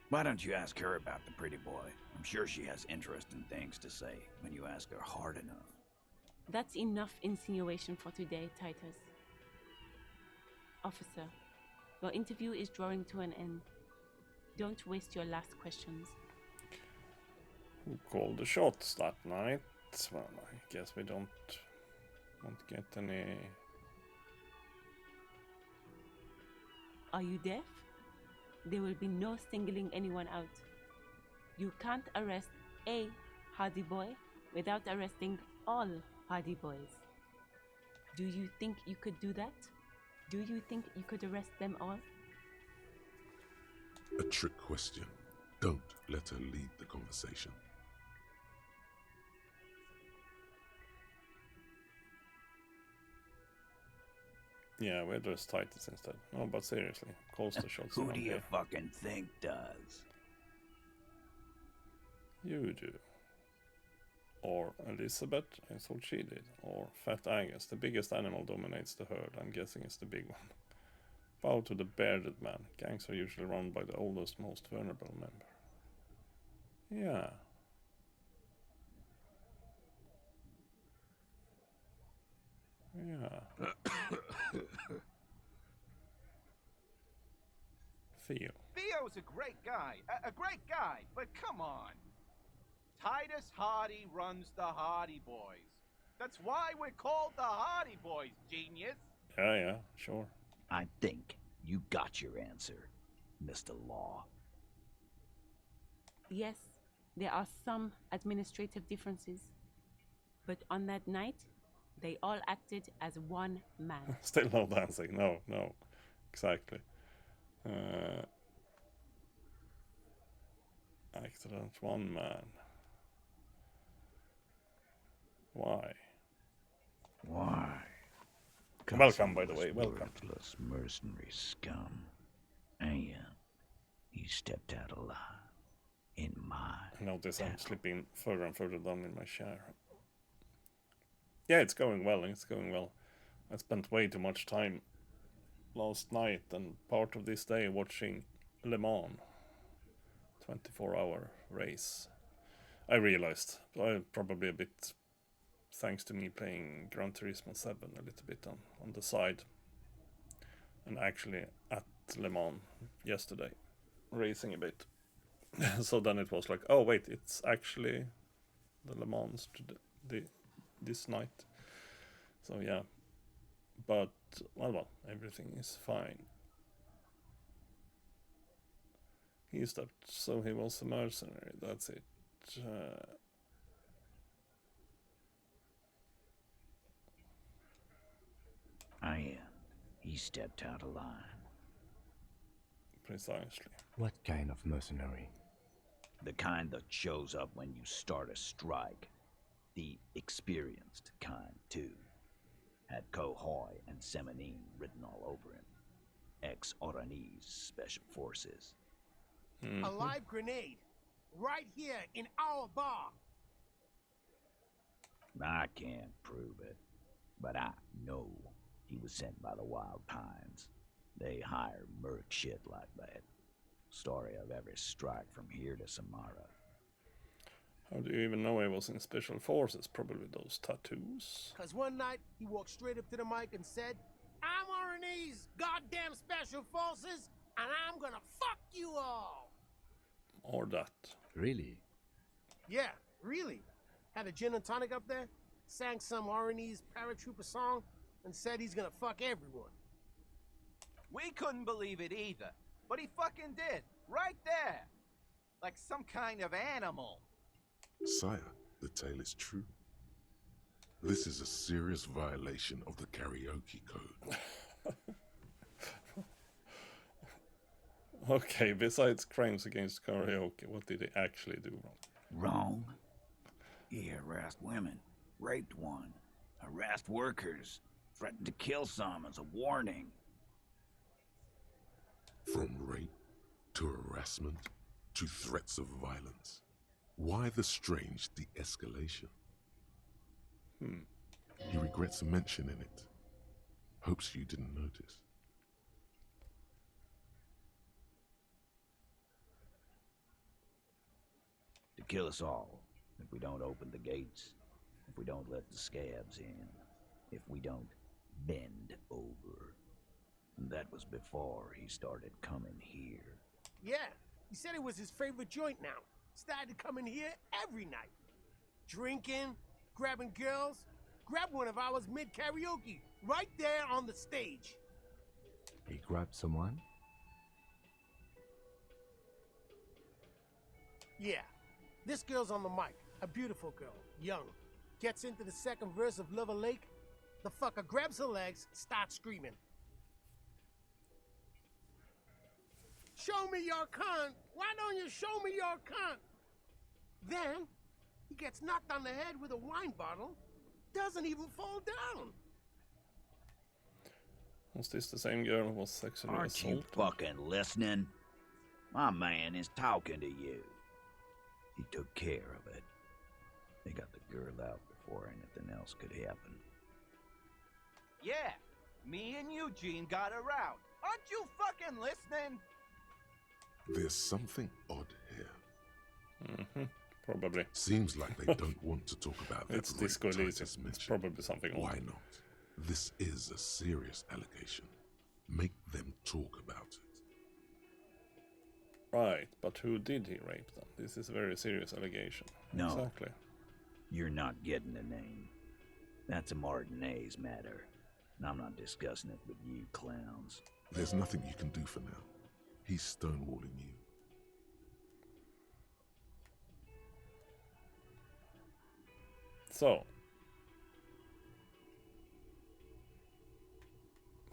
Why don't you ask her about the pretty boy? I'm sure she has interesting things to say when you ask her hard enough. That's enough insinuation for today, Titus. Officer, your interview is drawing to an end. Don't waste your last questions. Who called the shots that night? Well, I guess we won't get any... Are you deaf? There will be no singling anyone out. You can't arrest a Hardy Boy without arresting all Hardy Boys. Do you think you could do that? Do you think you could arrest them all? A trick question. Don't let her lead the conversation. Yeah, we address Titus instead. No, but seriously, calls the shots. Who around do you here. fucking think does? You do. Or Elizabeth, I thought she did. Or Fat Angus, the biggest animal dominates the herd. I'm guessing it's the big one. Bow to the bearded man. Gangs are usually run by the oldest, most vulnerable member. Yeah. Yeah. Theo. Theo's a great guy. A great guy, but come on. Titus Hardy runs the Hardy Boys. That's why we're called the Hardy Boys, genius. Yeah, sure. I think you got your answer, Mr. Law. Yes, there are some administrative differences. But on that night, they all acted as one man. Still no dancing. No. Exactly. Acted as one man. Why? Why? Welcome, by the way, welcome. Worthless mercenary scum. And he stepped out alive in my I notice town. I'm slipping further and further down in my chair. Yeah, it's going well, it's going well. I spent way too much time last night and part of this day watching Le Mans 24-hour race. I realized probably a bit thanks to me playing Gran Turismo 7 a little bit on the side, and actually at Le Mans yesterday racing a bit. So then it was like, oh wait, it's actually the Le Mans this night. So yeah, but well, everything is fine. He stepped, so he was a mercenary, that's it. And he stepped out of line. Precisely. What kind of mercenary? The kind that shows up when you start a strike. The experienced kind, too. Had Cohoy and Semenine written all over him. Ex-Oranese Special Forces. A live grenade. Right here in our bar. I can't prove it, but I know he was sent by the Wild Pines. They hire merc shit like that. Story of every strike from here to Samara. How do you even know he was in Special Forces? Probably those tattoos. Cause one night he walked straight up to the mic and said, "I'm RNE's goddamn Special Forces, and I'm gonna fuck you all." Or that. Really? Yeah, really. Had a gin and tonic up there, sang some RNE's paratrooper song, and said he's gonna fuck everyone. We couldn't believe it either, but he fucking did, right there. Like some kind of animal. Sire, the tale is true. This is a serious violation of the karaoke code. Okay, besides crimes against karaoke, what did he actually do wrong? Wrong? He harassed women, raped one, harassed workers, threatened to kill some as a warning. From rape to harassment to threats of violence. Why the strange de-escalation? He regrets mentioning it. Hopes you didn't notice. To kill us all, if we don't open the gates, if we don't let the scabs in, if we don't bend over. And that was before he started coming here. Yeah, he said it was his favorite joint now. Started coming here every night. Drinking, grabbing girls. Grabbed one of ours mid-karaoke, right there on the stage. He grabbed someone? Yeah, this girl's on the mic. A beautiful girl, young. Gets into the second verse of Lover Lake. The fucker grabs her legs, starts screaming. "Show me your cunt! Why don't you show me your cunt?" Then, he gets knocked on the head with a wine bottle. Doesn't even fall down. Was this the same girl who was sexually Aren't you assaulted? fucking listening? My man is talking to you. He took care of it. They got the girl out before anything else could happen. Yeah, me and Eugene got her out. Aren't you fucking listening? There's something odd here. Probably. Seems like they don't want to talk about that. It's Disco Elysium. It's probably something odd. Why not? This is a serious allegation. Make them talk about it. Right, but who did he rape then? This is a very serious allegation. No. Exactly. You're not getting the name. That's a Martinez matter. And I'm not discussing it with you clowns. There's nothing you can do for now. He's stonewalling you. So,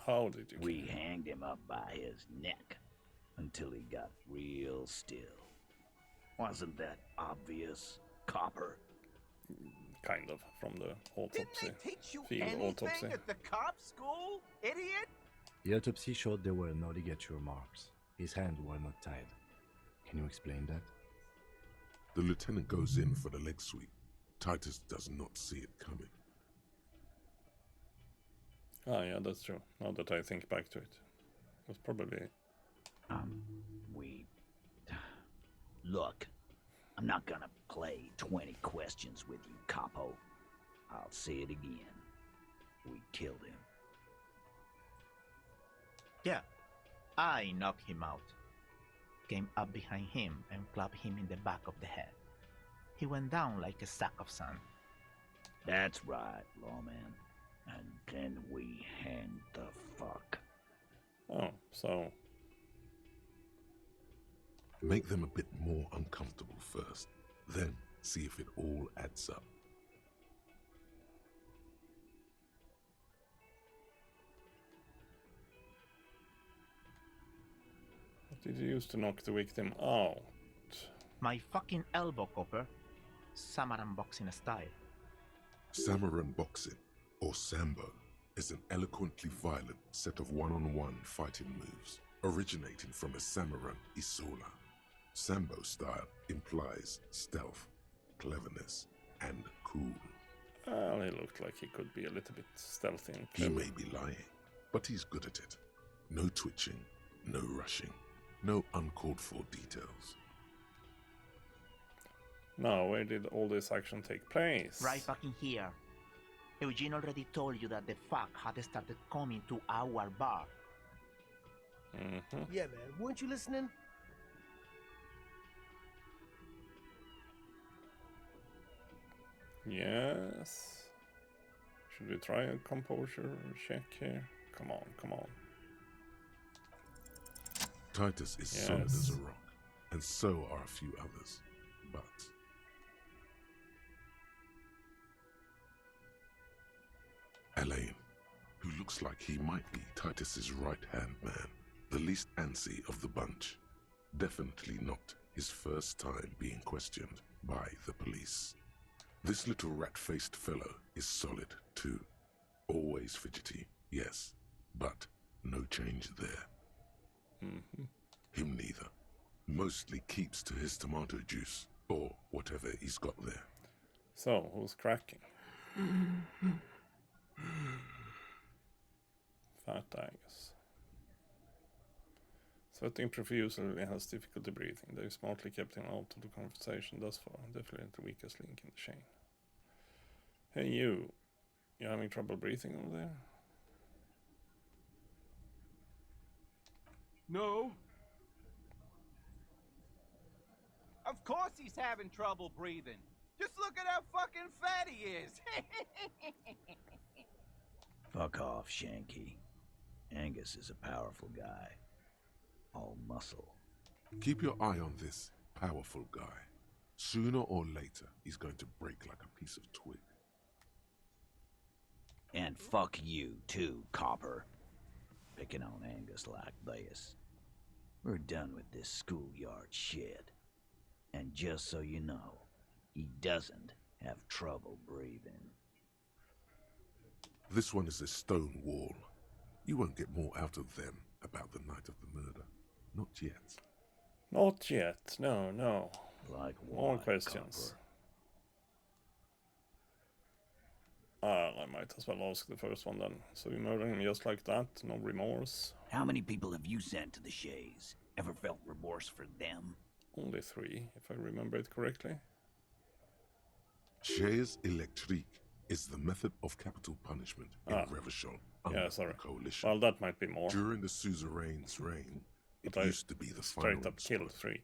how did you? We hanged him up by his neck until he got real still. Wasn't that obvious, Copper? kind of, from the autopsy. Didn't they teach you Field anything autopsy. at the cop school, idiot? The autopsy showed there were no ligature marks. His hands were not tied. Can you explain that? The lieutenant goes in for the leg sweep. Titus does not see it coming. Ah, yeah, that's true. Now that I think back to it. It was probably... Look, I'm not gonna play 20 questions with you, capo. I'll say it again. We killed him. Yeah, I knocked him out. Came up behind him and clapped him in the back of the head. He went down like a sack of sand. That's right, lawman. And then we hanged the fuck. Oh, so... Make them a bit more uncomfortable first, then see if it all adds up. What did you use to knock the victim out? My fucking elbow, copper. Samaran boxing style. Samaran boxing, or Sambo, is an eloquently violent set of one-on-one fighting moves, originating from a Samaran Isola. Sambo style implies stealth, cleverness, and cool. Well, he looked like he could be a little bit stealthy and He clever. may be lying, but he's good at it. No twitching, no rushing, no uncalled for details. Now, where did all this action take place? Right fucking here. Eugene already told you that the fuck had started coming to our bar. Mm-hmm. Yeah, man. Weren't you listening? Yes. Should we try a composure check here? Come on, come on. Titus is solid as a rock, and so are a few others. But Elaine, who looks like he might be Titus's right-hand man, the least antsy of the bunch, definitely not his first time being questioned by the police. This little rat-faced fellow is solid too. Always fidgety, yes, but no change there. Mm-hmm. Him neither. Mostly keeps to his tomato juice, or whatever he's got there. So, who's cracking? Fat Angus. Sweating profusely, has difficulty breathing. They smartly kept him out of the conversation thus far. Definitely the weakest link in the chain. Hey you having trouble breathing over there? No. Of course he's having trouble breathing. Just look at how fucking fat he is. Fuck off, Shanky. Angus is a powerful guy. All muscle. Keep your eye on this powerful guy. Sooner or later, he's going to break like a piece of twig. And fuck you, too, copper. Picking on Angus like this. We're done with this schoolyard shit. And just so you know, he doesn't have trouble breathing. This one is a stone wall. You won't get more out of them about the night of the murder. Not yet. Not yet. No, no. Like more questions. I might as well ask the first one then. So you murder him just like that? No remorse? How many people have you sent to the Shays? Ever felt remorse for them? Only 3, if I remember it correctly. Chaise électrique is the method of capital punishment in Revachol under the coalition. Well, that might be more. During the suzerain's reign, it used to be the straight final up killed 3.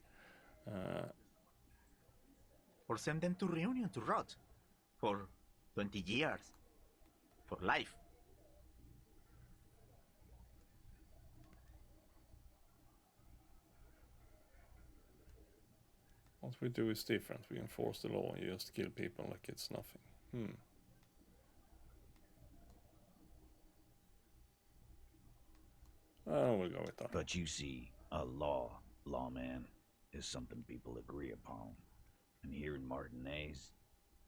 Or send them to Reunion to rot. For 20 years. For life. What we do is different. We enforce the law. You just kill people like it's nothing. Oh, we'll go with that. But you see, a lawman, is something people agree upon. And here in Martinez,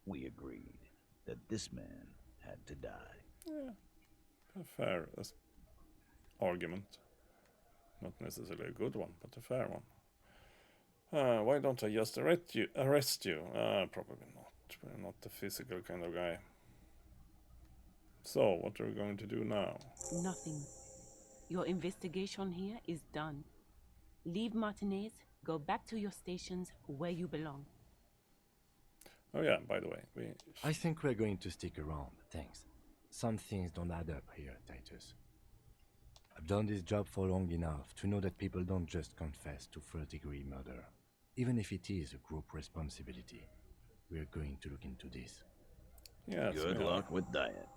we agreed. that this man had to die. Yeah, a fair argument. Not necessarily a good one, but a fair one. Why don't I just arrest you? Probably not. We're not the physical kind of guy. So, what are we going to do now? Nothing. Your investigation here is done. Leave Martinez, go back to your stations where you belong. Oh yeah, by the way, I think we're going to stick around, thanks. Some things don't add up here, Titus. I've done this job for long enough to know that people don't just confess to first-degree murder. Even if it is a group responsibility, we're going to look into this. Yes, Good luck with that.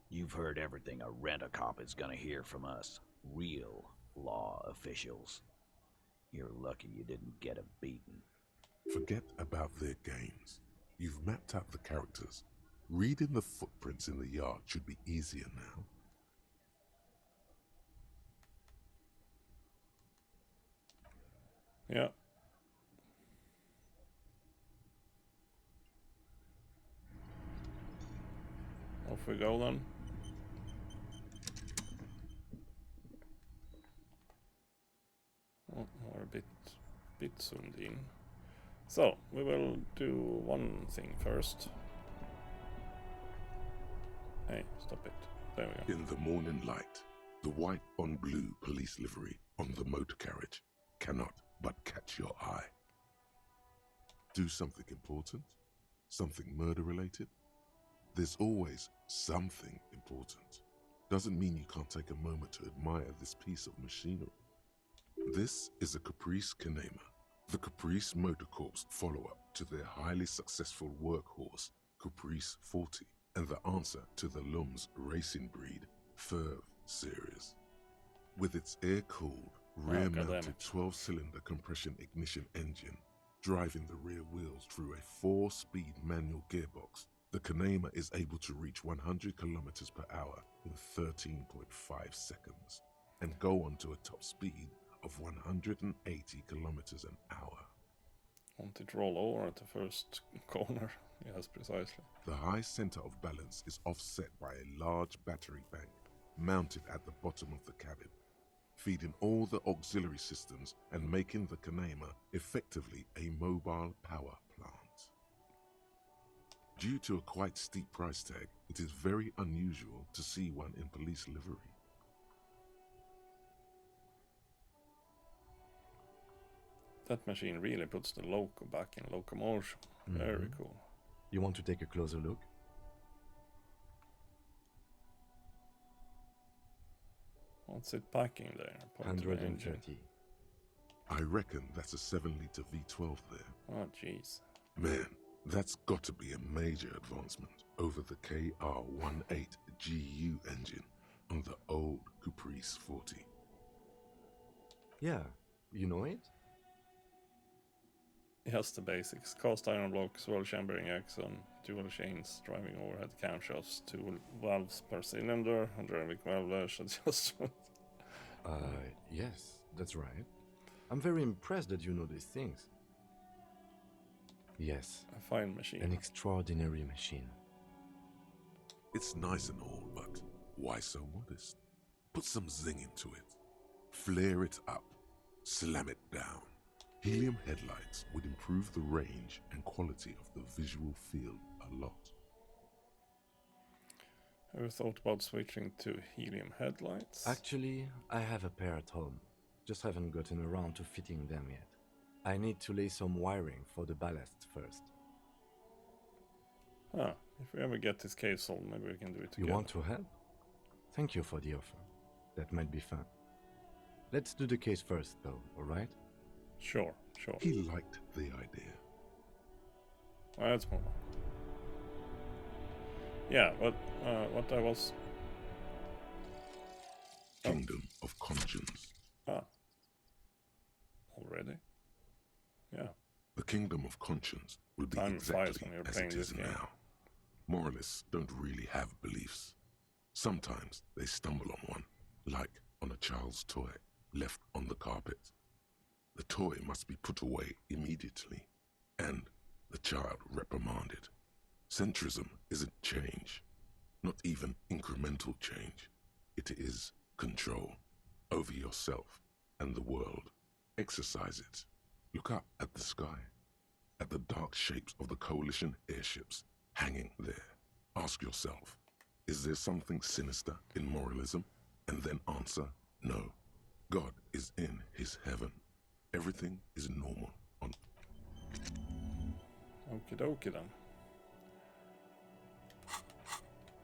You've heard everything a rent-a-cop is gonna hear from us, real law officials. You're lucky you didn't get a beating. Forget about their games. You've mapped out the characters. Reading the footprints in the yard should be easier now. Yeah. Off we go then. Oh, we're a bit zoomed in. So, we will do one thing first. Hey, stop it. There we go. In the morning light, the white on blue police livery on the motor carriage cannot but catch your eye. Do something important? Something murder-related? There's always something important. Doesn't mean you can't take a moment to admire this piece of machinery. This is a Caprice Canema, the Caprice Motor Corps follow-up to their highly successful workhorse, Caprice 40, and the answer to the Lum's racing breed, Ferv series. With its air-cooled, rear-mounted 12-cylinder compression ignition engine, driving the rear wheels through a 4-speed manual gearbox, the Canema is able to reach 100 kilometers per hour in 13.5 seconds, and go on to a top speed of 180 kilometers an hour. Want it to roll over at the first corner? Yes, precisely. The high center of balance is offset by a large battery bank mounted at the bottom of the cabin, feeding all the auxiliary systems and making the Canema effectively a mobile power plant. Due to a quite steep price tag, it is very unusual to see one in police livery. That machine really puts the loco back in locomotion. Very cool. You want to take a closer look? What's it packing there? 130. I reckon that's a 7-liter V12 there. Oh, jeez. Man, that's got to be a major advancement over the KR-18 GU engine on the old Caprice 40. Yeah, you know it? It has the basics. Cast iron blocks, world chambering axle, dual chains, driving overhead camshafts, 2 valves per cylinder, hydraulic valve lash adjustment. Yes, that's right. I'm very impressed that you know these things. Yes. A fine machine. An extraordinary machine. It's nice and all, but why so modest? Put some zing into it. Flare it up. Slam it down. Helium headlights would improve the range and quality of the visual field a lot. Have you thought about switching to helium headlights? Actually, I have a pair at home. Just haven't gotten around to fitting them yet. I need to lay some wiring for the ballast first. If we ever get this case solved, maybe we can do it together. You want to help? Thank you for the offer. That might be fun. Let's do the case first, though, alright? Sure. He liked the idea. Well, let's move on. Yeah, but what I was... Kingdom of Conscience. Already? Yeah. The Kingdom of Conscience will be Time flies exactly when you're as playing it this is game. now. Moralists don't really have beliefs. Sometimes they stumble on one, like on a child's toy left on the carpet. The toy must be put away immediately, and the child reprimanded. Centrism isn't change, not even incremental change. It is control over yourself and the world. Exercise it. Look up at the sky, at the dark shapes of the coalition airships hanging there. Ask yourself, is there something sinister in moralism? And then answer, no. God is in his heaven. Everything is normal on... Okie dokie then.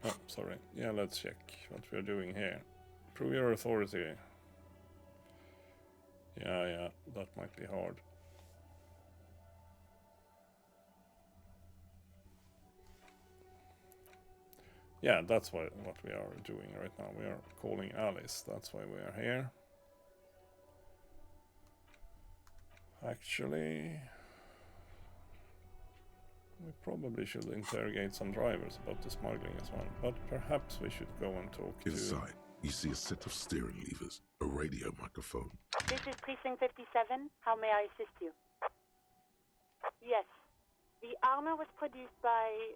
Oh, sorry. Yeah, let's check what we're doing here. Prove your authority. Yeah, that might be hard. Yeah, that's what we are doing right now. We are calling Alice. That's why we are here. Actually, we probably should interrogate some drivers about the smuggling as well. But perhaps we should go and talk to... Inside, you see a set of steering levers, a radio microphone. This is Precinct 57. How may I assist you? Yes. The armor was produced by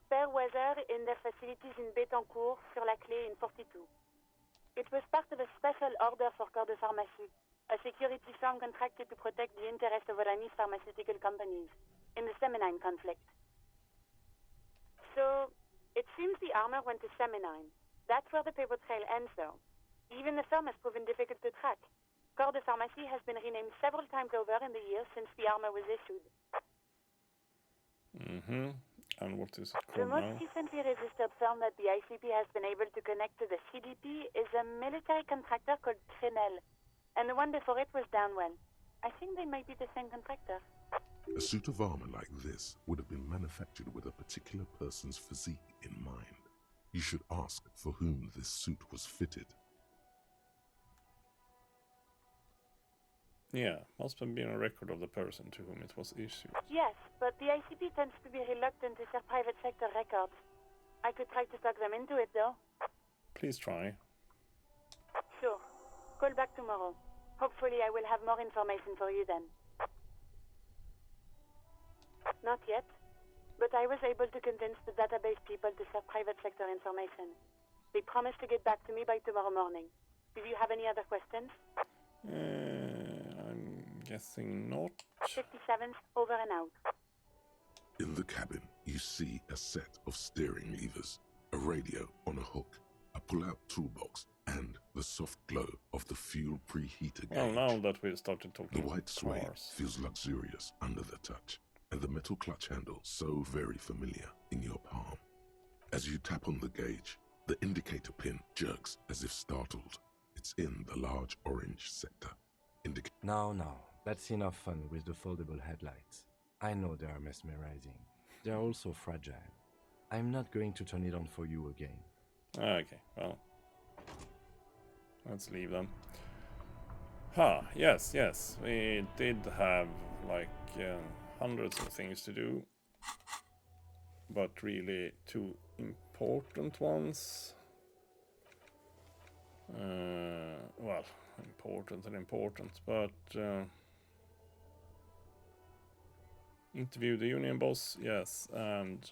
Fairweather in their facilities in Bétancourt, sur la Clé in 42. It was part of a special order for Corps de Pharmacie, a security firm contracted to protect the interests of Oranese pharmaceutical companies in the Semenine conflict. So, it seems the armor went to Semenine. That's where the paper trail ends, though. Even the firm has proven difficult to track. Corps de Pharmacie has been renamed several times over in the years since the armor was issued. And what is it The called most now? recently registered firm that the ICP has been able to connect to the CDP is a military contractor called Trinell, and the one before it was Downwell. I think they might be the same contractor. A suit of armor like this would have been manufactured with a particular person's physique in mind. You should ask for whom this suit was fitted. Yeah, must have been a record of the person to whom it was issued. Yes, but the ICP tends to be reluctant to share private sector records. I could try to talk them into it, though. Please try. Sure. Call back tomorrow. Hopefully I will have more information for you then. Not yet, but I was able to convince the database people to share private sector information. They promised to get back to me by tomorrow morning. Do you have any other questions? I'm guessing not. 57th, over and out. In the cabin, you see a set of steering levers, a radio on a hook, a pull-out toolbox, and the soft glow of the fuel preheater gauge. Well, now that we started talking The white suede cars. feels luxurious under the touch, and the metal clutch handle so very familiar in your palm. As you tap on the gauge, the indicator pin jerks as if startled. It's in the large orange sector. Now, that's enough fun with the foldable headlights. I know they are mesmerizing. They are also fragile. I'm not going to turn it on for you again. Okay, well. Let's leave them. Yes. We did have like hundreds of things to do. But really two important ones. Well, important, but interview the union boss, yes, and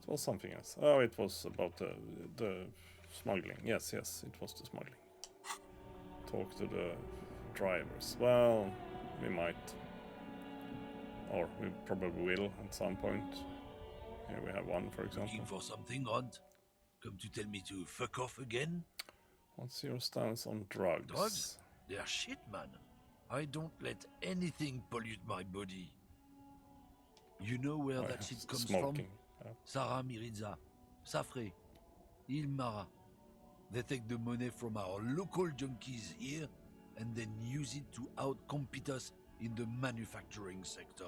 it was something else. Oh, it was about the smuggling. Yes, it was the smuggling. Talk to the drivers. Well, we might. Or we probably will at some point. Here we have one, for example. Looking for something odd? Come to tell me to fuck off again? What's your stance on drugs? Drugs? They're shit, man. I don't let anything pollute my body. You know where that shit comes smoking. from? Sarah Miriza, Safre, Ilmara. They take the money from our local junkies here and then use it to outcompete us in the manufacturing sector.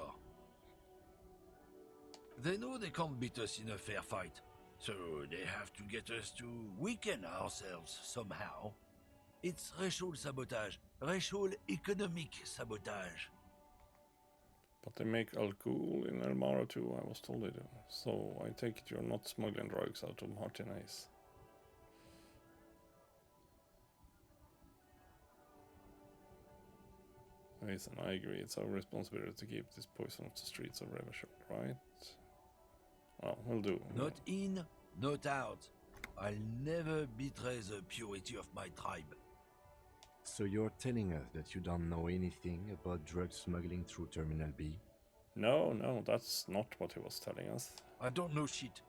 They know they can't beat us in a fair fight, So they have to get us to weaken ourselves somehow. It's racial sabotage, racial economic sabotage. But they make alcohol in El Maro too, I was told they do. So I take it you're not smuggling drugs out of Martinez. Listen, I agree. It's our responsibility to keep this poison off the streets of Revachol, right? Well, we'll do. Not in, not out. I'll never betray the purity of my tribe. So you're telling us that you don't know anything about drug smuggling through Terminal B? No, that's not what he was telling us. I don't know shit.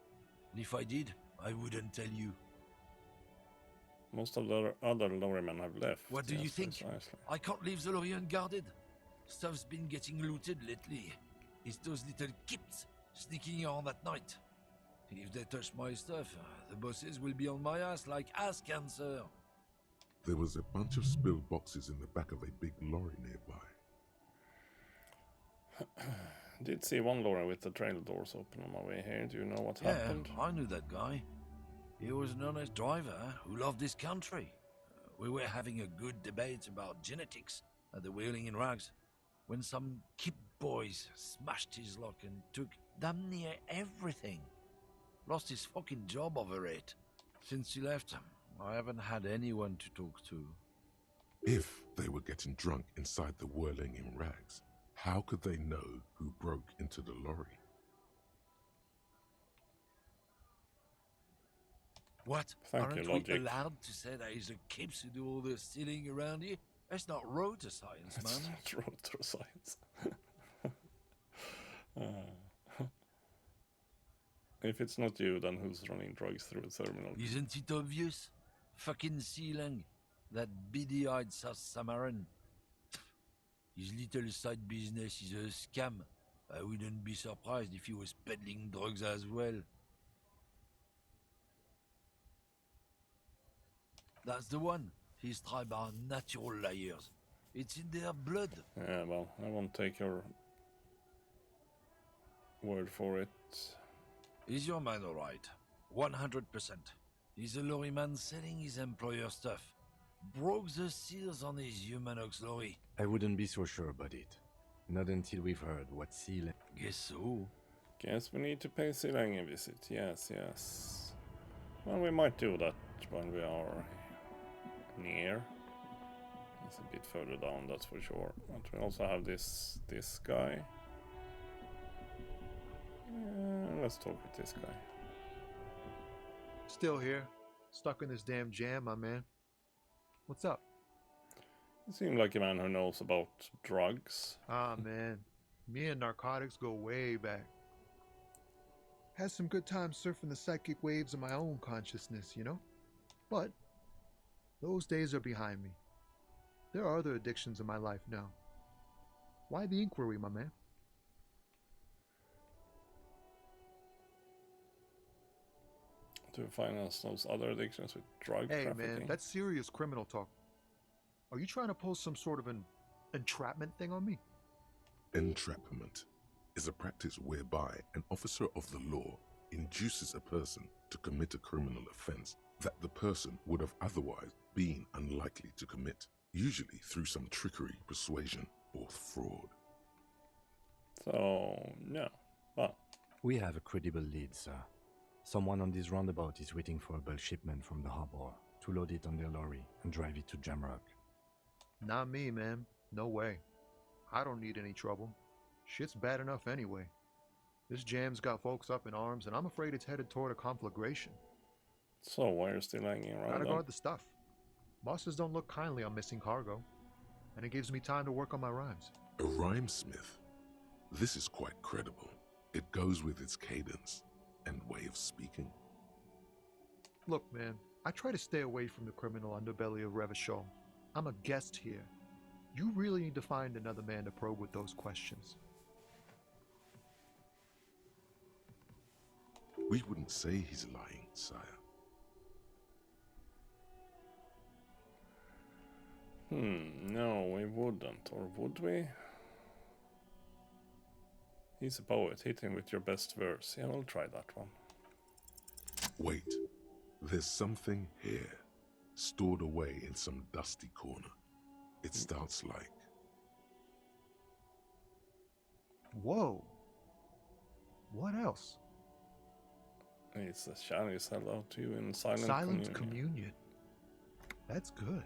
And if I did, I wouldn't tell you. Most of the other lorrymen have left. What do you think? Precisely. I can't leave the lorry unguarded. Stuff's been getting looted lately. It's those little kips sneaking around at night. If they touch my stuff, the bosses will be on my ass like ass cancer. There was a bunch of spilled boxes in the back of a big lorry nearby. Did see one lorry with the trailer doors open on my way here. Do you know what happened? I knew that guy. He was an honest driver who loved this country. We were having a good debate about genetics at the Wheeling in Rags when some kip boys smashed his lock and took damn near everything. Lost his fucking job over it. Since he left, I haven't had anyone to talk to. If they were getting drunk inside the Whirling in Rags, how could they know who broke into the lorry? What? Thank Aren't you, we Logic. allowed to say that it's the kips who do all the stealing around here? That's not rotor science, It's man. not rotor science. If it's not you, then who's running drugs through the terminal? Isn't it obvious? Fucking Sealang, that beady-eyed South Samaran. His little side business is a scam. I wouldn't be surprised if he was peddling drugs as well. That's the one. His tribe are natural liars. It's in their blood. Yeah, well, I won't take your word for it. Is your man alright? 100%. He's a lorryman selling his employer stuff. Broke the seals on his Humanox lorry. I wouldn't be so sure about it. Not until we've heard what Seal... Guess so. Guess we need to pay Sealang a visit. Yes. Well, we might do that when we are near. It's a bit further down, that's for sure. But we also have this guy. Let's talk with this guy. Still here. Stuck in this damn jam, my man. What's up? You seem like a man who knows about drugs. Ah, man. Me and narcotics go way back. Had some good times surfing the psychic waves of my own consciousness, you know? But those days are behind me. There are other addictions in my life now. Why the inquiry, my man? To finance those other addictions with drug Hey, trafficking. man, that's serious criminal talk. Are you trying to pull some sort of an entrapment thing on me? Entrapment is a practice whereby an officer of the law induces a person to commit a criminal offense that the person would have otherwise been unlikely to commit, usually through some trickery, persuasion, or fraud. So, no. Well, we have a credible lead, sir. Someone on this roundabout is waiting for a bulk shipment from the harbor to load it on their lorry and drive it to Jamrock. Not me, man. No way. I don't need any trouble. Shit's bad enough anyway. This jam's got folks up in arms, and I'm afraid it's headed toward a conflagration. So why are you still hanging around? Gotta then? guard the stuff. Bosses don't look kindly on missing cargo, and it gives me time to work on my rhymes. A rhymesmith? This is quite credible. It goes with its cadence and way of speaking. Look, man, I try to stay away from the criminal underbelly of Revachol. I'm a guest here. You really need to find another man to probe with those questions. We wouldn't say he's lying, sire. No, we wouldn't, or would we? He's a poet. Hit him with your best verse. Yeah, we'll try that one. Wait, there's something here, stored away in some dusty corner. It starts like... Whoa. What else? It's a chalice held out to you in silent communion. That's good.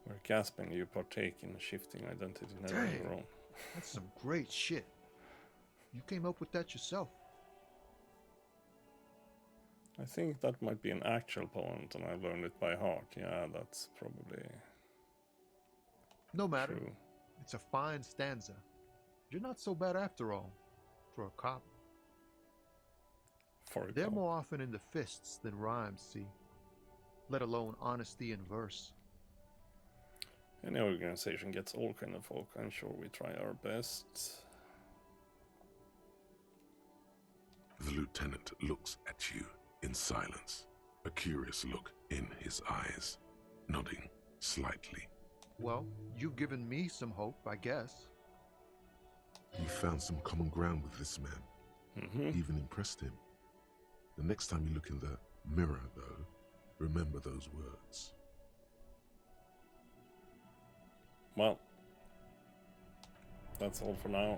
Where gasping you partake in a shifting identity never Dang. your own. That's some great shit. You came up with that yourself. I think that might be an actual poem, and I learned it by heart. Yeah, that's probably No matter. true. It's a fine stanza. You're not so bad after all, for a cop. They're more often in the fists than rhymes, see? Let alone honesty in verse. Any organization gets all kind of folk. I'm sure we try our best. The lieutenant looks at you in silence, a curious look in his eyes, nodding slightly. Well, you've given me some hope, I guess. You found some common ground with this man. Even impressed him. The next time you look in the mirror, though, remember those words. Well, that's all for now.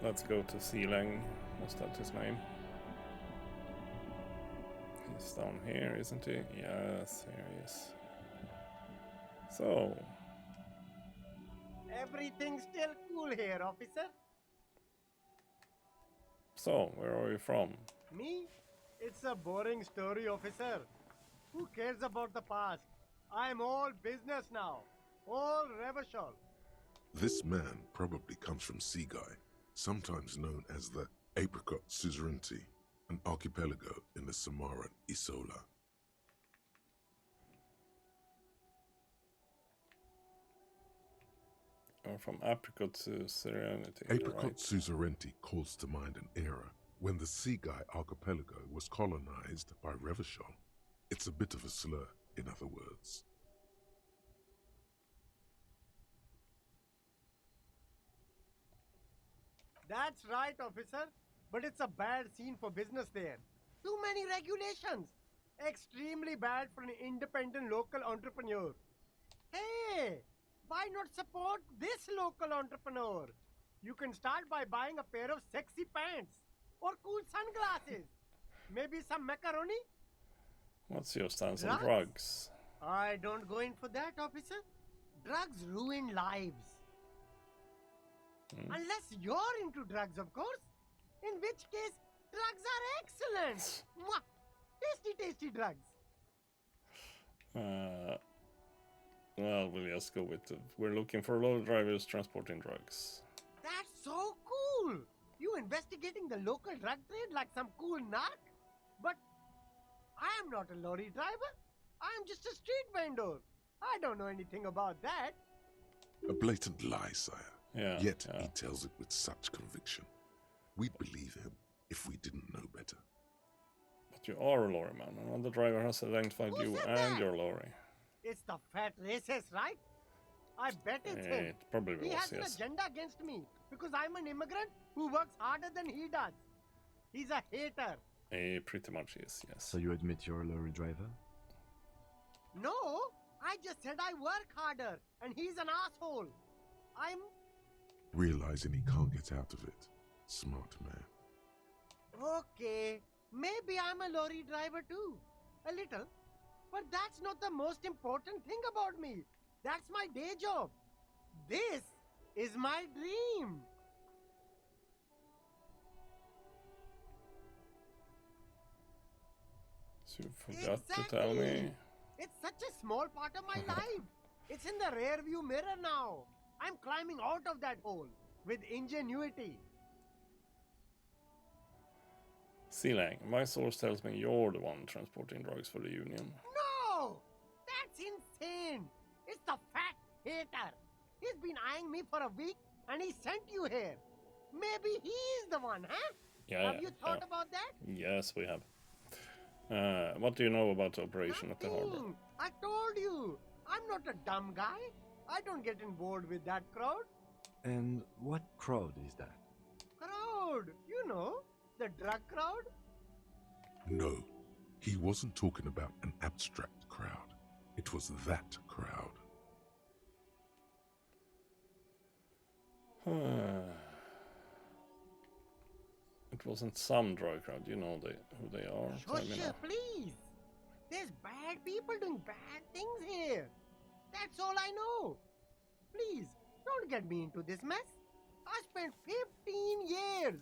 Let's go to Sealang. Was that his name? He's down here, isn't he? Yes, here he is. So... Everything's still cool here, officer. So, where are you from? Me? It's a boring story, officer. Who cares about the past? I'm all business now. All Revachol. This man probably comes from Seaguy, sometimes known as the Apricot Suzerainty, an archipelago in the Samaran Isola. From Apricot to Serenity. Apricot right? Suzerainty calls to mind an era when the Seaguy archipelago was colonized by Revachol. It's a bit of a slur, in other words. That's right, officer. But it's a bad scene for business there. Too many regulations. Extremely bad for an independent local entrepreneur. Hey, why not support this local entrepreneur? You can start by buying a pair of sexy pants or cool sunglasses. Maybe some macaroni? What's your stance on Drugs? drugs? I don't go in for that, officer. Drugs ruin lives. Unless you're into drugs, of course. In which case, drugs are excellent. Mwah! Tasty, tasty drugs. Well, we'll just go with we're looking for lorry drivers transporting drugs. That's so cool. You investigating the local drug trade like some cool narc? But I am not a lorry driver. I am just a street vendor. I don't know anything about that. A blatant lie, sire. Yeah, Yet he tells it with such conviction. We'd believe him if we didn't know better. But you are a lorry man. Another driver has identified Who you said and that? your lorry. It's the fat racist, right? I bet it's him. It probably He was, has an yes. agenda against me because I'm an immigrant who works harder than he does. He's a hater. Pretty much is, yes. So you admit you're a lorry driver? No, I just said I work harder and he's an asshole. I'm... Realizing he can't get out of it. Smart man. Okay, maybe I'm a lorry driver too. A little. But that's not the most important thing about me. That's my day job. This is my dream. So you forgot to tell me? It's such a small part of my life. It's in the rear view mirror now. I'm climbing out of that hole with ingenuity. Sealang, my source tells me you're the one transporting drugs for the Union. No! That's insane! It's the fat hater. He's been eyeing me for a week and he sent you here. Maybe he's the one, huh? Yeah, Have you thought about that? Yes, we have. What do you know about the operation at the harbor? I told you. I'm not a dumb guy. I don't get involved with that crowd. And what crowd is that? Crowd! You know, the drug crowd. No, he wasn't talking about an abstract crowd. It was that crowd. It wasn't some drug crowd, you know who they are. Tell me Shush, now. please. There's bad people doing bad things here. That's all I know. Please, don't get me into this mess. I spent 15 years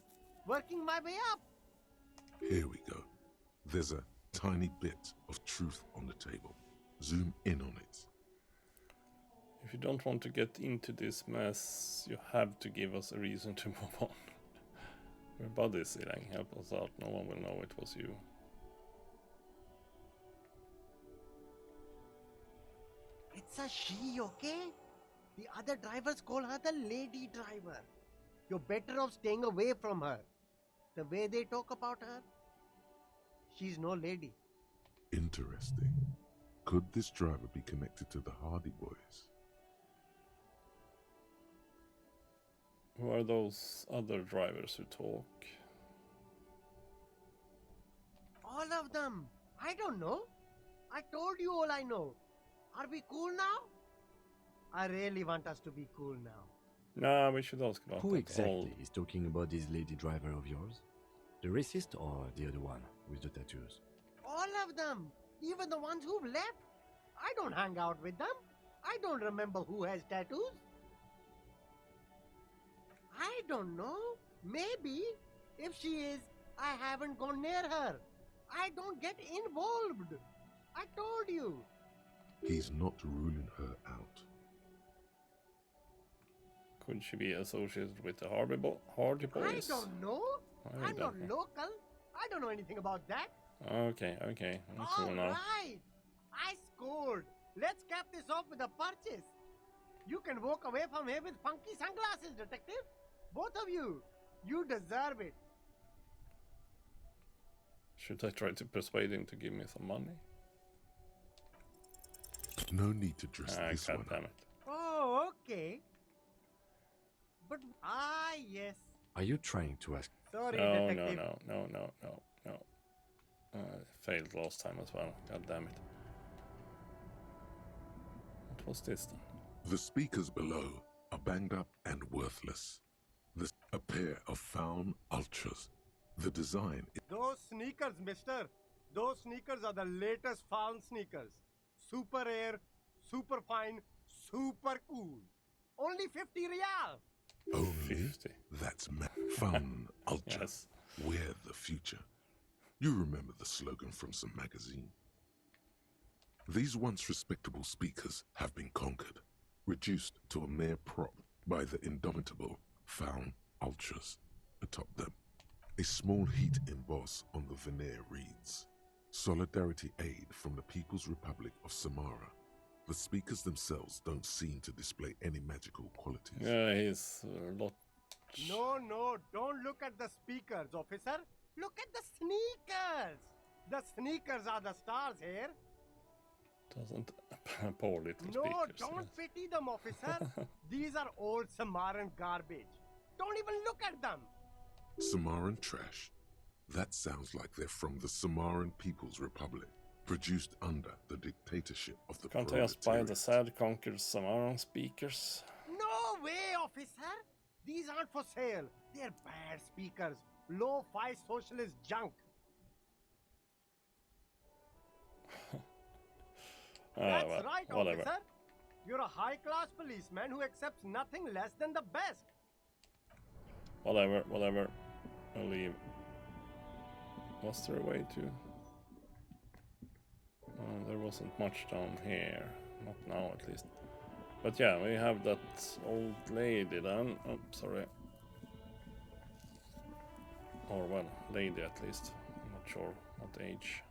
working my way up. Here we go. There's a tiny bit of truth on the table. Zoom in on it. If you don't want to get into this mess, you have to give us a reason to move on. We're buddies, Irang. Help us out. No one will know it was you. It's a she, okay? The other drivers call her the lady driver. You're better off staying away from her. The way they talk about her, she's no lady. Interesting. Could this driver be connected to the Hardy Boys? Who are those other drivers who talk? All of them. I don't know. I told you all I know. Are we cool now? I really want us to be cool now. Nah, we should ask about Who that exactly old- is talking about this lady driver of yours? The racist or the other one with the tattoos? All of them. Even the ones who've left. I don't hang out with them. I don't remember who has tattoos. I don't know. Maybe. If she is, I haven't gone near her. I don't get involved. I told you. He's not ruling her out. Could she be associated with the Hardy Boys? I don't know. I I'm don't not know. local. I don't know anything about that. Okay. I'm cool now. Alright. I scored. Let's cap this off with a purchase. You can walk away from here with funky sunglasses, detective. Both of you. You deserve it. Should I try to persuade him to give me some money? No need to dress this God one damn up. it. Oh, okay. But, yes. Are you trying to ask? Sorry, No. detective. I failed last time as well. God damn it. What was this then? The speakers below are banged up and worthless. A pair of Faun Ultras. The design is Those sneakers, mister. Those sneakers are the latest found sneakers. Super air, super fine, super cool. Only 50 real. only. That's Faun Ultra. Yes. We're the future. You remember the slogan from some magazine. These once respectable speakers have been conquered, reduced to a mere prop by the indomitable Faun Ultras atop them. A small heat emboss on the veneer reads, Solidarity Aid from the People's Republic of Samara. The speakers themselves don't seem to display any magical qualities. Yeah, he's a lot. No, don't look at the speakers, officer. Look at the sneakers. The sneakers are the stars here. Doesn't poor little No, speakers. don't pity them, officer. These are old Samaran garbage. Don't even look at them. Samaran trash. That sounds like they're from the Samaran People's Republic, produced under the dictatorship of the Can't I just buy proletariat. the sad conquered Samaran speakers? No way, officer. These aren't for sale. They're bad speakers. Low-fi socialist junk. That's Well, right, whatever. officer. You're a high-class policeman who accepts nothing less than the best. Whatever. I'll leave. Was there a way to? There wasn't much down here. Not now, at least. But yeah, we have that old lady then. Oh, sorry. Or, well, lady at least. I'm not sure what age.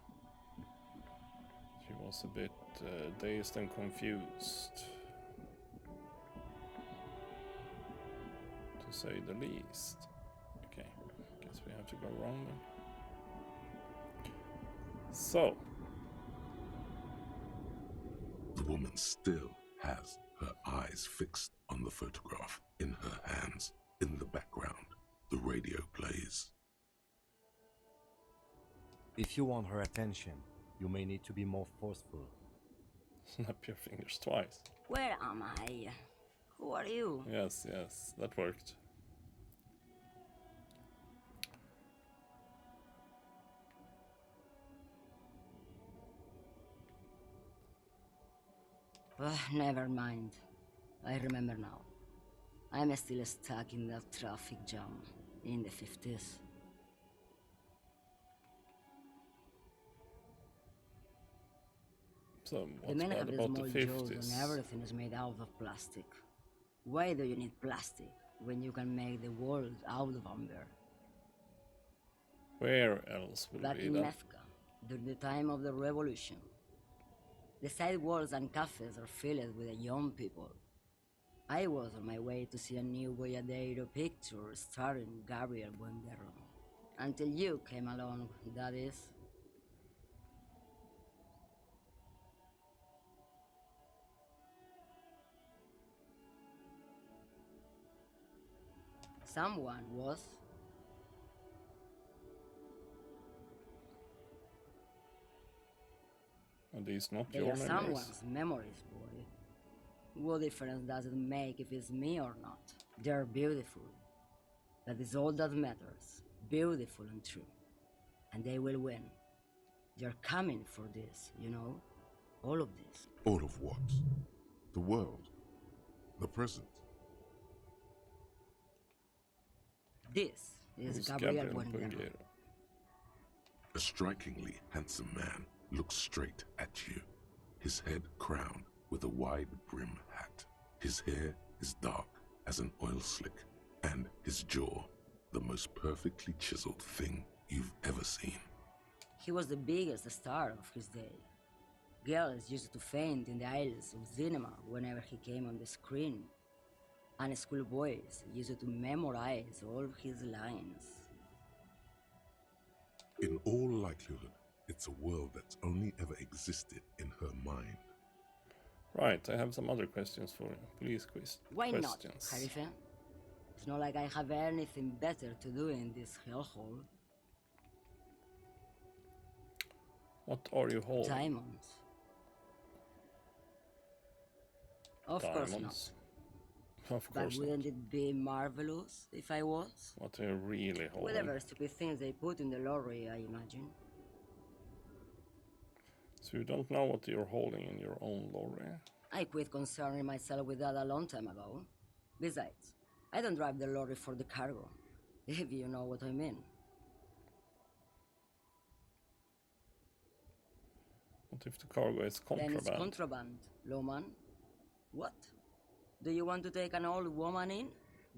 She was a bit dazed and confused. To say the least. Okay, guess we have to go around then. So. The woman still has her eyes fixed on the photograph in her hands. In the background, the radio plays. If you want her attention, you may need to be more forceful. Snap your fingers twice. Where am I? Who are you? Yes, that worked. Never mind. I remember now. I'm still stuck in that traffic jam in the 50s. So The what's men bad have the about small the jaws and 50s? everything is made out of plastic. Why do you need plastic when you can make the world out of amber? Where else will Back be in then? Mecca, during the time of the revolution, the sidewalks and cafes are filled with young people. I was on my way to see a new Boyadero picture starring Gabriel Buendero. Until you came along, that is. Someone was. Are these not They your are memories? someone's memories, boy. What difference does it make if it's me or not? They're beautiful. That is all that matters. Beautiful and true. And they will win. They're coming for this, you know? All of this. All of what? The world? The present? This is Who's Gabriel Gabriel Buendero. Buendero? A strikingly handsome man looks straight at you, his head crowned with a wide brim hat. His hair is dark as an oil slick, and his jaw the most perfectly chiseled thing you've ever seen. He was the biggest star of his day. Girls used to faint in the aisles of cinema whenever he came on the screen. And schoolboys used to memorize all his lines. In all likelihood, it's a world that's only ever existed in her mind. Right, I have some other questions for you. Please, Why not, questions. Khalifa? It's not like I have anything better to do in this hellhole. What are you holding? Diamonds. Of course not. Diamonds. Of But course not. wouldn't it be marvelous if I was? What are you really holding? Whatever stupid things they put in the lorry, I imagine. So you don't know what you're holding in your own lorry? I quit concerning myself with that a long time ago. Besides, I don't drive the lorry for the cargo, if you know what I mean. What if the cargo is Then it's contraband? contraband, lawman. What? Do you want to take an old woman in?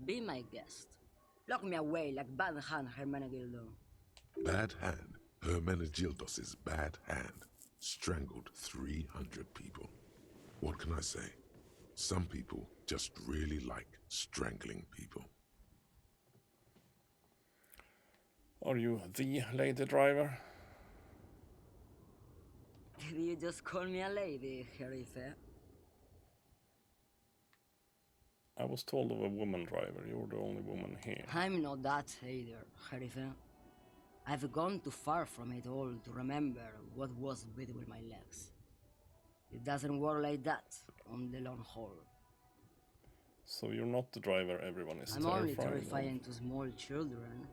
Be my guest. Lock me away like Bad Hand Hermenegildo. Bad Hand, Hermenegildos's bad hand, strangled 300 people. What can I say? Some people just really like strangling people. Are you the lady driver? Did you just call me a lady, Herife? I was told of a woman driver. You're the only woman here. I'm not that either, Herife. I've gone too far from it all to remember what was between my legs. It doesn't work like that on the long haul. So you're not the driver everyone is I'm only terrified terrifying to small children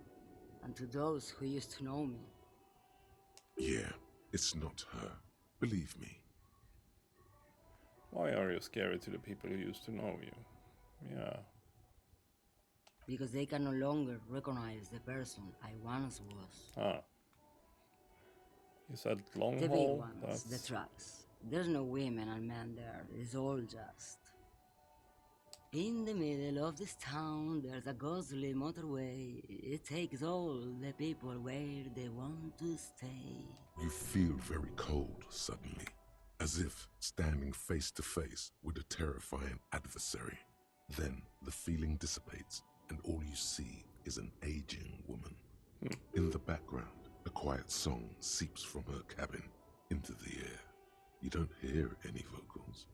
and to those who used to know me. Yeah, it's not her. Believe me. Why are you scary to the people who used to know you? Yeah. Because they can no longer recognize the person I once was. Ah. You said long The big haul? ones, the trucks. There's no women and men there. It's all just... In the middle of this town, there's a ghostly motorway. It takes all the people where they want to stay. You feel very cold suddenly, as if standing face to face with a terrifying adversary. Then the feeling dissipates, and all you see is an aging woman. In the background, a quiet song seeps from her cabin into the air. You don't hear any vocals.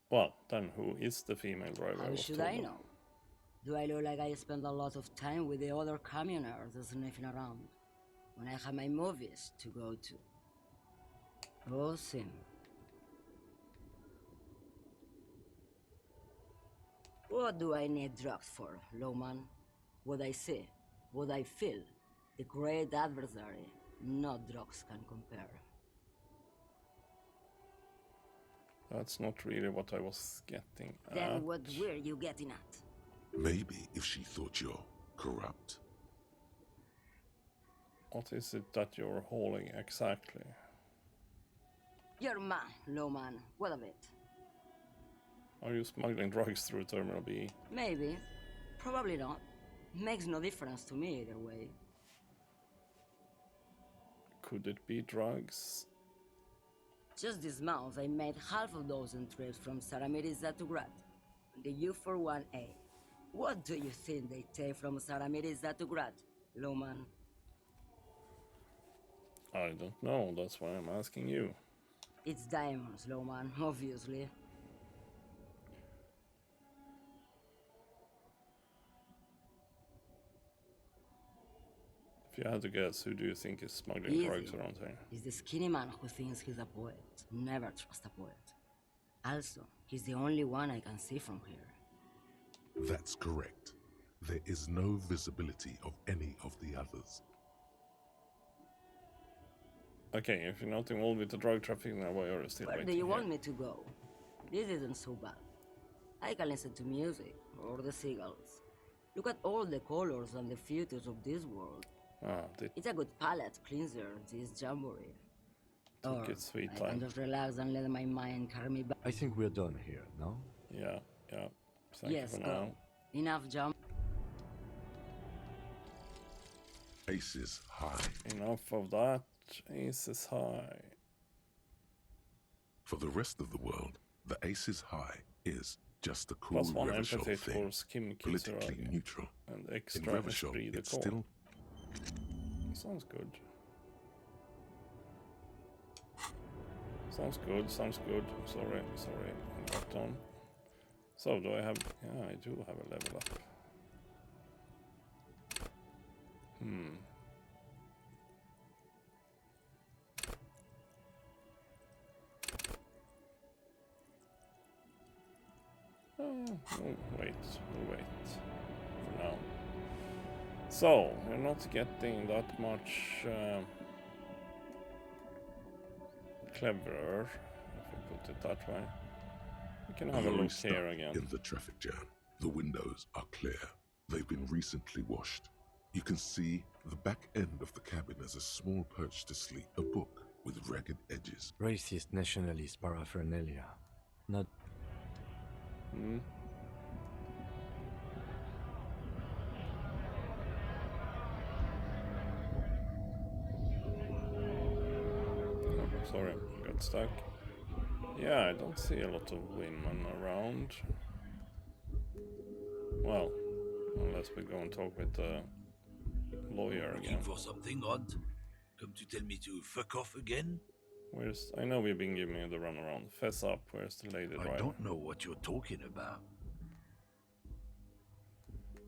Well, then who is the female driver? How was should told I of? know? Do I look like I spend a lot of time with the other communers sniffing around? when I have my movies to go to. Oh, Sim. What do I need drugs for, Lowman? What I see, what I feel, the great adversary, no drugs can compare. That's not really what I was getting at. Then what were you getting at? Maybe if she thought you're corrupt. What is it that you're hauling exactly? You're mine, Lowman. What of it? Are you smuggling drugs through Terminal B? Maybe. Probably not. Makes no difference to me either way. Could it be drugs? Just this month, I made half a dozen trips from Saramiriza to Grad, the U41A. What do you think they take from Saramiriza to Grad, Lowman? I don't know, that's why I'm asking you. It's diamonds, Lowman, obviously. If you had to guess, who do you think is smuggling Easy. drugs around here? He's the skinny man who thinks he's a poet. Never trust a poet. Also, he's the only one I can see from here. That's correct. There is no visibility of any of the others. Okay, if you're not involved with the drug trafficking, then why are you still Where waiting do you here? want me to go? This isn't so bad. I can listen to music, or the seagulls. Look at all the colors and the futures of this world. It's a good palate cleanser, this jamboree. Or its sweet I time. can just relax and let my mind carry me back. I think we're done here, no? Yeah. Thank Yes, you for go. now. Enough jump. Aces high. Enough of that. Aces high. For the rest of the world, the aces high is just a cool +1 Revachol empathy thing, towards Kim politically Kitsuragi. neutral. And In extra Revachol, esprit de it's corps. still Sounds good. Sounds good. Sorry, I got on. So, do I have... Yeah, I do have a level up. We'll wait for now. So, we're not getting that much cleverer, if we put it that way. We can have a lorry look stuck here again. in the traffic jam. The windows are clear. They've been recently washed. You can see the back end of the cabin as a small perch to sleep, a book with ragged edges. Racist nationalist paraphernalia. Not... Oh, sorry, got stuck. Yeah, I don't see a lot of women around. Well, unless we go and talk with the lawyer again. Looking for something odd? Come to tell me to fuck off again? Where's... I know we've been giving you the runaround. Fess up, where's the lady driver? I don't know what you're talking about.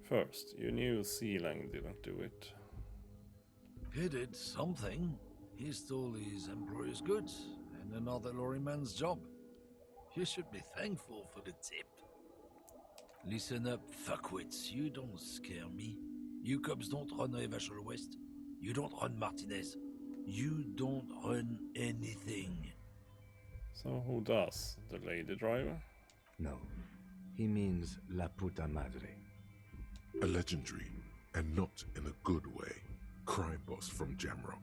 First, you knew Sealang didn't do it. He did something. He stole his employer's goods and another lorryman's job. You should be thankful for the tip. Listen up, fuckwits. You don't scare me. You cops don't run Revachol West. You don't run Martinez. You don't run anything. So who does? The lady driver? No. He means La Puta Madre. A legendary, and not in a good way, crime boss from Jamrock.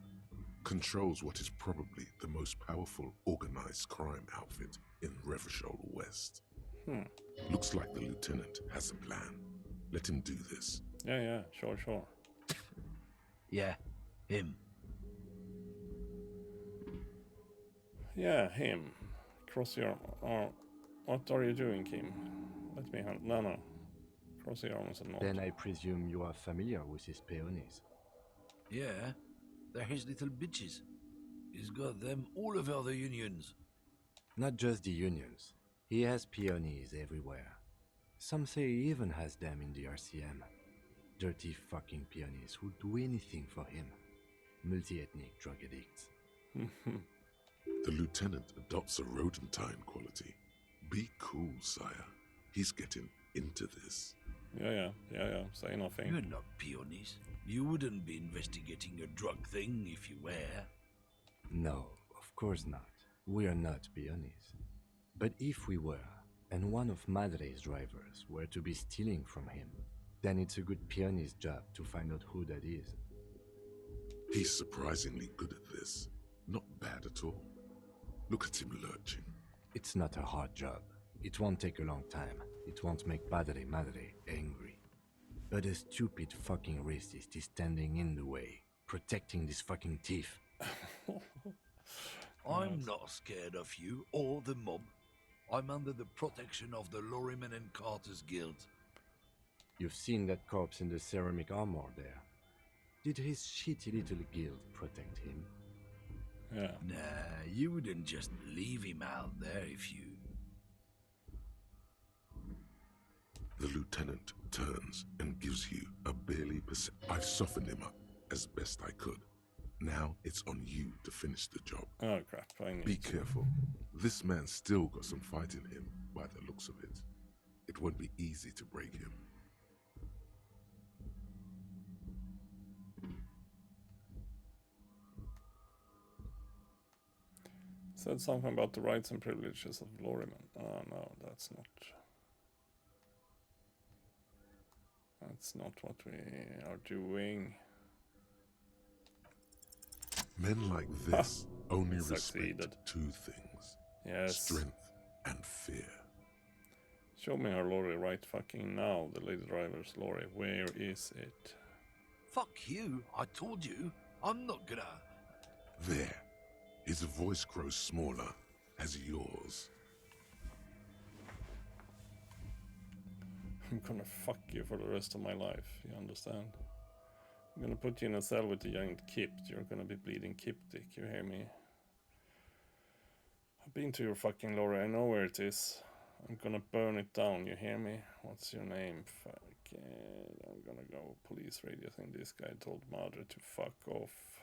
Controls what is probably the most powerful organized crime outfit in Revachol West. Looks like the lieutenant has a plan. Let him do this. Yeah, sure. Yeah, him. Yeah, him. Cross your arm. What are you doing, Kim? Let me hand... No. Cross your arms and not. Then I presume you are familiar with his peonies. Yeah, they're his little bitches. He's got them all over the unions. Not just the unions. He has peonies everywhere. Some say he even has them in the RCM. Dirty fucking peonies who'd do anything for him. multi-ethnic drug addicts. The lieutenant adopts a rodentine quality. Be cool, sire. He's getting into this. Yeah. Say nothing. You're not peonies. You wouldn't be investigating a drug thing if you were. No, of course not. We are not peonies. But if we were, and one of Madre's drivers were to be stealing from him, then it's a good peonist job to find out who that is. He's surprisingly good at this. Not bad at all. Look at him lurching. It's not a hard job. It won't take a long time. It won't make Padre Madre angry. But a stupid fucking racist is standing in the way, protecting this fucking thief. I'm not scared of you or the mob. I'm under the protection of the Lorrymen and Carters Guild. You've seen that corpse in the ceramic armor there. Did his shitty little guild protect him? Yeah. Nah, you wouldn't just leave him out there if you... The lieutenant turns and gives you a barely I've softened him up as best I could. Now it's on you to finish the job. Oh crap, I need Be to. careful. This man's still got some fight in him by the looks of it. It won't be easy to break him. Said something about the rights and privileges of Lorrymen. Oh no, that's not... That's not what we are doing. Men like this only Succeeded. respect two things. Yes. Strength and fear. Show me her lorry right fucking now, the lady driver's lorry. Where is it? Fuck you, I told you. I'm not gonna... There. His voice grows smaller as yours. I'm gonna fuck you for the rest of my life, you understand? I'm gonna put you in a cell with a giant kipt. You're gonna be bleeding kiptic, you hear me? I've been to your fucking lorry, I know where it is. I'm gonna burn it down, you hear me? What's your name? Fuck it. I'm gonna go police radio thing. This guy told Madre to fuck off.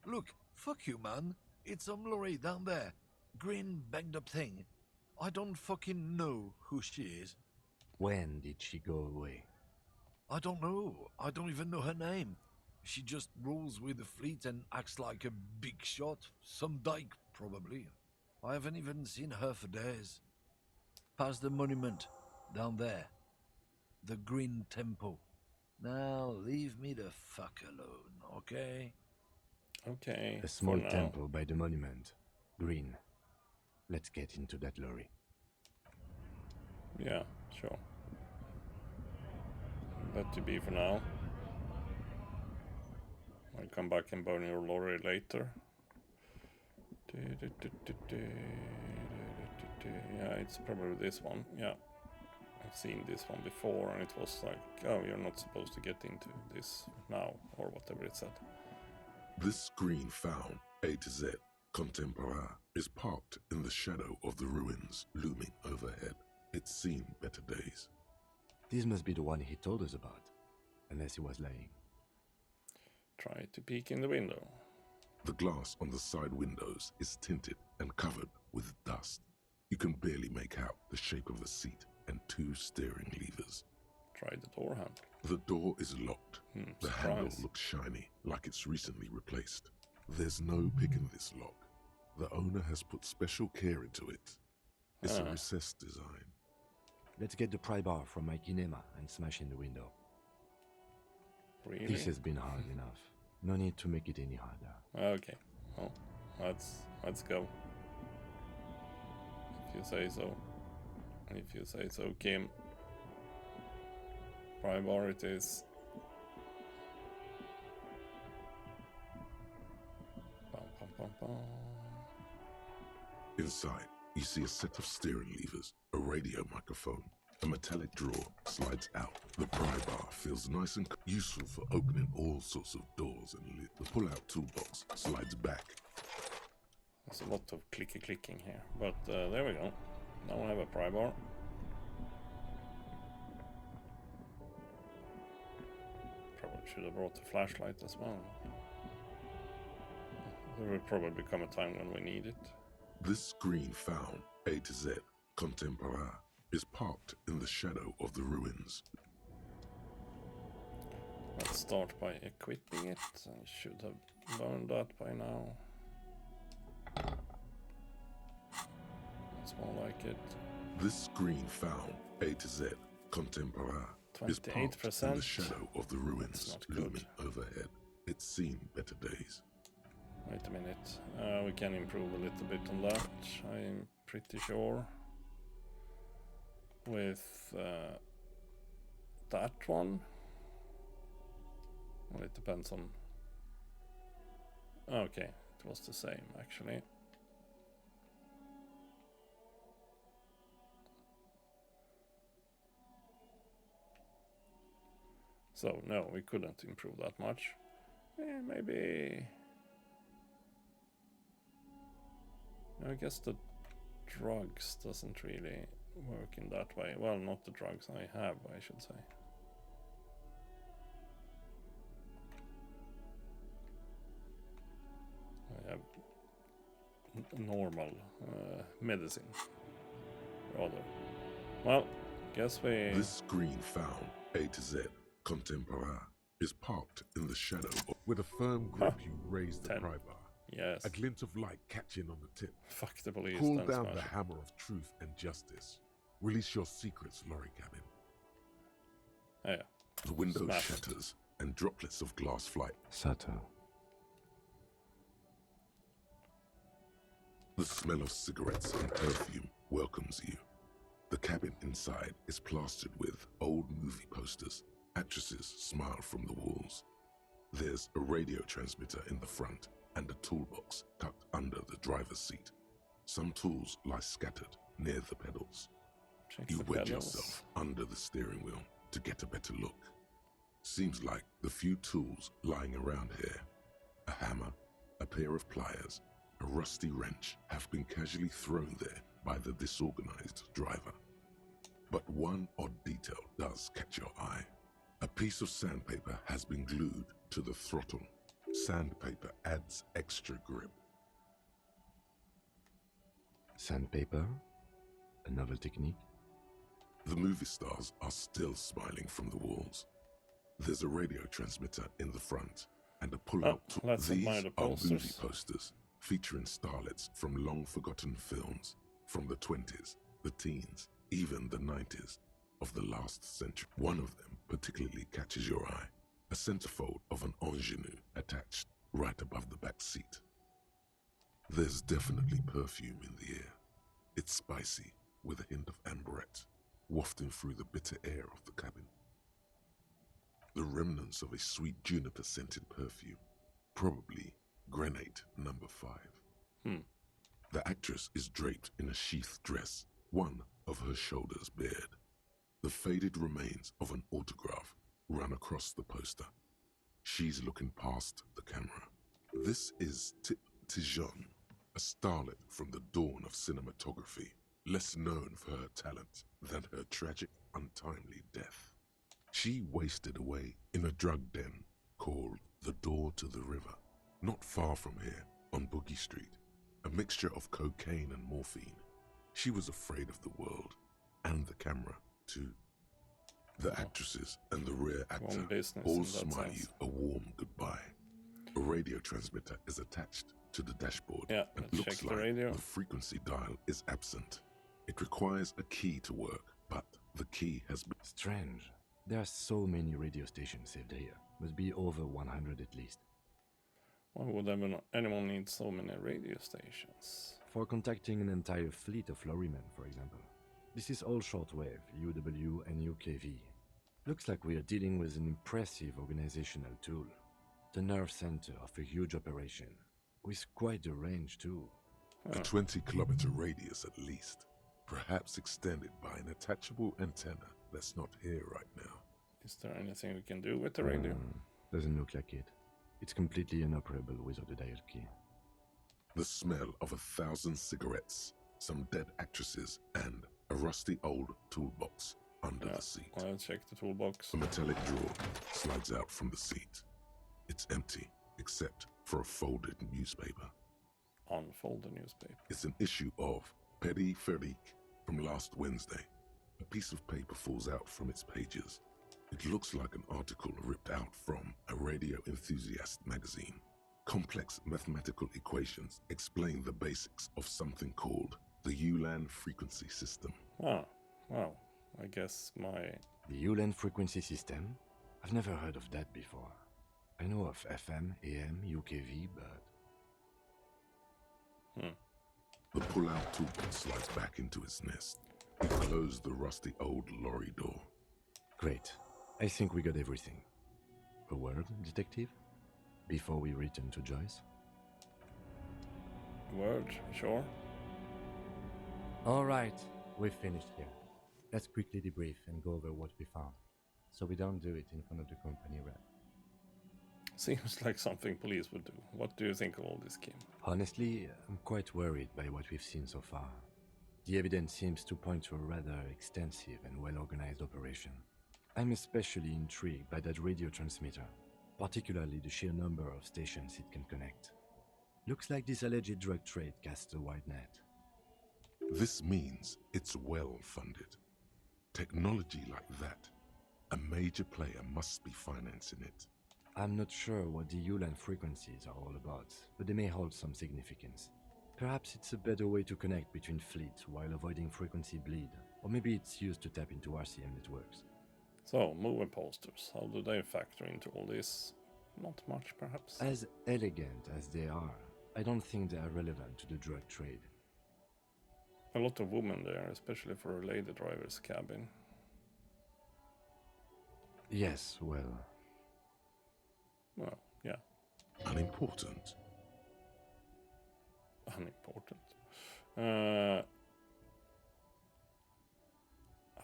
Look, fuck you, man. It's some lorry down there. Green, banged up thing. I don't fucking know who she is. When did she go away? I don't know. I don't even know her name. She just rolls with the fleet and acts like a big shot. Some dyke, probably. I haven't even seen her for days. Past the monument, down there. The Green Temple. Now, leave me the fuck alone, okay? Okay. A small temple by the monument. Green. Let's get into that lorry. Yeah, sure. Let you be for now. I'll come back and burn your lorry later. Yeah, it's probably this one. Yeah. I've seen this one before and it was like, oh, you're not supposed to get into this now, or whatever it said. This green found, A to Z, contemporaire, is parked in the shadow of the ruins looming overhead. It's seen better days. This must be the one he told us about, unless he was lying. Try to peek in the window. The glass on the side windows is tinted and covered with dust. You can barely make out the shape of a seat and two steering levers. Try the door handle. The door is locked. The handle surprise. looks shiny, like it's recently replaced. There's no pick in this lock. The owner has put special care into it. It's a recessed design. Let's get the pry bar from my kinema and smash in the window. Really? This has been hard enough. No need to make it any harder. Okay. Well, let's go. If you say so. If you say so, Kim. Pry bar it is. Bum, bum, bum, bum. Inside, you see a set of steering levers, a radio microphone. A metallic drawer slides out. The pry bar feels nice and useful for opening all sorts of doors and lids. The pull-out toolbox slides back. There's a lot of clicking here, but there we go. Now I have a pry bar. Probably should have brought the flashlight as well. There will probably come a time when we need it. This screen found, A to Z, Contemporain, is parked in the shadow of the ruins. Let's start by equipping it. I should have learned that by now. That's more like it. This screen found, A to Z, Contemporain, is parked in the shadow of the ruins looming overhead. It's seen better days. Wait a minute. We can improve a little bit on that, I'm pretty sure. With that one. Well, it depends on... Okay, it was the same actually. So, no, we couldn't improve that much. Maybe... I guess the drugs doesn't really work in that way. Well, not the drugs I have, I should say. I have normal medicine, rather. Well, guess we... This screen found, A to Z, Contemporain, is parked in the shadow. With a firm grip, you raise the pry bar. Yes. A glint of light catching on the tip. Fuck the police. Pull down the hammer of truth and justice. Release your secrets, lorry cabin. Yeah. The window shatters and droplets of glass fly. Sato. The smell of cigarettes and perfume welcomes you. The cabin inside is plastered with old movie posters. Actresses smile from the walls. There's a radio transmitter in the front and a toolbox tucked under the driver's seat. Some tools lie scattered near the pedals. You wedge yourself under the steering wheel to get a better look. Seems like the few tools lying around here, a hammer, a pair of pliers, a rusty wrench, have been casually thrown there by the disorganized driver. But one odd detail does catch your eye. A piece of sandpaper has been glued to the throttle. Sandpaper adds extra grip. Sandpaper? A novel technique? The movie stars are still smiling from the walls. There's a radio transmitter in the front and a pull-out tool. These are movie posters featuring starlets from long-forgotten films from the 20s, the teens, even the 90s of the last century. One of them particularly catches your eye. A centerfold of an ingenue attached right above the back seat. There's definitely perfume in the air. It's spicy with a hint of amberette wafting through the bitter air of the cabin. The remnants of a sweet juniper-scented perfume, probably Grenade No. 5. The actress is draped in a sheath dress, one of her shoulders bared. The faded remains of an autograph run across the poster. She's looking past the camera. This is Tip Tijon, a starlet from the dawn of cinematography, less known for her talent than her tragic, untimely death. She wasted away in a drug den called the Door to the River, not far from here on Boogie Street, a mixture of cocaine and morphine. She was afraid of the world and the camera, too. The actresses and the rear actor all smile you a warm goodbye. A radio transmitter is attached to the dashboard and looks like the frequency dial is absent. It requires a key to work, but the key has been... Strange. There are so many radio stations saved here. Must be over 100 at least. Why would anyone need so many radio stations? For contacting an entire fleet of lorrymen, for example. This is all shortwave, UW and UKV. Looks like we are dealing with an impressive organizational tool. The nerve center of a huge operation, with quite a range too. A 20-kilometer radius at least, perhaps extended by an attachable antenna that's not here right now. Is there anything we can do with the radio? Doesn't look like it. It's completely inoperable without a dial key. The smell of 1,000 cigarettes, some dead actresses, and a rusty old toolbox under the seat. I'll check the toolbox. A metallic drawer slides out from the seat. It's empty, except for a folded newspaper. Unfolded newspaper. It's an issue of Petit Feric from last Wednesday. A piece of paper falls out from its pages. It looks like an article ripped out from a radio enthusiast magazine. Complex mathematical equations explain the basics of something called the ULAN frequency system. Ah, well, I guess my... The ULAN frequency system? I've never heard of that before. I know of FM, AM, UKV, but... The pull-out toolbox slides back into its nest. It closed the rusty old lorry door. Great. I think we got everything. A word, detective? Before we return to Joyce? Word, sure. Alright, we've finished here. Let's quickly debrief and go over what we found, so we don't do it in front of the company rep. Seems like something police would do. What do you think of all this, Kim? Honestly, I'm quite worried by what we've seen so far. The evidence seems to point to a rather extensive and well-organized operation. I'm especially intrigued by that radio transmitter, particularly the sheer number of stations it can connect. Looks like this alleged drug trade casts a wide net. This means it's well-funded. Technology like that, a major player must be financing it. I'm not sure what the ULAN frequencies are all about, but they may hold some significance. Perhaps it's a better way to connect between fleets while avoiding frequency bleed, or maybe it's used to tap into RCM networks. So, movie posters, how do they factor into all this? Not much, perhaps. As elegant as they are, I don't think they are relevant to the drug trade. A lot of women there, especially for a lady driver's cabin. Yes, well, yeah. Unimportant.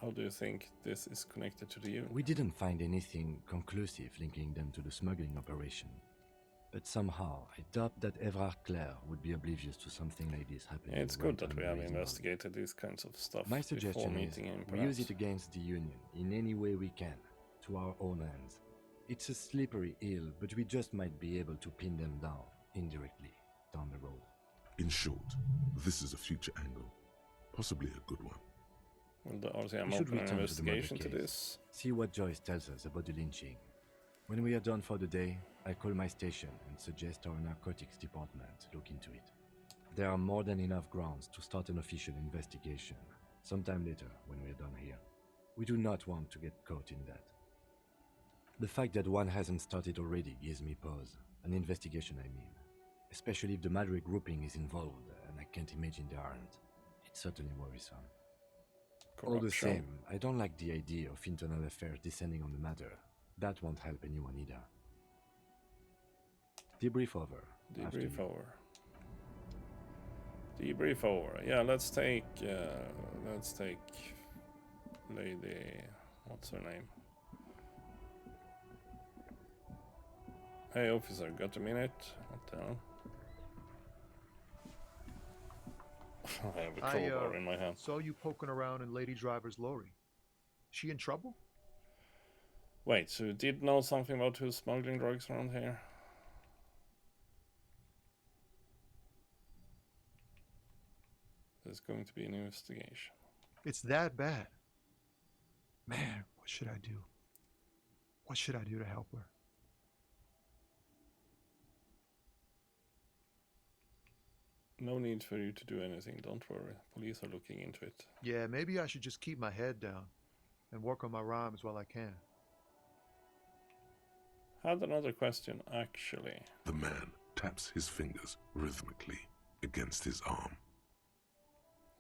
How do you think this is connected to the unit? We didn't find anything conclusive linking them to the smuggling operation. But somehow, I doubt that Evrard Claire would be oblivious to something like this happening. Yeah, it's good that we have investigated these kinds of stuff. My before suggestion is meeting him, we use it against the Union in any way we can, to our own ends. It's a slippery hill, but we just might be able to pin them down, indirectly, down the road. In short, this is a future angle. Possibly a good one. Will the RCM We should open an return investigation to to the murder this? case, see what Joyce tells us about the lynching. When we are done for the day, I call my station and suggest our narcotics department look into it. There are more than enough grounds to start an official investigation, sometime later when we are done here. We do not want to get caught in that. The fact that one hasn't started already gives me pause. An investigation, I mean. Especially if the Madrid grouping is involved, and I can't imagine they aren't. It's certainly worrisome. All the same, I don't like the idea of internal affairs descending on the matter. That won't help anyone either. Debrief over. Debrief over. Debrief over. Yeah, let's take lady, what's her name? Hey officer, got a minute? What the hell? I have a crowbar in my hand. Saw you poking around in Lady Driver's lorry. She in trouble? Wait, so you did know something about who's smuggling drugs around here? There's going to be an investigation. It's that bad. Man, what should I do? What should I do to help her? No need for you to do anything, don't worry. Police are looking into it. Yeah, maybe I should just keep my head down and work on my rhymes while I can. Had another question, actually. The man taps his fingers rhythmically against his arm.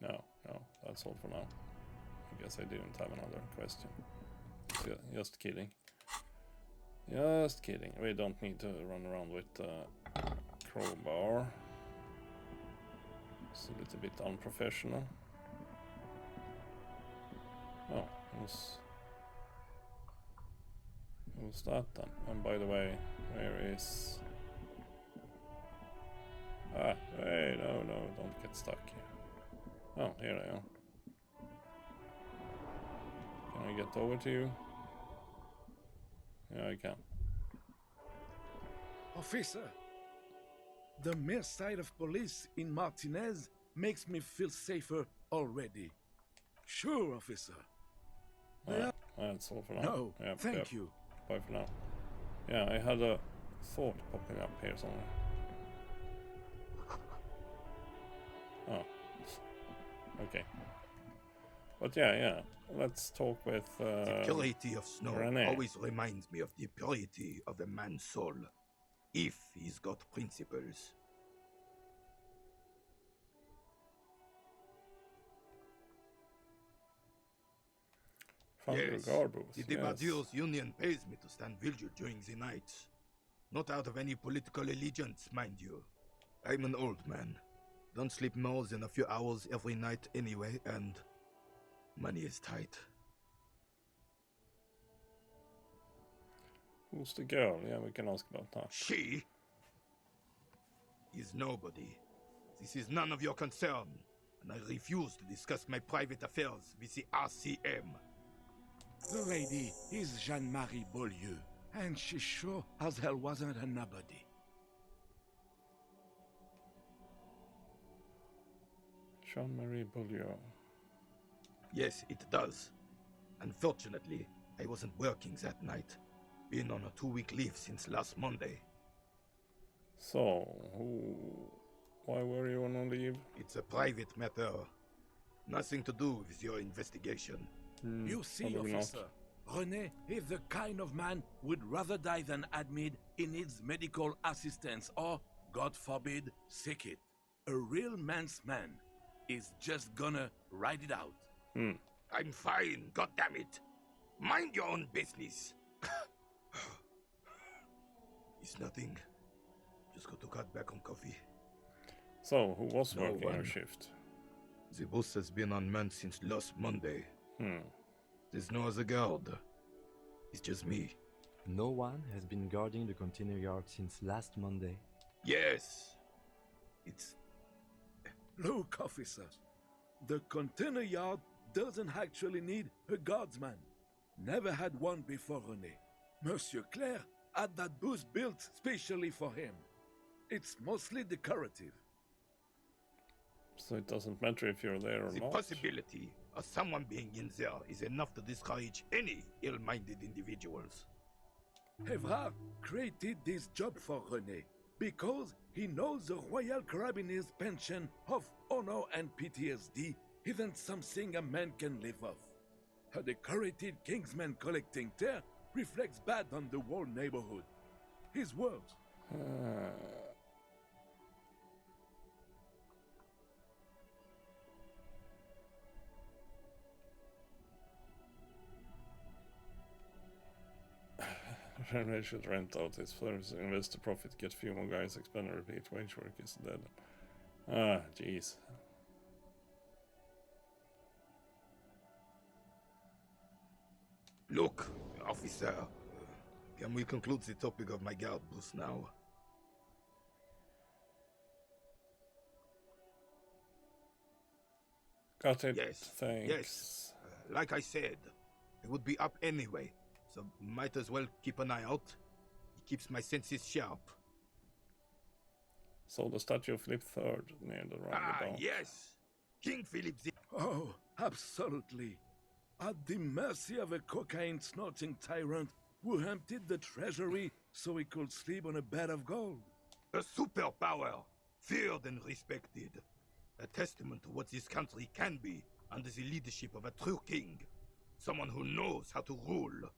No, that's all for now. I guess I didn't have another question. Just kidding. Just kidding. We don't need to run around with crowbar. It's a little bit unprofessional. Oh, who's that then? And by the way, where is... hey, no, don't get stuck here. Oh, here I am. Can I get over to you? Yeah, I can. Officer, the mere sight of police in Martinez makes me feel safer already. Sure, officer. That's all for now. No, thank you. Bye for now. Yeah, I had a thought popping up here somewhere. Oh. Okay. But yeah. Let's talk with the purity of snow René. always reminds me of the purity of a man's soul, if he's got principles. Yes, the Debatteurs Union pays me to stand vigil during the night. Not out of any political allegiance, mind you. I'm an old man. Don't sleep more than a few hours every night anyway, and money is tight. Who's the girl? Yeah, we can ask about that. She is nobody. This is none of your concern, and I refuse to discuss my private affairs with the RCM. The lady is Jeanne-Marie Beaulieu, and she sure as hell wasn't a nobody. Jean-Marie Beaulieu. Yes, it does. Unfortunately, I wasn't working that night. Been on a 2-week leave since last Monday. So, why were you on leave? It's a private matter. Nothing to do with your investigation. You see, officer, René is the kind of man would rather die than admit he needs medical assistance or, God forbid, sick it. A real man's man is just gonna ride it out. I'm fine, goddammit. Mind your own business. It's nothing. Just got to cut back on coffee. So, who was working your shift? The boss has been unmanned since last Monday. There's no other guard. It's just me. No one has been guarding the container yard since last Monday. Yes. It's... Look, officer. The container yard doesn't actually need a guardsman. Never had one before René. Monsieur Claire had that booth built specially for him. It's mostly decorative. So it doesn't matter if you're there or the not? The possibility of someone being in there is enough to discourage any ill-minded individuals. Evrard created this job for René because he knows the Royal Carabiniers' pension of honor and PTSD isn't something a man can live off. A decorated Kingsman collecting tear reflects bad on the whole neighborhood. His words. René should rent out his firms, invest the profit, get few more guys, expand and repeat, wage work is dead. Ah, jeez. Look, officer, can we conclude the topic of my guard booth now? Got it. Yes. Thanks. Yes. Like I said, it would be up anyway, so might as well keep an eye out. It keeps my senses sharp. So the statue of Philip III near the roundabout. Yes! King Philip the... Oh, absolutely. At the mercy of a cocaine-snorting tyrant who emptied the treasury so he could sleep on a bed of gold. A superpower, feared and respected. A testament to what this country can be under the leadership of a true king. Someone who knows how to rule.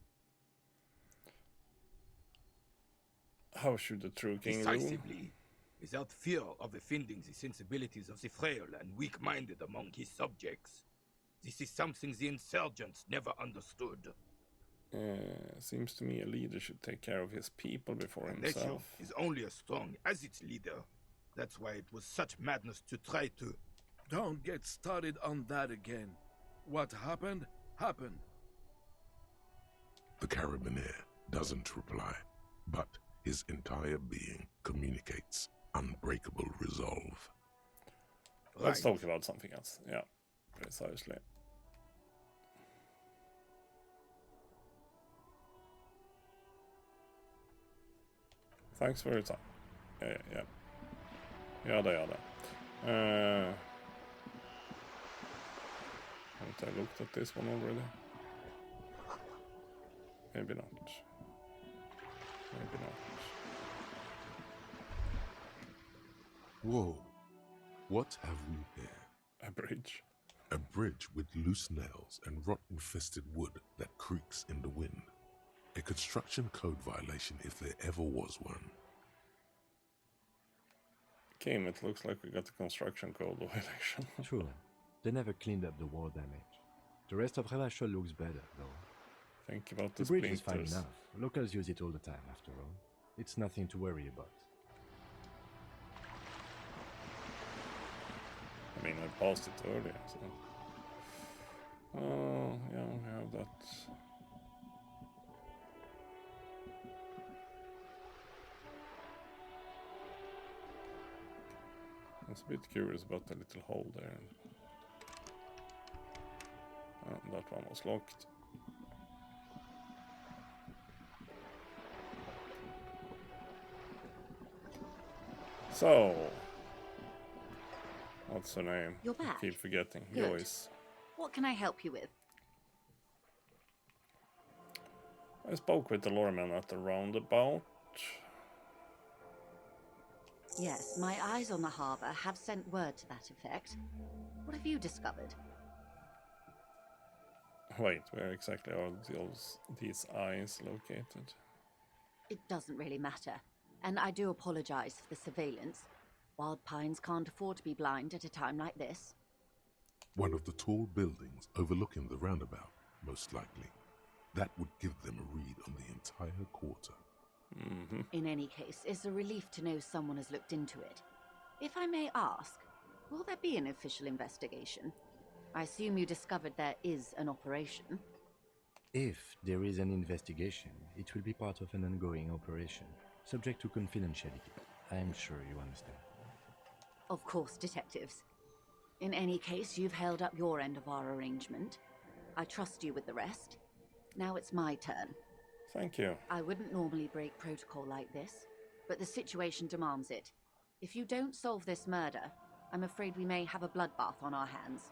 How should the true king rule? Decisively, without fear of offending the sensibilities of the frail and weak-minded among his subjects. This is something the insurgents never understood. Seems to me a leader should take care of his people before himself. A nation is only as strong as its leader. That's why it was such madness to try to... Don't get started on that again. What happened, happened. The Carabinier doesn't reply, but his entire being communicates unbreakable resolve. Let's talk about something else. Yeah, precisely. Thanks for your time. Yeah. Yada. Haven't I looked at this one already? Maybe not. Whoa. What have we here? A bridge. A bridge with loose nails and rot-infested wood that creaks in the wind. A construction code violation if there ever was one. Kim, it looks like we got a construction code violation. True. They never cleaned up the war damage. The rest of Revachol looks better, though. Think about the bridge is fine splinters. enough. Locals use it all the time, after all. It's nothing to worry about. I mean, I passed it earlier, so... Oh, yeah, we have that. I was a bit curious about the little hole there. Oh, that one was locked. So... What's her name? You're back. I keep forgetting. Good. Joyce. What can I help you with? I spoke with the lawman at the roundabout. Yes, my eyes on the harbour have sent word to that effect. What have you discovered? Wait, where exactly are these eyes located? It doesn't really matter. And I do apologise for the surveillance. Wild Pines can't afford to be blind at a time like this. One of the tall buildings overlooking the roundabout, most likely. That would give them a read on the entire quarter. Mm-hmm. In any case, it's a relief to know someone has looked into it. If I may ask, will there be an official investigation? I assume you discovered there is an operation. If there is an investigation, it will be part of an ongoing operation, subject to confidentiality. I'm sure you understand. Of course, detectives. In any case, you've held up your end of our arrangement. I trust you with the rest. Now it's my turn. Thank you. I wouldn't normally break protocol like this, but the situation demands it. If you don't solve this murder, I'm afraid we may have a bloodbath on our hands.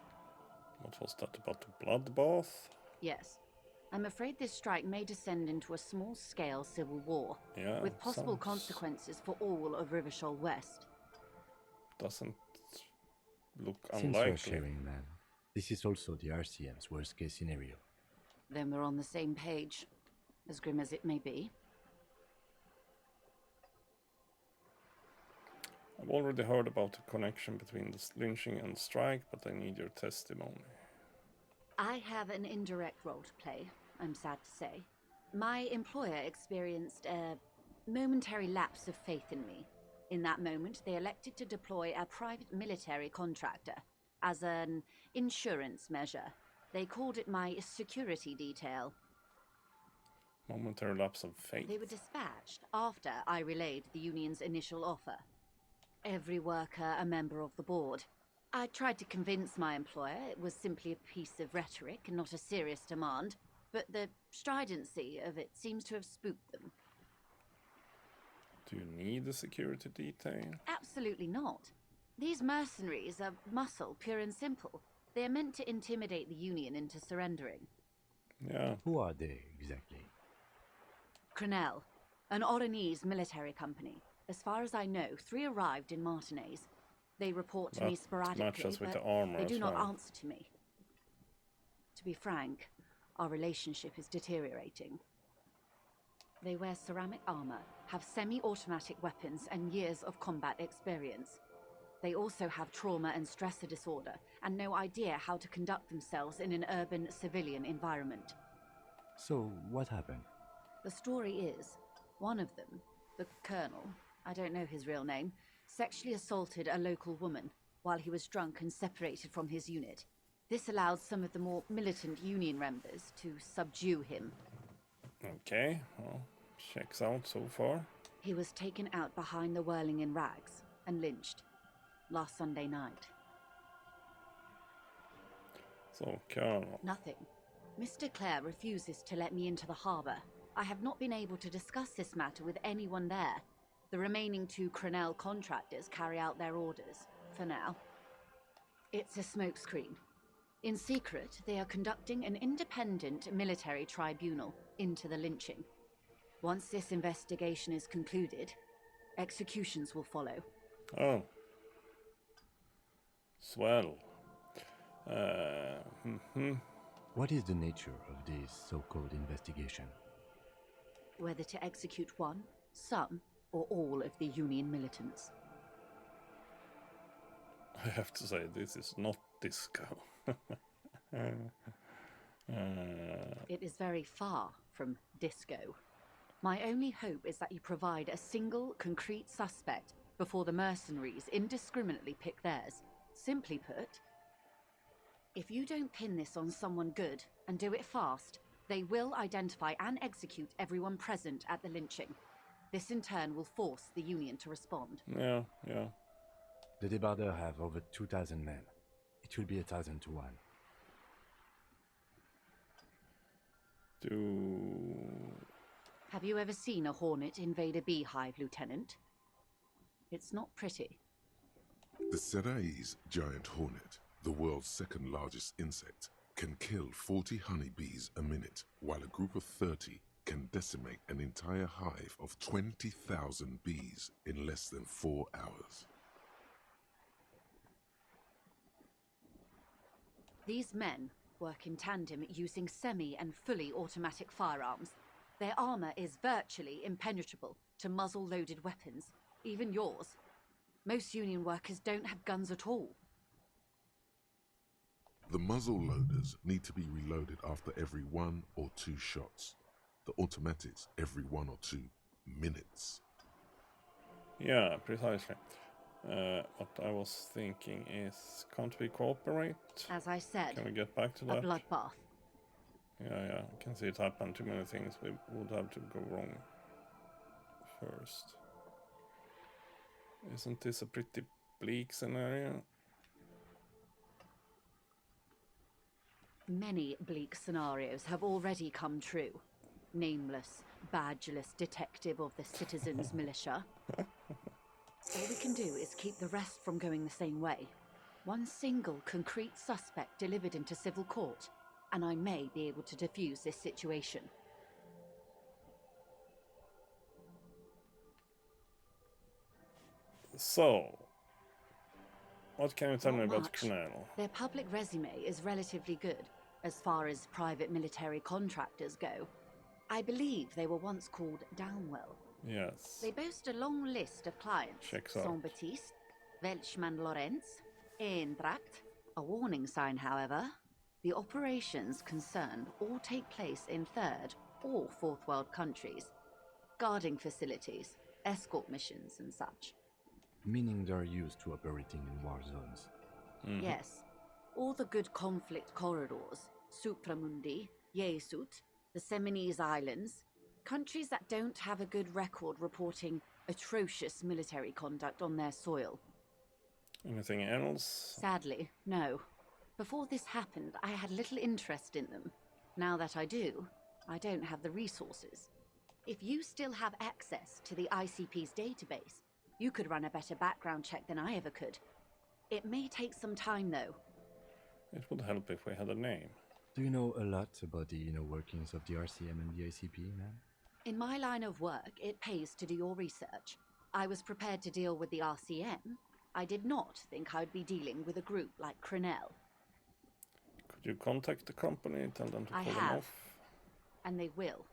What was that about the bloodbath? Yes. I'm afraid this strike may descend into a small-scale civil war, Yeah, with possible sounds- consequences for all of Rivachol West. Doesn't look Since you're unlikely. sharing, man, this is also the RCM's worst-case scenario. Then we're on the same page, as grim as it may be. I've already heard about the connection between the lynching and strike, but I need your testimony. I have an indirect role to play, I'm sad to say. My employer experienced a momentary lapse of faith in me. In that moment, they elected to deploy a private military contractor as an insurance measure. They called it my security detail. Momentary lapse of faith. They were dispatched after I relayed the union's initial offer. Every worker a member of the board. I tried to convince my employer it was simply a piece of rhetoric and not a serious demand, but the stridency of it seems to have spooked them. Do you need a security detail? Absolutely not. These mercenaries are muscle, pure and simple. They are meant to intimidate the Union into surrendering. Yeah. Who are they, exactly? Crenell, an Oranese military company. As far as I know, 3 arrived in Martinez. They report to me That sporadically, matches with but the armor they do as not well. answer to me. To be frank, our relationship is deteriorating. They wear ceramic armor, have semi-automatic weapons, and years of combat experience. They also have trauma and stressor disorder, and no idea how to conduct themselves in an urban civilian environment. So, what happened? The story is, one of them, the Colonel, I don't know his real name, sexually assaulted a local woman while he was drunk and separated from his unit. This allowed some of the more militant Union members to subdue him. Okay, well, checks out so far. He was taken out behind the whirling in rags and lynched last Sunday night. So, Colonel. Nothing. Mr. Clare refuses to let me into the harbour. I have not been able to discuss this matter with anyone there. The remaining 2 Crenell contractors carry out their orders, for now. It's a smokescreen. In secret, they are conducting an independent military tribunal into the lynching. Once this investigation is concluded, executions will follow. Oh. Swell. What is the nature of this so-called investigation? Whether to execute one, some, or all of the Union militants. I have to say, this is not disco. It is very far from disco. My only hope is that you provide a single, concrete suspect before the mercenaries indiscriminately pick theirs. Simply put, if you don't pin this on someone good and do it fast, they will identify and execute everyone present at the lynching. This in turn will force the Union to respond. Yeah. The débardeurs have over 2,000 men. It will be 1,000 to 1. Have you ever seen a hornet invade a beehive, Lieutenant? It's not pretty. The Serai's giant hornet, the world's second largest insect, can kill 40 honeybees a minute, while a group of 30 can decimate an entire hive of 20,000 bees in less than 4 hours. These men work in tandem using semi- and fully automatic firearms. Their armor is virtually impenetrable to muzzle-loaded weapons, even yours. Most Union workers don't have guns at all. The muzzle loaders need to be reloaded after every 1 or 2 shots. The automatics every 1 or 2 minutes. Yeah, precisely. What I was thinking is, can't we cooperate? As I said, can we get back to a that? bloodbath. Yeah, I can see it happen. Too many things we would have to go wrong first. Isn't this a pretty bleak scenario? Many bleak scenarios have already come true. Nameless, badgeless detective of the citizens' militia. All we can do is keep the rest from going the same way. One single concrete suspect delivered into civil court, and I may be able to defuse this situation. So, what can you tell me about much. Crenell? Their public resume is relatively good, as far as private military contractors go. I believe they were once called Downwell. Yes. They boast a long list of clients. Checks out. Saint-Baptiste, Welchman Lorenz, Eintracht. A warning sign, however. The operations concerned all take place in third or fourth world countries. Guarding facilities, escort missions and such. Meaning they're used to operating in war zones. Mm-hmm. Yes. All the good conflict corridors, Supramundi, Yesut, the Seminese Islands, countries that don't have a good record reporting atrocious military conduct on their soil. Anything else? Sadly, no. Before this happened, I had little interest in them. Now that I do, I don't have the resources. If you still have access to the ICP's database, you could run a better background check than I ever could. It may take some time, though. It would help if we had a name. Do you know a lot about the inner workings of the RCM and the ICP, man? In my line of work, it pays to do your research. I was prepared to deal with the RCM. I did not think I'd be dealing with a group like Crenell. Could you contact the company and tell them to I pull them have, off? and they will.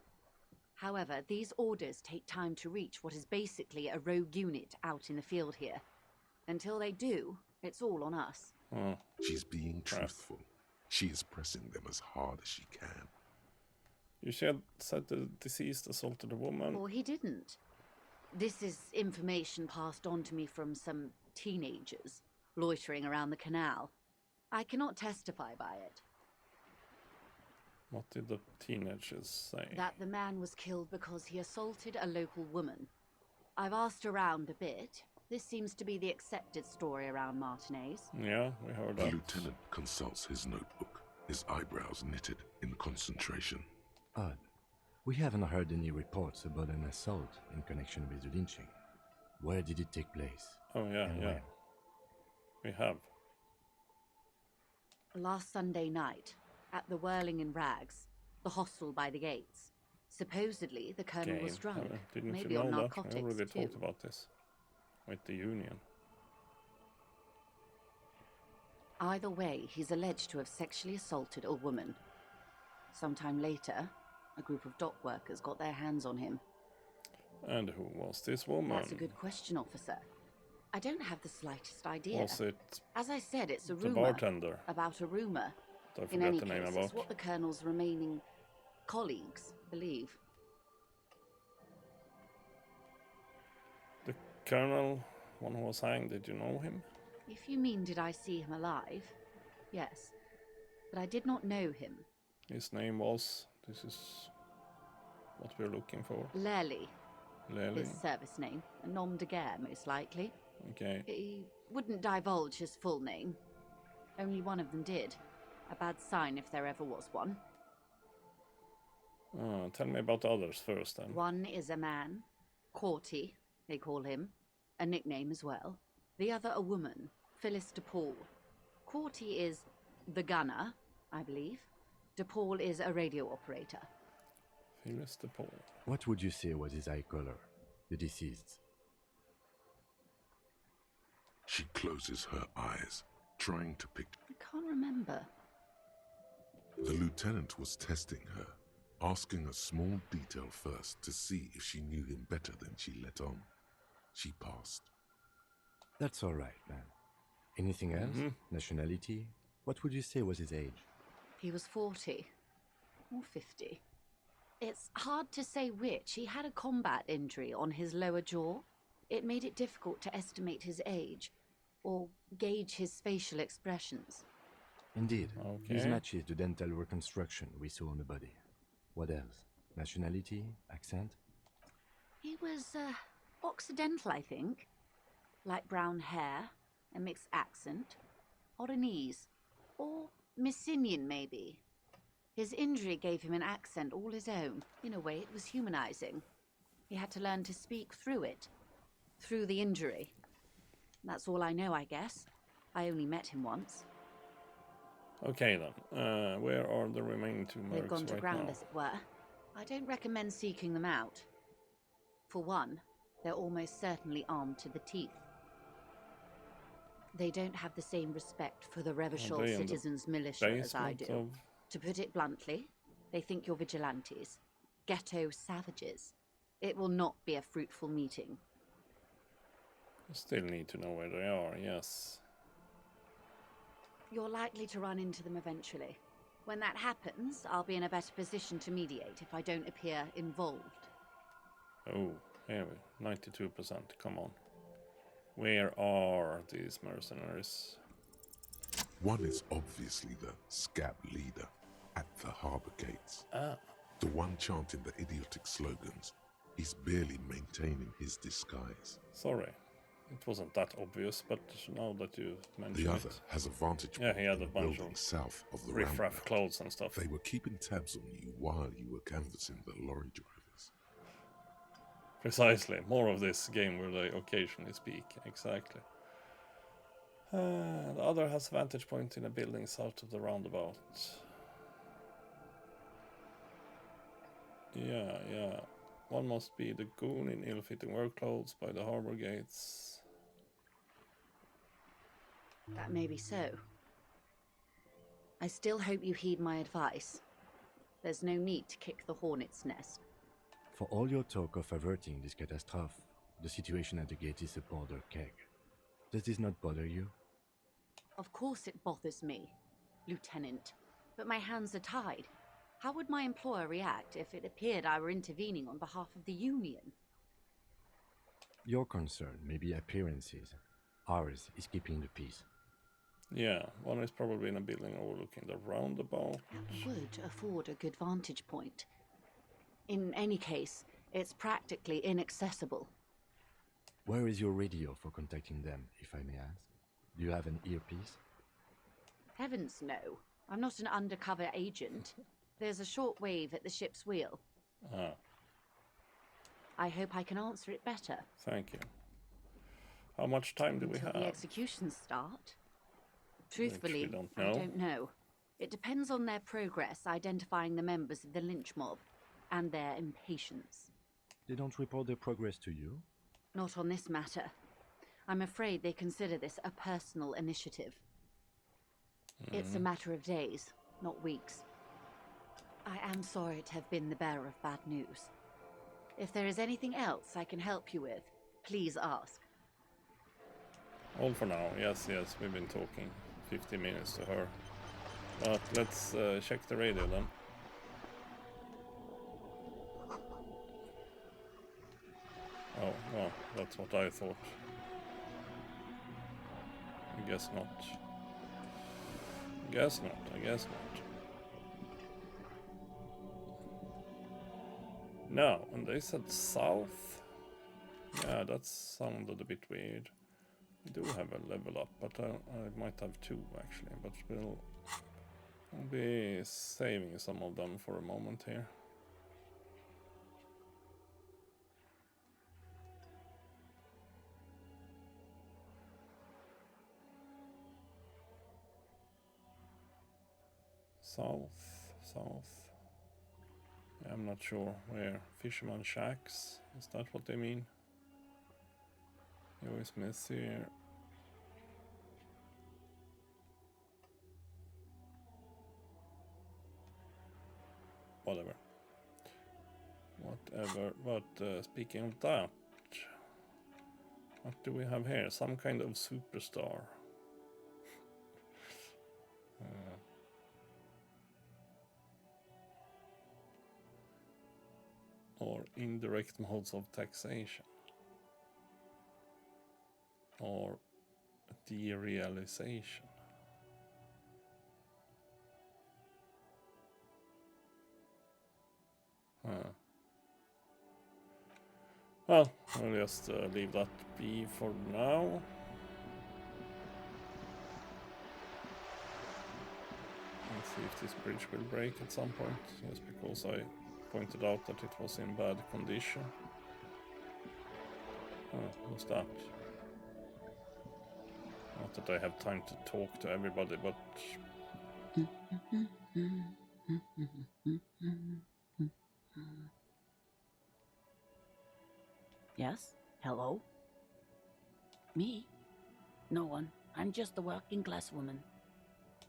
However, these orders take time to reach what is basically a rogue unit out in the field here. Until they do, it's all on us. She's being truthful. She is pressing them as hard as she can. You said the deceased assaulted a woman? Or he didn't. This is information passed on to me from some teenagers loitering around the canal. I cannot testify by it. What did the teenagers say? That the man was killed because he assaulted a local woman. I've asked around a bit. This seems to be the accepted story around Martinez. Yeah, we heard The that. lieutenant consults his notebook, his eyebrows knitted in concentration. Odd. We haven't heard any reports about an assault in connection with the lynching. Where did it take place? Oh, yeah, And yeah. when? We have. Last Sunday night, at the Whirling in Rags, the hostel by the gates. Supposedly, the colonel was drunk, Didn't maybe you know on that? narcotics We already too. talked about this with the Union. Either way, he's alleged to have sexually assaulted a woman. Sometime later, a group of dock workers got their hands on him. And who was this woman? That's a good question, officer. I don't have the slightest idea. Was it As I said, it's a the rumor bartender? about a rumor. I In forgot any the case, name it's about. what the colonel's remaining colleagues believe. The colonel, one who was hanged, did you know him? If you mean did I see him alive, yes. But I did not know him. His name was, this is what we're looking for. Lely. Lely. His service name. A nom de guerre, most likely. Okay. He wouldn't divulge his full name. Only one of them did. A bad sign if there ever was one. Tell me about the others first, then. One is a man. Corty, they call him. A nickname as well. The other a woman. Phyllis DePaul. Corty is the gunner, I believe. DePaul is a radio operator. Phyllis DePaul. What would you say was his eye color, the deceased's? She closes her eyes, trying to pick. I can't remember. The lieutenant was testing her, asking a small detail first to see if she knew him better than she let on. She passed. That's all right, man. Anything else? Nationality? What would you say was his age? He was 40. Or 50. It's hard to say which. He had a combat injury on his lower jaw. It made it difficult to estimate his age, or gauge his facial expressions. Indeed. Okay. This matches the dental reconstruction we saw on the body. What else? Nationality? Accent? He was, Occidental, I think. Light brown hair, a mixed accent, Oranese, or Messinian, maybe. His injury gave him an accent all his own. In a way, it was humanizing. He had to learn to speak through it. Through the injury. That's all I know, I guess. I only met him once. Okay, then. Where are the remaining two mercs They've gone to right ground, now? as it were. I don't recommend seeking them out. For one, they're almost certainly armed to the teeth. They don't have the same respect for the Revachol they in the citizens' militia as I basement do. of- To put it bluntly, they think you're vigilantes. Ghetto savages. It will not be a fruitful meeting. Still need to know where they are, yes. You're likely to run into them eventually. When that happens, I'll be in a better position to mediate if I don't appear involved. Oh, here we 92%, come on. Where are these mercenaries? One is obviously the scab leader at the harbour gates. Ah. The one chanting the idiotic slogans. He's barely maintaining his disguise. Sorry, it wasn't that obvious, but now that you mention The other it. has a vantage Yeah, point he had in a the bunch building of south of the riff-raff roundabout. clothes and stuff. They were keeping tabs on you while you were canvassing the lorry drivers. Precisely, more of this game where they occasionally speak, exactly. The other has a vantage point in a building south of the roundabout. Yeah. One must be the goon in ill-fitting work clothes by the harbor gates. That may be so. I still hope you heed my advice. There's no need to kick the hornet's nest. For all your talk of averting this catastrophe, the situation at the gate is a powder keg. Does this not bother you? Of course it bothers me, Lieutenant. But my hands are tied. How would my employer react if it appeared I were intervening on behalf of the Union? Your concern may be appearances. Ours is keeping the peace. Yeah, one is probably in a building overlooking the roundabout. That would afford a good vantage point. In any case, it's practically inaccessible. Where is your radio for contacting them, if I may ask? Do you have an earpiece? Heavens no. I'm not an undercover agent. There's a short wave at the ship's wheel. Ah, I hope I can answer it better. thank you. How much time do we Until have? the executions start? Truthfully, don't I know. don't know. It depends on their progress identifying the members of the lynch mob and their impatience. They don't report their progress to you? Not on this matter. I'm afraid they consider this a personal initiative. It's a matter of days, not weeks. I am sorry to have been the bearer of bad news. If there is anything else I can help you with, please ask. All for now. Yes, we've been talking 50 minutes to her. But let's check the radio then. Oh, well, that's what I thought. I guess not. I guess not. No, and they said south. Yeah, that sounded a bit weird. We do have a level up, but I might have two actually, but we'll be saving some of them for a moment here. South. Yeah, I'm not sure where. Fisherman Shacks, is that what they mean? Joey Smith here. Whatever. But speaking of that, what do we have here? Some kind of superstar. Or indirect modes of taxation. Or derealization. Well, I'll just leave that be for now. Let's see if this bridge will break at some point, just because I pointed out that it was in bad condition. What's that? Not that I have time to talk to everybody, but... Yes? Hello? Me? No one. I'm just a working class woman.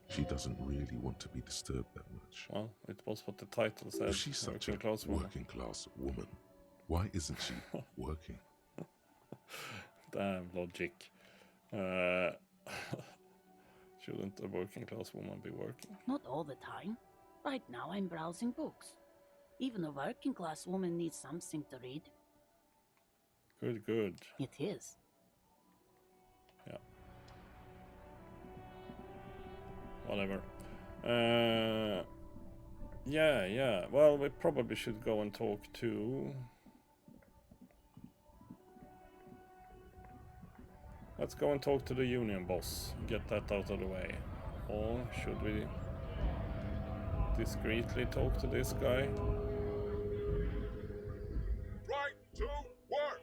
She doesn't really want to be disturbed that much. Well, it was what the title said. If she's such a working class woman, why isn't she working? Damn logic. Shouldn't a working class woman be working? Not all the time. Right now I'm browsing books. Even a working class woman needs something to read. Good. It is. Yeah. Whatever. Yeah. Well, we probably should go and talk to... Let's go and talk to the union boss. Get that out of the way. Or should we discreetly talk to this guy? Right to work!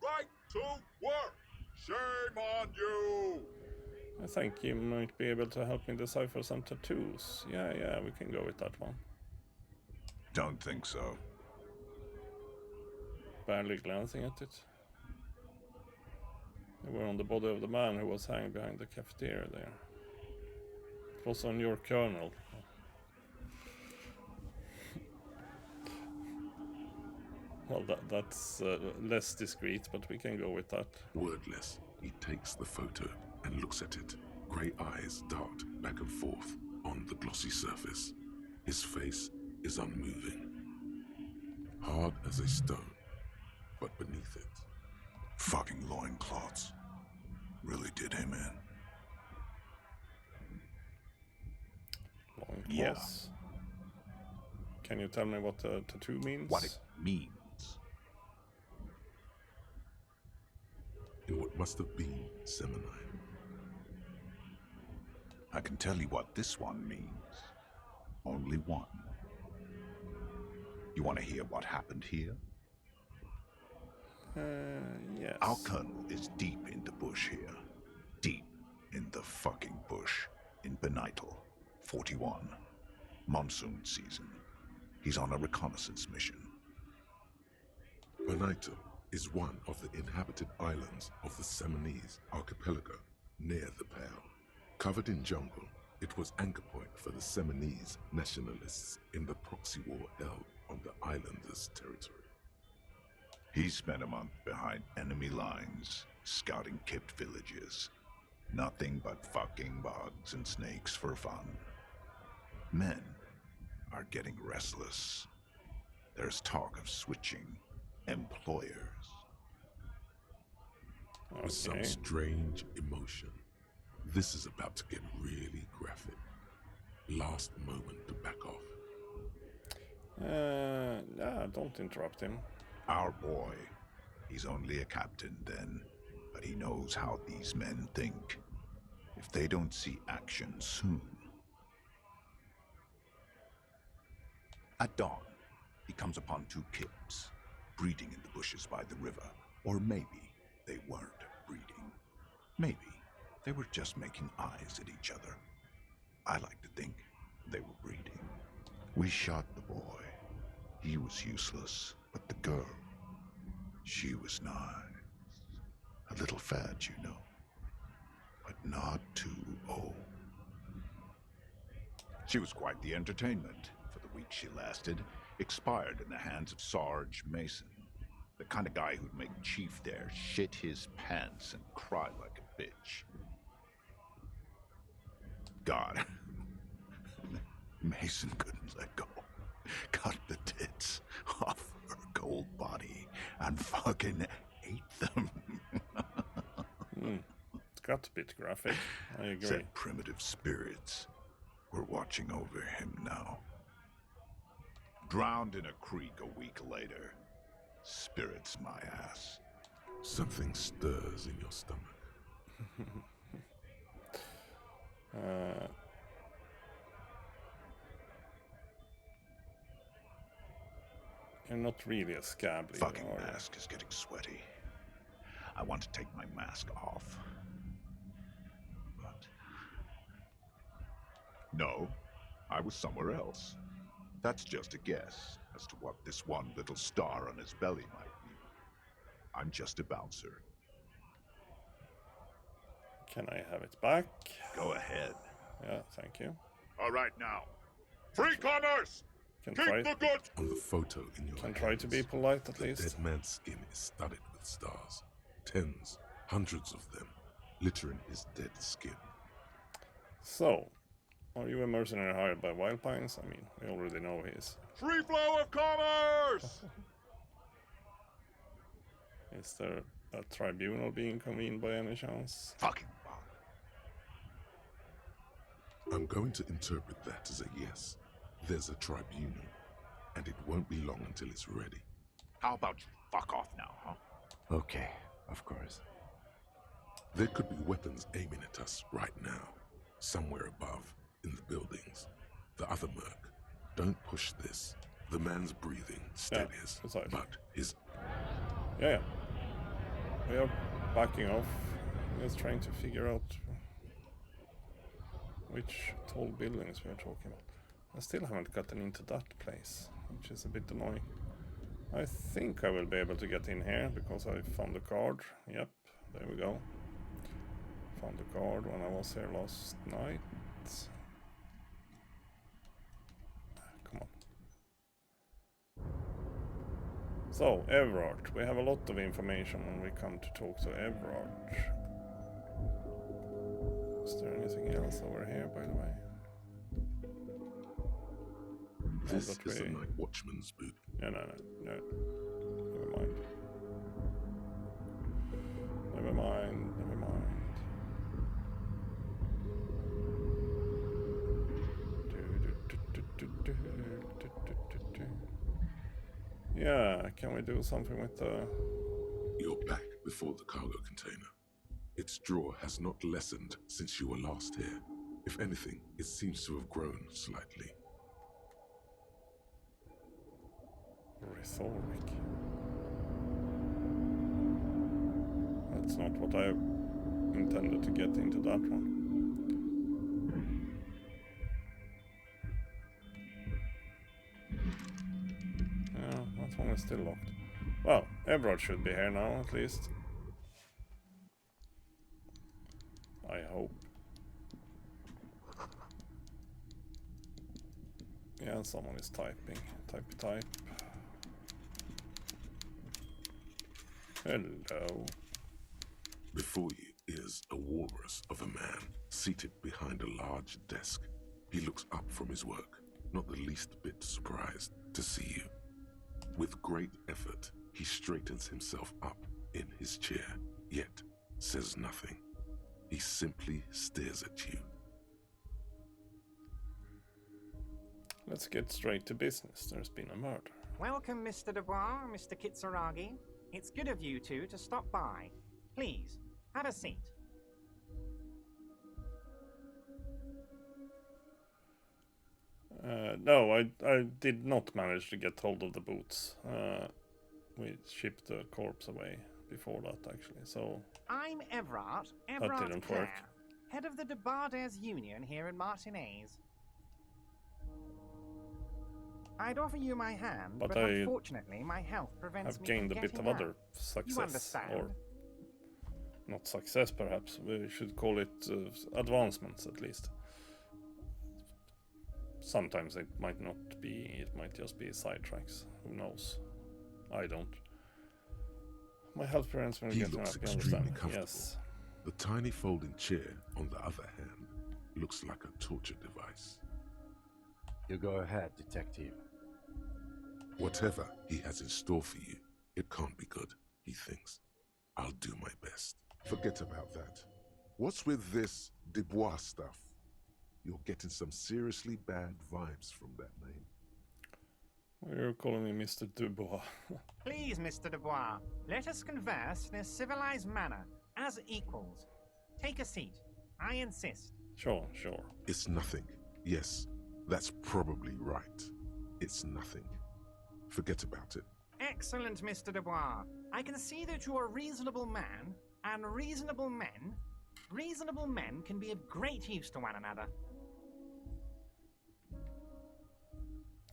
Right to work! Shame on you! I think you might be able to help me decipher some tattoos. Yeah, we can go with that one. Don't think so. Barely glancing at it. They were on the body of the man who was hanging behind the cafeteria there. It was on your kernel. Well, that's less discreet, but we can go with that. Wordless, he takes the photo and looks at it. Grey eyes dart back and forth on the glossy surface. His face is unmoving. Hard as a stone, but beneath it. Fucking loincloths. Really did him in. Loincloths? Yeah. Can you tell me what the tattoo means? What it means? In what must have been Seminine. I can tell you what this one means. Only one. You want to hear what happened here? Yes. Our colonel is deep in the bush here. Deep in the fucking bush in Benital, 41. Monsoon season. He's on a reconnaissance mission. Bonito is one of the inhabited islands of the Seminese archipelago near the Pale. Covered in jungle, it was anchor point for the Seminese nationalists in the proxy war held on the islanders' territory. He spent a month behind enemy lines, scouting kept villages. Nothing but fucking bugs and snakes for fun. Men are getting restless. There's talk of switching employers. With some strange emotion. This is about to get really graphic. Last moment to back off. Yeah, don't interrupt him. Our boy. He's only a captain then, but he knows how these men think. If they don't see action soon. At dawn, he comes upon two kips, breeding in the bushes by the river. Or maybe they weren't breeding. Maybe they were just making eyes at each other. I like to think they were breeding. We shot the boy. He was useless, but the girl, she was nice. A little fat, you know, but not too old. She was quite the entertainment for the week she lasted. Expired in the hands of Sarge Mason, the kind of guy who'd make Chief there shit his pants and cry like a bitch. God, Mason couldn't let go. Cut the tits off her cold body and fucking ate them. It got a bit graphic, I agree. Said primitive spirits were watching over him now. Drowned in a creek a week later. Spirits my ass. Something stirs in your stomach. You're not really a scab leader, Fucking are you? mask is getting sweaty. I want to take my mask off. But... No, I was somewhere else. That's just a guess as to what this one little star on his belly might mean. I'm just a bouncer. Can I have it back? Go ahead. Yeah, thank you. All right now. Free commerce! Keep the goods! On the photo in your Can try to be polite at the least. dead man's skin is studded with stars. Tens, hundreds of them, littering his dead skin. So, are you a mercenary hired by Wild Pines? I mean, we already know he is. Free flow of commerce! Is there a tribunal being convened by any chance? Fucking I'm going to interpret that as a yes. There's a tribunal, and it won't be long until it's ready. How about you fuck off now, huh? Okay, of course. There could be weapons aiming at us right now, somewhere above, in the buildings. The other merc. Don't push this. The man's breathing steadies, but his... Yeah. We are backing off. We're just trying to figure out which tall buildings we are talking about. I still haven't gotten into that place, which is a bit annoying. I think I will be able to get in here because I found the card. Yep, there we go. Found the card when I was here last night. Come on. So, Everard. We have a lot of information when we come to talk to Everard. Is there anything else over here, by the way? This is the night watchman's boot. No. Never mind. Yeah, can we do something with the... You're back before the cargo container. Its draw has not lessened since you were last here. If anything, it seems to have grown slightly. Rhetoric. it's not what I intended to get into that one. Yeah, that one is still locked. Well, Everard should be here now, at least. I hope. Yeah, someone is typing. Type. Hello. Before you is a walrus of a man seated behind a large desk. He looks up from his work, not the least bit surprised to see you. With great effort, he straightens himself up in his chair, yet says nothing. He simply stares at you. Let's get straight to business. There's been a murder. Welcome, Mr. Dubois, Mr. Kitsuragi. It's good of you two to stop by. Please, have a seat. No, I did not manage to get hold of the boots. We shipped the corpse away before that, actually, so... I'm Everard didn't Kerr, work. head of the Debarders Union here in Martinez. I'd offer you my hand, but unfortunately my health prevents me from I've gained a bit of getting other out. success, You understand? or not success perhaps, we should call it advancements at least. Sometimes it might not be, it might just be sidetracks, who knows. I don't. My health prevents me from getting up, you understand? Yes. The tiny folding chair, on the other hand, looks like a torture device. You go ahead, detective. Whatever he has in store for you, it can't be good, he thinks. I'll do my best. Forget about that. What's with this Dubois stuff? You're getting some seriously bad vibes from that name. You're calling me Mr. Dubois. Please, Mr. Dubois, let us converse in a civilized manner, as equals. Take a seat. I insist. Sure. It's nothing. Yes, that's probably right. It's nothing. Forget about it. Excellent, Mr. Dubois. I can see that you are a reasonable man, and reasonable men can be of great use to one another.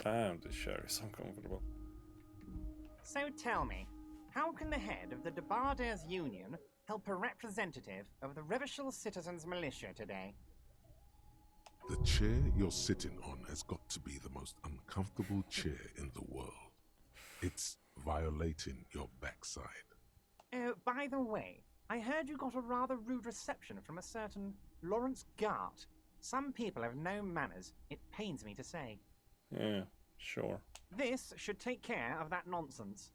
Damn, this chair is uncomfortable. So tell me, how can the head of the Debarders Union help a representative of the Revachol Citizens Militia today? The chair you're sitting on has got to be the most uncomfortable chair in the world. It's violating your backside. Oh, by the way, I heard you got a rather rude reception from a certain Lawrence Gart. Some people have no manners, it pains me to say. Yeah, sure. This should take care of that nonsense.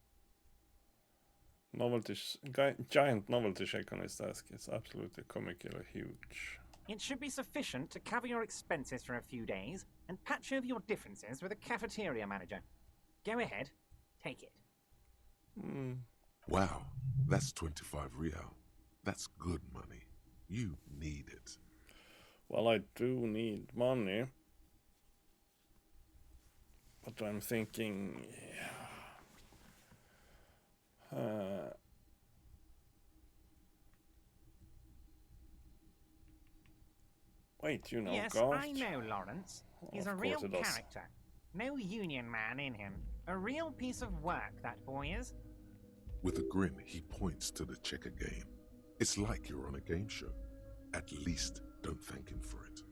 Giant novelty check on his desk. It's absolutely comically huge. It should be sufficient to cover your expenses for a few days and patch over your differences with a cafeteria manager. Go ahead, take it. Wow, that's 25 real. That's good money. You need it. Well, I do need money. But I'm thinking... Wait, you know Yes, Gart? I know Lawrence. He's a Of real course he does. character. No union man in him. A real piece of work, that boy is. With a grin, he points to the checker game. It's like you're on a game show. At least don't thank him for it.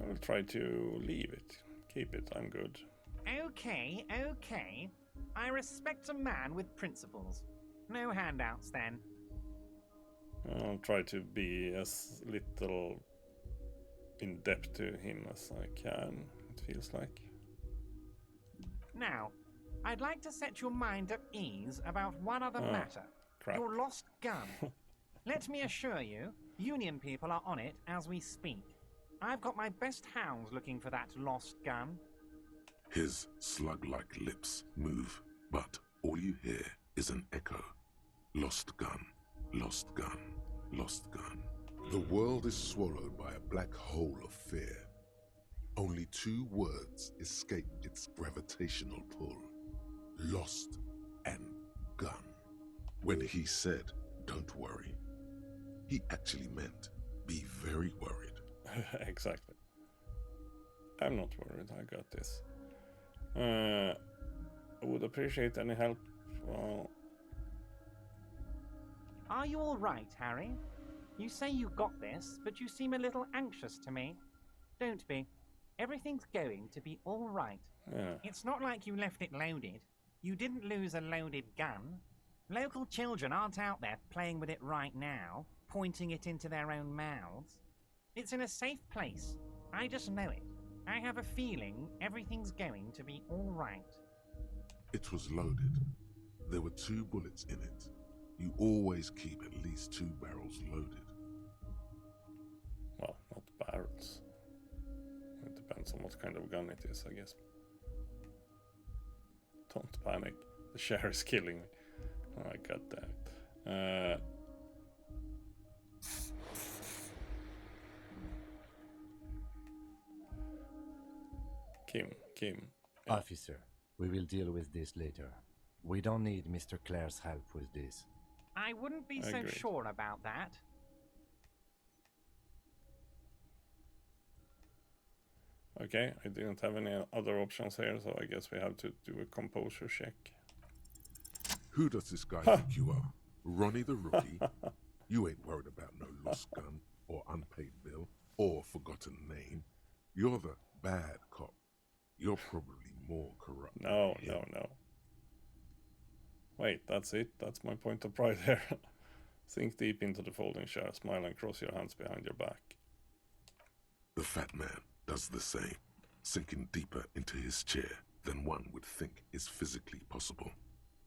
I will try to leave it. Keep it, I'm good. Okay. I respect a man with principles. No handouts, then. I'll try to be as little in depth to him as I can, it feels like. Now, I'd like to set your mind at ease about one other matter. Crap. Your lost gun. Let me assure you, Union people are on it as we speak. I've got my best hounds looking for that lost gun. His slug-like lips move, but all you hear is an echo. Lost gun, lost gun, lost gun. The world is swallowed by a black hole of fear. Only two words escape its gravitational pull. Lost and gun. When he said, "Don't worry, He actually meant be very worried. Exactly. I'm not worried, I got this. I would appreciate any help. Well, Are you all right, Harry? You say you got this, but you seem a little anxious to me. Don't be. Everything's going to be all right. yeah. It's not like you left it loaded. You didn't lose a loaded gun. Local children aren't out there playing with it right now, pointing it into their own mouths. It's in a safe place. I just know it. I have a feeling everything's going to be all right. It was loaded. There were 2 bullets in it. You always keep at least 2 barrels loaded. Well, not barrels. It depends on what kind of gun it is, I guess. Don't panic. The share is killing me. Oh, I got that. Kim. Officer, we will deal with this later. We don't need Mr. Clare's help with this. I wouldn't be so Agreed. sure about that. Okay, I didn't have any other options here, so I guess we have to do a composure check. Who does this guy think you are? Ronnie the Rookie? You ain't worried about no lost gun, or unpaid bill, or forgotten name. You're the bad cop. You're probably more corrupt. No. Wait, that's it? That's my point of pride here. Sink deep into the folding chair, smile and cross your hands behind your back. The fat man does the same, sinking deeper into his chair than one would think is physically possible.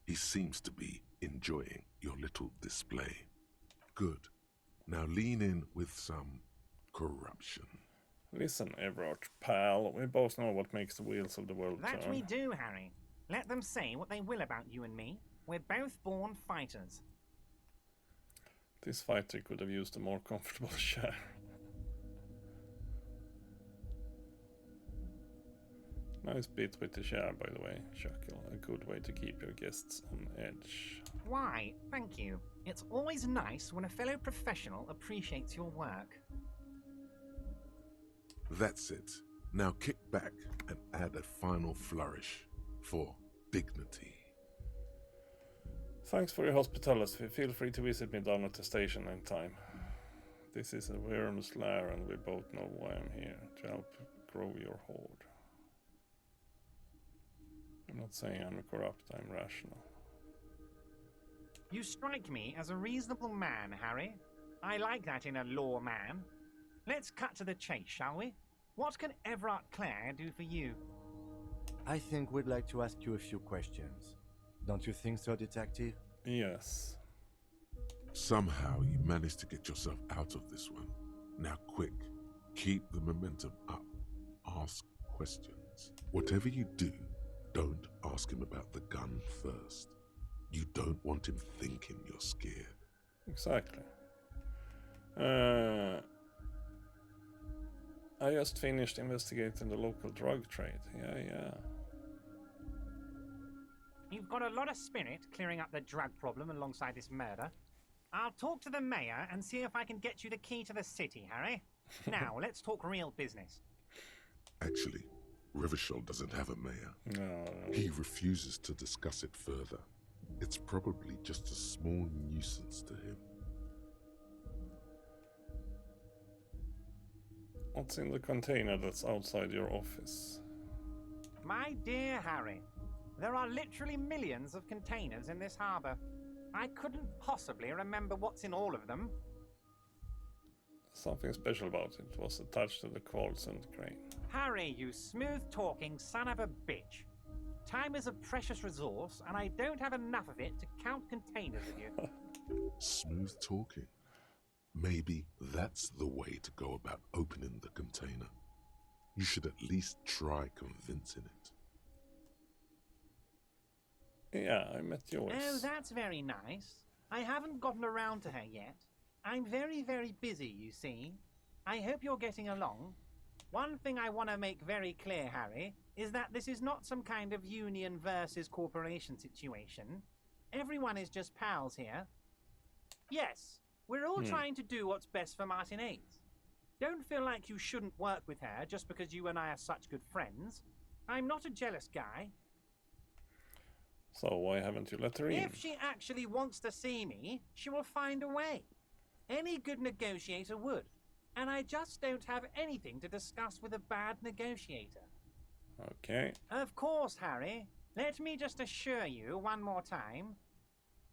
He seems to be enjoying your little display. Good. Now lean in with some corruption. Listen, Everard, pal, we both know what makes the wheels of the world That turn. we do, Harry. Let them say what they will about you and me. We're both born fighters. This fighter could have used a more comfortable chair. Nice bit with the chair, by the way, Chuckle. A good way to keep your guests on edge. Why, thank you. It's always nice when a fellow professional appreciates your work. That's it. Now kick back and add a final flourish for dignity. Thanks for your hospitality. Feel free to visit me down at the station anytime. This is a worm's lair, and we both know why I'm here, to help grow your horde. I'm not saying I'm corrupt, I'm rational. You strike me as a reasonable man, Harry. I like that in a law man. Let's cut to the chase, shall we? What can Everard Clare do for you? I think we'd like to ask you a few questions. Don't you think so, Detective? Yes. Somehow you managed to get yourself out of this one. Now quick, keep the momentum up. Ask questions. Whatever you do, don't ask him about the gun first. You don't want him thinking you're scared. Exactly. I just finished investigating the local drug trade. Yeah. You've got a lot of spirit clearing up the drug problem alongside this murder. I'll talk to the mayor and see if I can get you the key to the city, Harry. Now, let's talk real business. Actually, Rivershell doesn't have a mayor. No. He refuses to discuss it further. It's probably just a small nuisance to him. What's in the container that's outside your office? My dear Harry, there are literally millions of containers in this harbour. I couldn't possibly remember what's in all of them. Something special about it was attached to the quartz and crane. Harry, you smooth-talking son of a bitch. Time is a precious resource, and I don't have enough of it to count containers with you. Smooth talking. Maybe that's the way to go about opening the container. You should at least try convincing it. Yeah, I met yours. Oh, that's very nice. I haven't gotten around to her yet. I'm very, very busy, you see. I hope you're getting along. One thing I want to make very clear, Harry, is that this is not some kind of union versus corporation situation. Everyone is just pals here. Yes, We're all trying to do what's best for Martinez. Don't feel like you shouldn't work with her just because you and I are such good friends. I'm not a jealous guy. So why haven't you let her in? If she actually wants to see me, she will find a way. Any good negotiator would. And I just don't have anything to discuss with a bad negotiator. Okay. Of course, Harry. Let me just assure you one more time.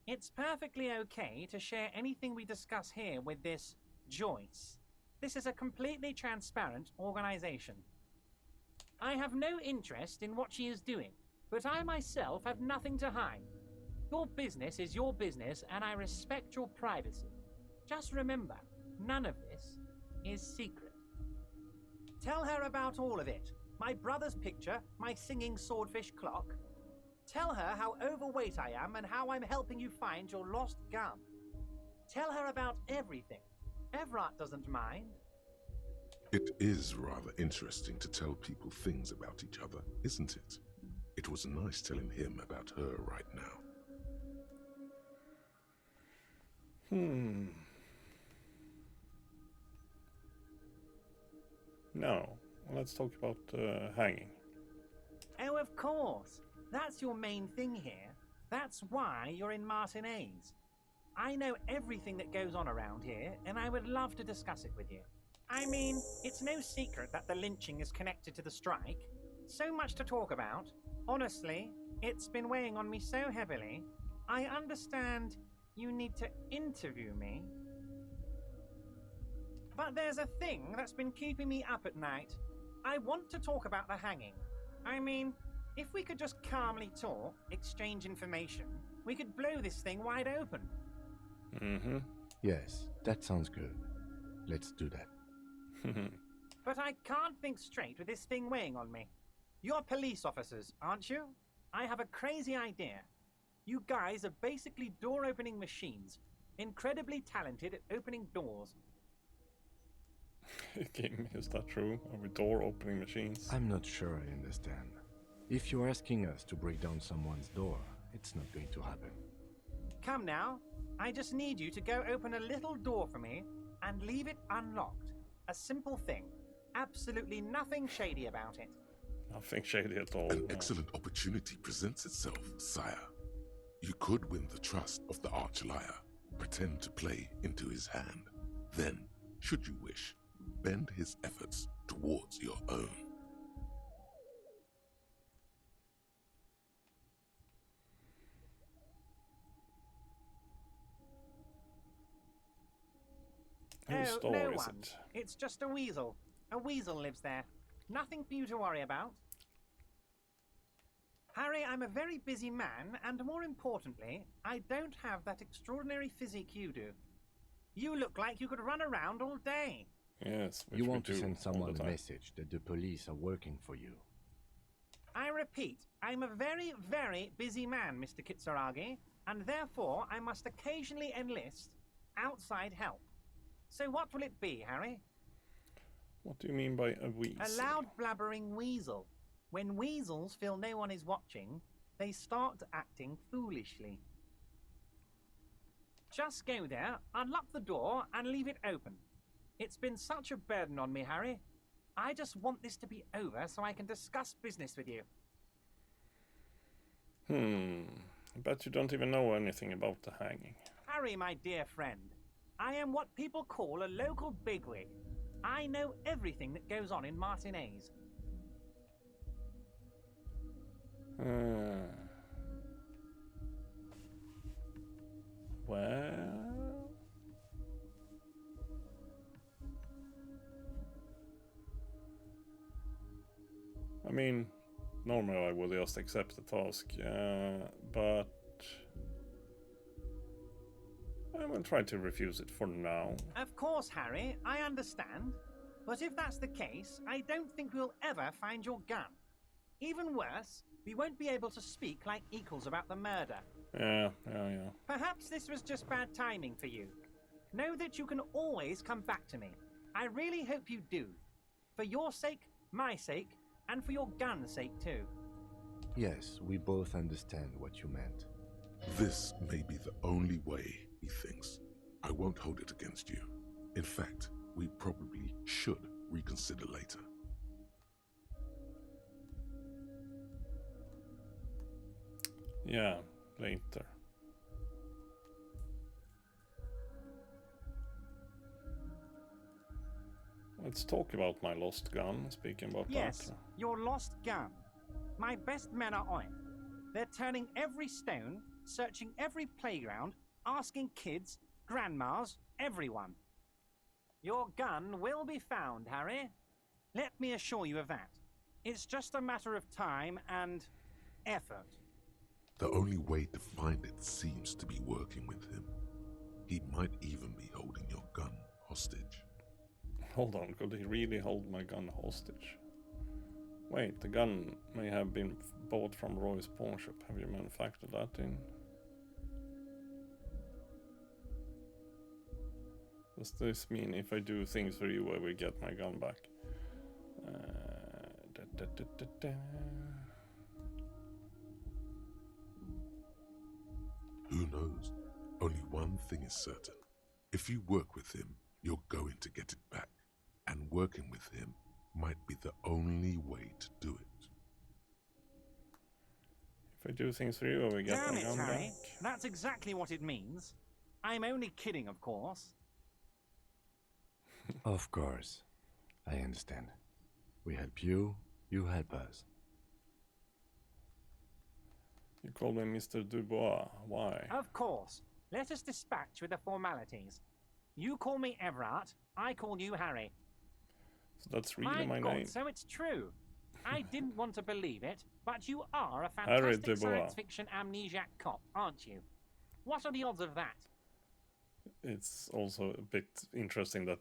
It's perfectly okay to share anything we discuss here with this Joyce. This is a completely transparent organization. I have no interest in what she is doing, but I myself have nothing to hide. Your business is your business, and I respect your privacy. Just remember, none of this is secret. Tell her about all of it. My brother's picture, my singing swordfish clock. Tell her how overweight I am and how I'm helping you find your lost gun. Tell her about everything. Everett doesn't mind. It is rather interesting to tell people things about each other, isn't it? It was nice telling him about her right now. Now, let's talk about hanging. Oh, of course. That's your main thing here. That's why you're in Martinez. I know everything that goes on around here, and I would love to discuss it with you. I mean, it's no secret that the lynching is connected to the strike. So much to talk about. Honestly, it's been weighing on me so heavily. I understand you need to interview me. But there's a thing that's been keeping me up at night. I want to talk about the hanging. I mean, if we could just calmly talk, exchange information, we could blow this thing wide open. Yes, that sounds good. Let's do that. But I can't think straight with this thing weighing on me. You're police officers, aren't you? I have a crazy idea. You guys are basically door-opening machines, incredibly talented at opening doors. Game, is that true? Are we door-opening machines? I'm not sure I understand. If you're asking us to break down someone's door, it's not going to happen. Come now, I just need you to go open a little door for me and leave it unlocked. A simple thing. Absolutely nothing shady about it. Nothing shady at all. An excellent opportunity presents itself, sire. You could win the trust of the arch-liar, pretend to play into his hand. Then, should you wish, bend his efforts towards your own. Whose door no is one. it? It's just a weasel. A weasel lives there. Nothing for you to worry about. Harry, I'm a very busy man, and more importantly, I don't have that extraordinary physique you do. You look like you could run around all day. Yes, you want to send someone a message that the police are working for you. I repeat, I'm a very, very busy man, Mr. Kitsuragi, and therefore I must occasionally enlist outside help. So what will it be, Harry? What do you mean by a weasel? A loud blabbering weasel. When weasels feel no one is watching, they start acting foolishly. Just go there, unlock the door, and leave it open. It's been such a burden on me, Harry. I just want this to be over so I can discuss business with you. I bet you don't even know anything about the hanging. Harry, my dear friend, I am what people call a local bigwig. I know everything that goes on in Martinez. Well... I mean, normally I would just accept the task, but I will try to refuse it for now. Of course, Harry, I understand. But if that's the case, I don't think we'll ever find your gun. Even worse, we won't be able to speak like equals about the murder. Yeah. Perhaps this was just bad timing for you. Know that you can always come back to me. I really hope you do. For your sake, my sake, and for your gun's sake too. Yes, we both understand what you meant. This may be the only way, he thinks. I won't hold it against you. In fact, we probably should reconsider later. Yeah, later. Let's talk about my lost gun, speaking about Yes, that. your lost gun. My best men are on it. They're turning every stone, searching every playground, asking kids, grandmas, everyone. Your gun will be found, Harry. Let me assure you of that. It's just a matter of time and effort. The only way to find it seems to be working with him. He might even be holding your gun hostage. Hold on, could he really hold my gun hostage? Wait, the gun may have been bought from Roy's pawn shop. Have you manufactured that in? Does this mean if I do things for you, I will get my gun back? Who knows? Only one thing is certain. If you work with him, you're going to get it back. And working with him might be the only way to do it. If I do things for you, I will get Damn my it, gun Harry. back. That's exactly what it means. I'm only kidding, of course. Of course. I understand. We help you, you help us. You call me Mr. Dubois. Why? Of course. Let us dispatch with the formalities. You call me Everard, I call you Harry. So that's really my God, name. so it's true. I didn't want to believe it, but you are a Harry fantastic Dubois. science fiction amnesiac cop, aren't you? What are the odds of that? It's also a bit interesting that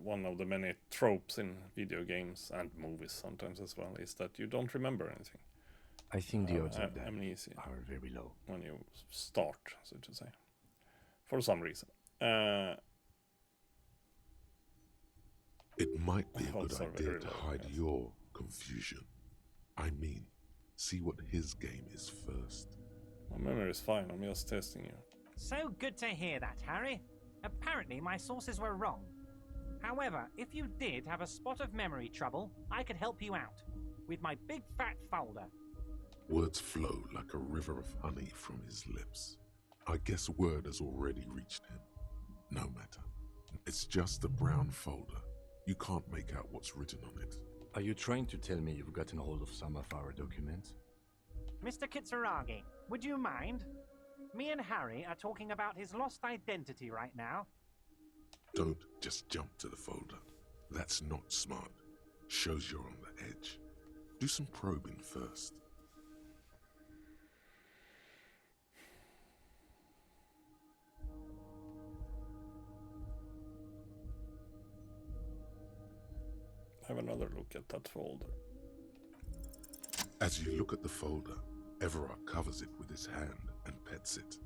one of the many tropes in video games and movies sometimes as well is that you don't remember anything. I think the odds of that amnesia are very low. when you start, so to say, for some reason. It might be a good Odds are idea very to low, hide yes. your confusion. I mean, see what his game is first. My memory is fine, I'm just testing you. So good to hear that, Harry. Apparently my sources were wrong. However, if you did have a spot of memory trouble, I could help you out with my big fat folder. Words flow like a river of honey from his lips. I guess word has already reached him. No matter. It's just a brown folder. You can't make out what's written on it. Are you trying to tell me you've gotten hold of some of our documents? Mr. Kitsuragi, would you mind? Me and Harry are talking about his lost identity right now. Don't just jump to the folder. That's not smart. Shows you're on the edge. Do some probing first. Have another look at that folder. As you look at the folder, Everard covers it with his hand and pets it.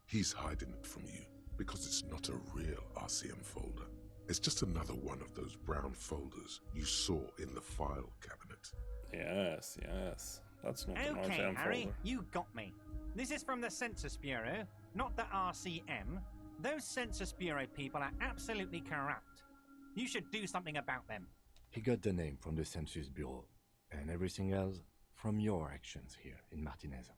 He's hiding it from you because it's not a real RCM folder. It's just another one of those brown folders you saw in the file cabinet. Yes, yes. That's not an Okay, RCM Harry, folder. you got me. This is from the Census Bureau, not the RCM. Those Census Bureau people are absolutely corrupt. You should do something about them. He got the name from the Census Bureau, and everything else from your actions here in Martinez.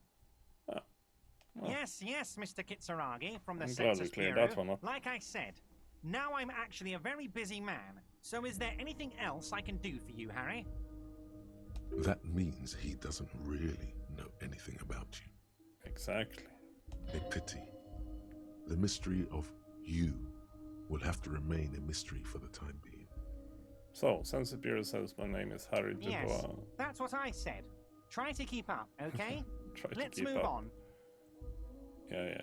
Well, Yes, Mr. Kitsuragi, from the I'm glad we Census cleared Bureau. that one up. Like I said, now I'm actually a very busy man. So is there anything else I can do for you, Harry? That means he doesn't really know anything about you. Exactly. A pity. The mystery of you will have to remain a mystery for the time being. So, Census Bureau says my name is Harry Dubois. Yes, that's what I said. Try to keep up, okay? Try to Let's keep move up. on. Yeah.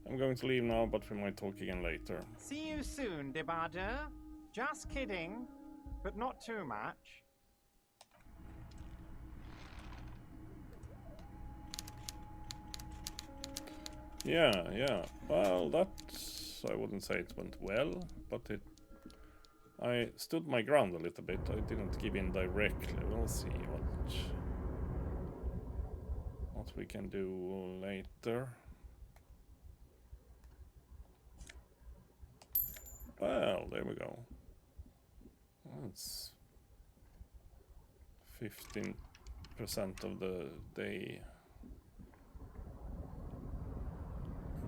I'm going to leave now, but we might talk again later. See you soon, Debarder. Just kidding, but not too much. Yeah. Well, that's... I wouldn't say it went well, but I stood my ground a little bit. I didn't give in directly. We'll see what we can do later. Well, there we go. That's 15% of the day.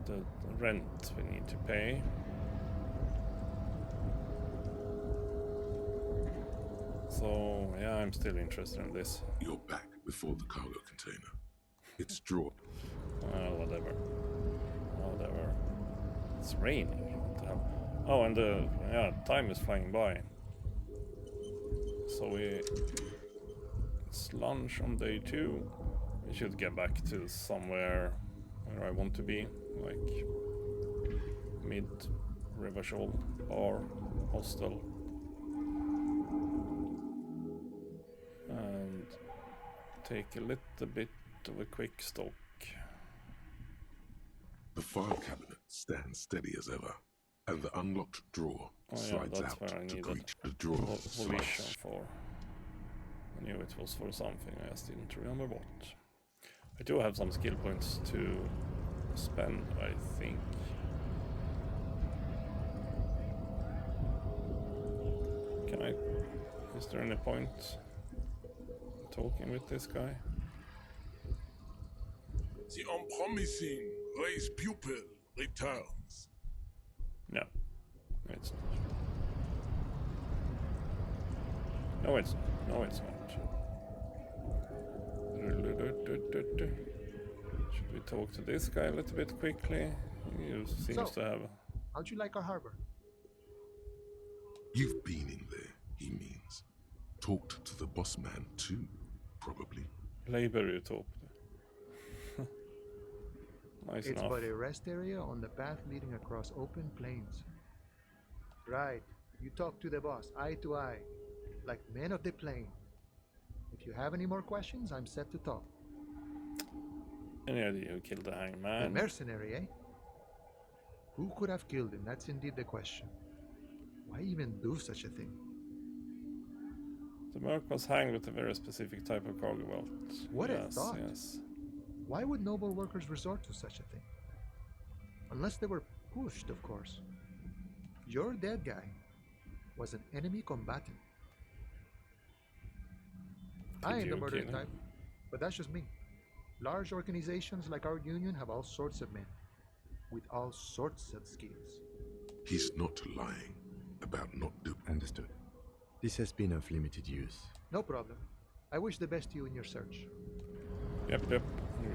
The rent we need to pay. So, yeah, I'm still interested in this. You're back before the cargo container. It's drawn. Whatever. Whatever. It's raining. What the hell? Oh, and time is flying by. So it's lunch on day 2. We should get back to somewhere where I want to be, like mid-Rivashol or hostel. And take a little bit of a quick stock. The file cabinet stands steady as ever, and the unlocked drawer slides out to greet the drawer. Volition for. I knew it was for something, I just didn't remember what. I do have some skill points to spend, I think. Is there any point talking with this guy? The unpromising race pupil returns. No, it's not. No, it's not. No, it's not. Should we talk to this guy a little bit quickly? He seems to have. How'd you like our harbor? You've been in there, he means. Talked to the boss man too, probably. Labor you talked. Nice It's enough. but a rest area on the path leading across open plains. Right. You talk to the boss, eye to eye, like men of the plain. If you have any more questions, I'm set to talk. Any idea who killed the A hangman? mercenary, eh? Who could have killed him? That's indeed the question. Why even do such a thing? The merc was hanged with a very specific type of cargo belt. What Yes, a thought. yes. Why would noble workers resort to such a thing? Unless they were pushed, of course. Your dead guy was an enemy combatant. I ain't the you murder kill him? type, but that's just me. Large organizations like our union have all sorts of men, with all sorts of skills. He's not lying about not doing. Understood. This has been of limited use. No problem. I wish the best to you in your search. Yep, we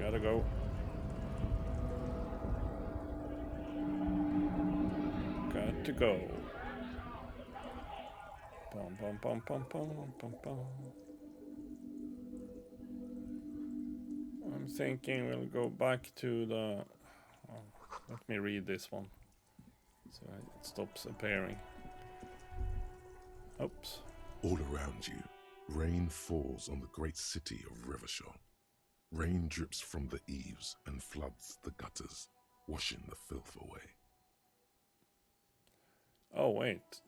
gotta go. Got to go. Pum pum pum pum pum pum pum. I'm thinking we'll go back to the. Let me read this one, so it stops appearing. Oops. All around you, rain falls on the great city of Rivashol. Rain drips from the eaves and floods the gutters, washing the filth away. Oh wait.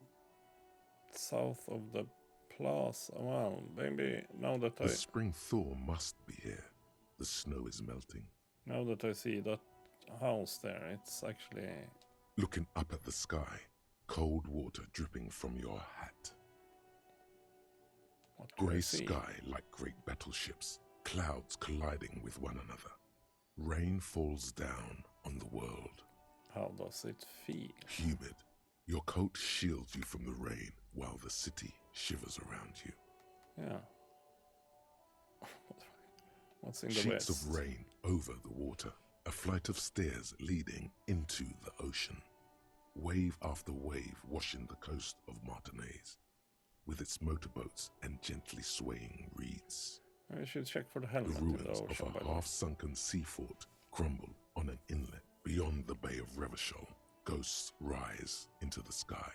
South of the plaza. Well, maybe now that The spring thaw must be here. The snow is melting. Now that I see that house there, it's actually. Looking up at the sky, cold water dripping from your hat. Grey sky like great battleships, clouds colliding with one another. Rain falls down on the world. How does it feel? Humid. Your coat shields you from the rain while the city shivers around you. Yeah. What's in the Sheets west? of rain over the water, a flight of stairs leading into the ocean. Wave after wave washing the coast of Martinez, with its motorboats and gently swaying reeds. I should check for the helmet The in the ruins ocean. of a half-sunken sea fort crumble on an inlet beyond the Bay of Revachol. Ghosts rise into the sky.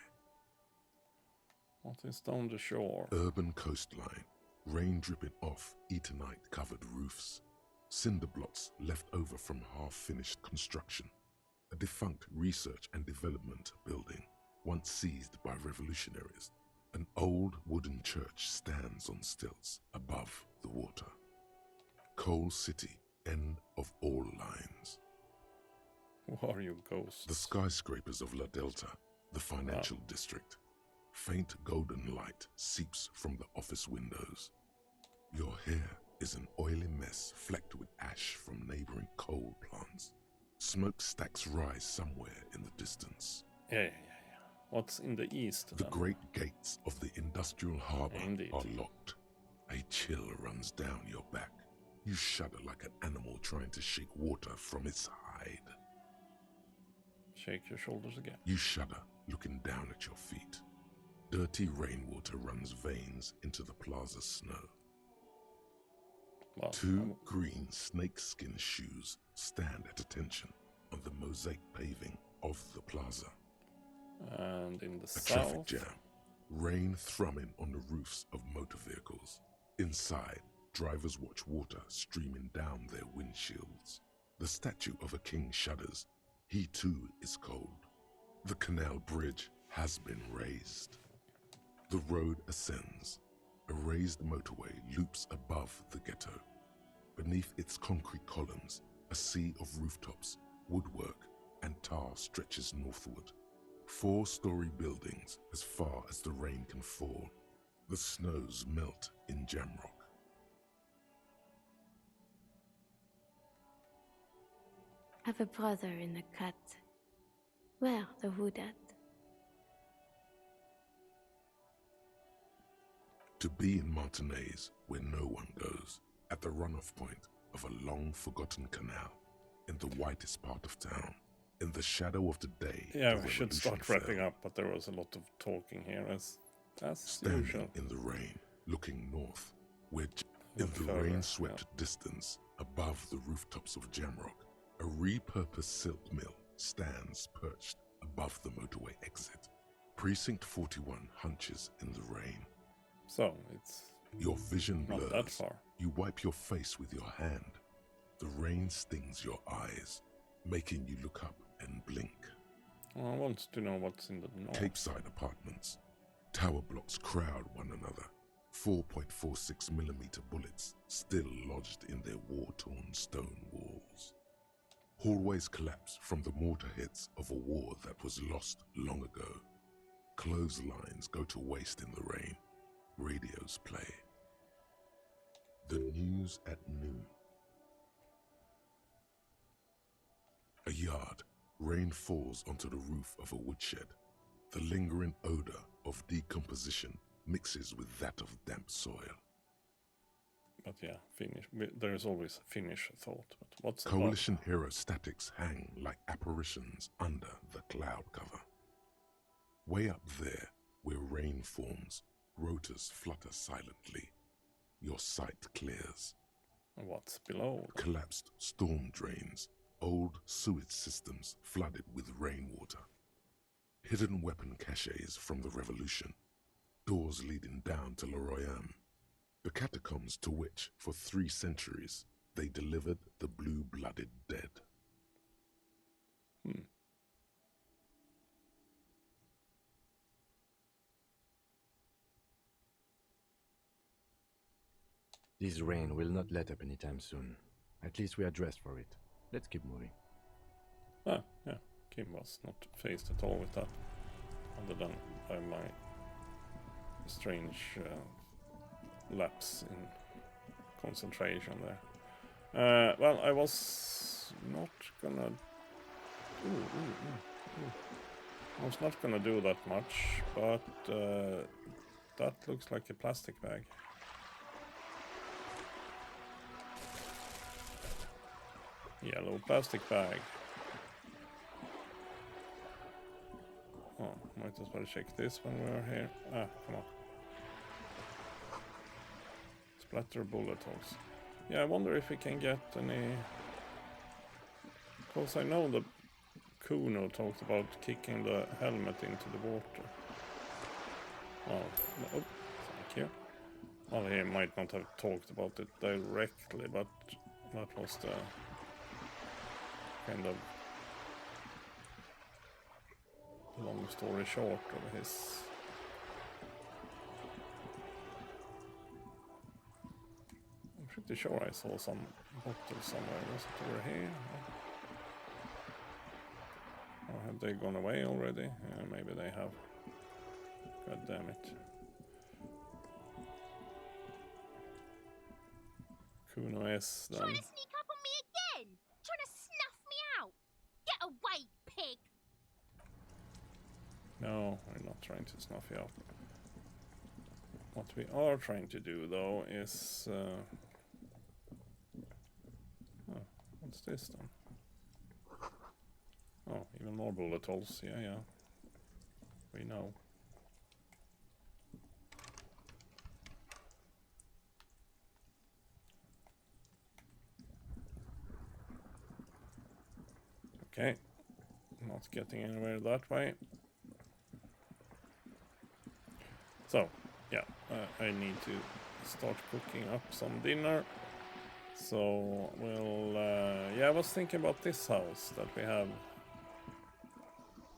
What is down the shore? Urban coastline, rain dripping off Eternite-covered roofs. Cinder blocks left over from half-finished construction. A defunct research and development building, once seized by revolutionaries. An old wooden church stands on stilts above the water. Coal City, end of all lines. Who are you, ghosts? The skyscrapers of La Delta, the financial district. Faint golden light seeps from the office windows. Your hair is an oily mess flecked with ash from neighboring coal plants. Smokestacks rise somewhere in the distance. Yeah. What's in the east? The great gates of the industrial harbor are locked. A chill runs down your back. You shudder like an animal trying to shake water from its hide. Shake your shoulders again. You shudder, looking down at your feet. Dirty rainwater runs veins into the plaza's snow. Well, 2 green snakeskin shoes stand at attention on the mosaic paving of the plaza. And in the south, traffic jam. Rain thrumming on the roofs of motor vehicles. Inside, drivers watch water streaming down their windshields. The statue of a king shudders. He too is cold. The canal bridge has been raised. The road ascends. A raised motorway loops above the ghetto. Beneath its concrete columns, a sea of rooftops, woodwork, and tar stretches northward. 4-story buildings as far as the rain can fall. The snows melt in Jamrock. I've a brother in the cut. Where the hood at? To be in Martinez, where no one goes, at the runoff point of a long-forgotten canal, in the whitest part of town, in the shadow of the day. Yeah, we should start wrapping up, but there was a lot of talking here, as standing usual. In the rain, looking north, where in the rain-swept distance, above the rooftops of Jamrock, a repurposed silk mill stands perched above the motorway exit. Precinct 41 hunches in the rain. So, it's your vision blurs. Not that far. You wipe your face with your hand. The rain stings your eyes, making you look up and blink. I want to know what's in the north. Capeside apartments. Tower blocks crowd one another. 4.46mm bullets still lodged in their war-torn stone walls. Hallways collapse from the mortar hits of a war that was lost long ago. Clotheslines go to waste in the rain. Radios play. The news at noon. A yard. Rain falls onto the roof of a woodshed. The lingering odor of decomposition mixes with that of damp soil. But yeah, Finnish. There's always a Finnish thought. But what's Coalition aerostatics hang like apparitions under the cloud cover. Way up there, where rain forms, rotors flutter silently. Your sight clears. What's below? Collapsed storm drains, old sewage systems flooded with rainwater. Hidden weapon caches from the revolution. Doors leading down to Leroyam. The catacombs to which, for 3 centuries, they delivered the blue-blooded dead. This rain will not let up anytime soon. At least we are dressed for it. Let's keep moving. Ah, yeah. Kim was not faced at all with that. Other than by my strange lapse in concentration there. Well, I was not gonna... I was not gonna do that much, but that looks like a plastic bag. Yellow plastic bag. Oh, might as well check this when we're here. Ah, come on. Splatter bullet holes. Yeah, I wonder if we can get any... Because I know the Kuno talked about kicking the helmet into the water. Oh, thank you. Well, he might not have talked about it directly, but that was the kind of long story short of his. I'm pretty sure I saw some bottle somewhere. Was it over here? Oh, Have they gone away already? Maybe they have. God damn it. Kuno S then. Trying to sneak up on me again? Trying to snuff me out? Get away, pig! No, we're not trying to snuff you out. What we are trying to do though is... oh, what's this then? Oh, even more bullet holes. Yeah. We know. Okay. Not getting anywhere that way. So, yeah, I need to start cooking up some dinner. So, we'll... yeah, I was thinking about this house that we have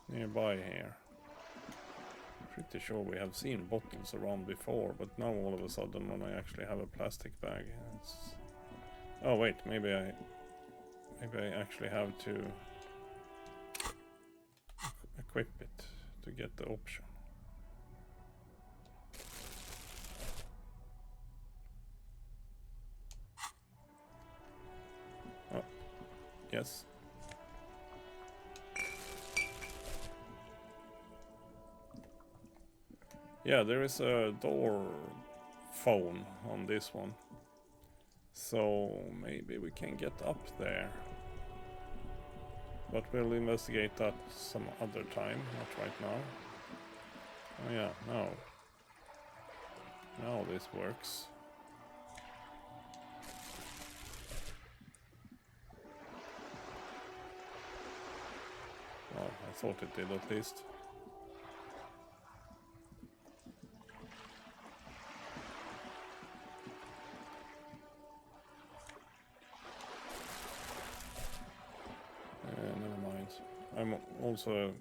nearby here. Pretty sure we have seen bottles around before, but now all of a sudden when I actually have a plastic bag, it's... Oh wait, maybe I actually have to equip it to get the option. Oh, yes. Yeah, there is a door phone on this one. So maybe we can get up there. But we'll investigate that some other time, not right now. Oh yeah, now. Now this works. Well, I thought it did at least. Never mind. I'm also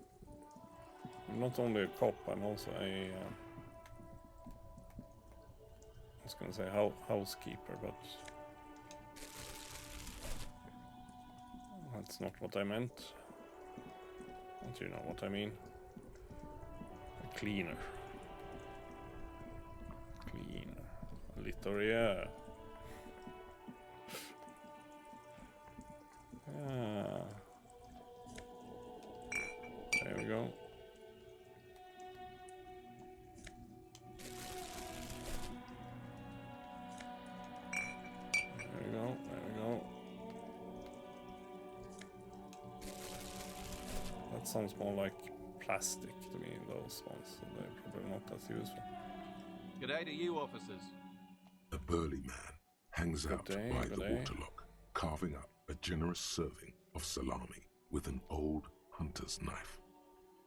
not only a cop, I'm also a I was gonna say housekeeper, but that's not what I meant. But you know what I mean. A cleaner. Littorier. Yeah. There we go. There we go. That sounds more like plastic to me, those ones, so they're probably not as useful. G'day to you, officers. A burly man hangs out by the waterlock, carving up a generous serving of salami with an old hunter's knife.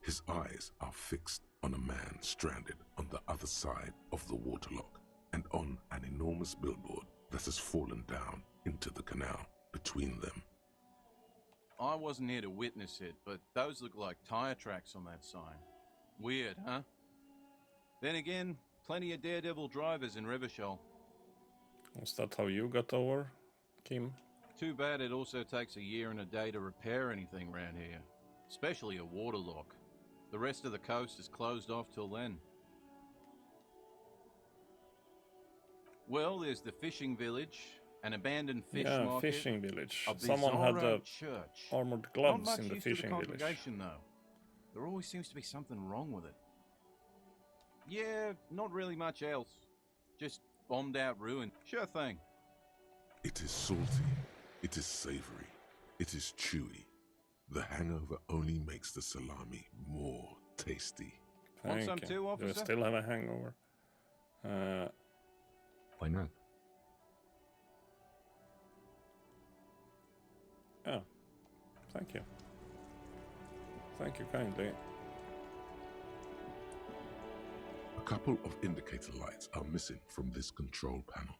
His eyes are fixed on a man stranded on the other side of the waterlock and on an enormous billboard that has fallen down into the canal between them. I wasn't here to witness it, but those look like tire tracks on that sign. Weird, huh? Then again, plenty of daredevil drivers in Revachol. Was that how you got over, Kim? Too bad it also takes a year and a day to repair anything around here, especially a waterlock. The rest of the coast is closed off till then. Well, there's the fishing village, an abandoned fish market. Fishing village. A Someone had bizarro church. armored gloves Not much in the use to the fishing village. congregation, though. There always seems to be something wrong with it. Yeah, not really much else. Just bombed out ruin. Sure thing. It is salty, it is savory, it is chewy. The hangover only makes the salami more tasty. Want some too, officer? Do I still have a hangover? Why not? Yeah. Thank you. Thank you kindly. A couple of indicator lights are missing from this control panel.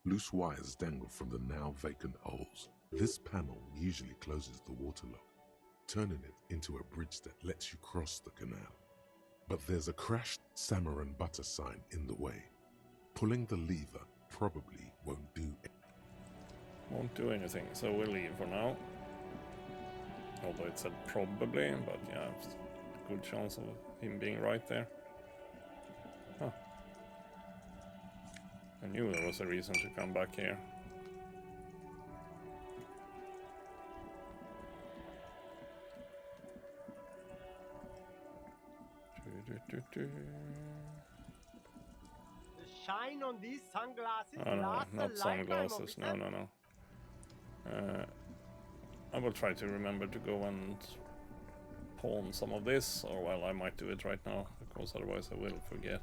Loose wires dangle from the now vacant holes. This panel usually closes the waterlock, turning it into a bridge that lets you cross the canal. But there's a crashed salmon and butter sign in the way. Pulling the lever probably won't do it. Won't do anything, so we'll leave for now. Although it said probably, but yeah, it's a good chance of him being right there. Huh. I knew there was a reason to come back here. The shine on these sunglasses Oh no, lasts a not lifetime, sunglasses. officer. No. I will try to remember to go and pawn some of this, or well, I might do it right now, because otherwise I will forget.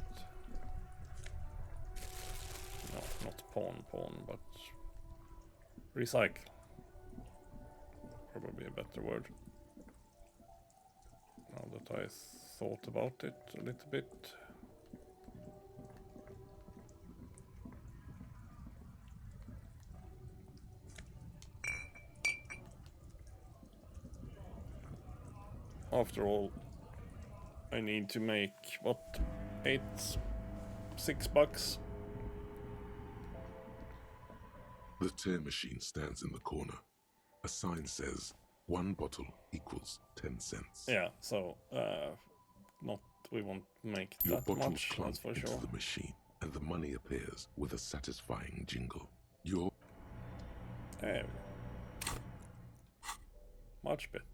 No, not pawn, but recycle. Probably a better word. Now that I thought about it a little bit. After all, I need to make, what, $6? The tear machine stands in the corner. A sign says, 1 bottle equals 10 cents. Yeah, so, we won't make Your that bottles much, plunk that's for into sure. the machine, and the money appears with a satisfying jingle. There we go. Much better.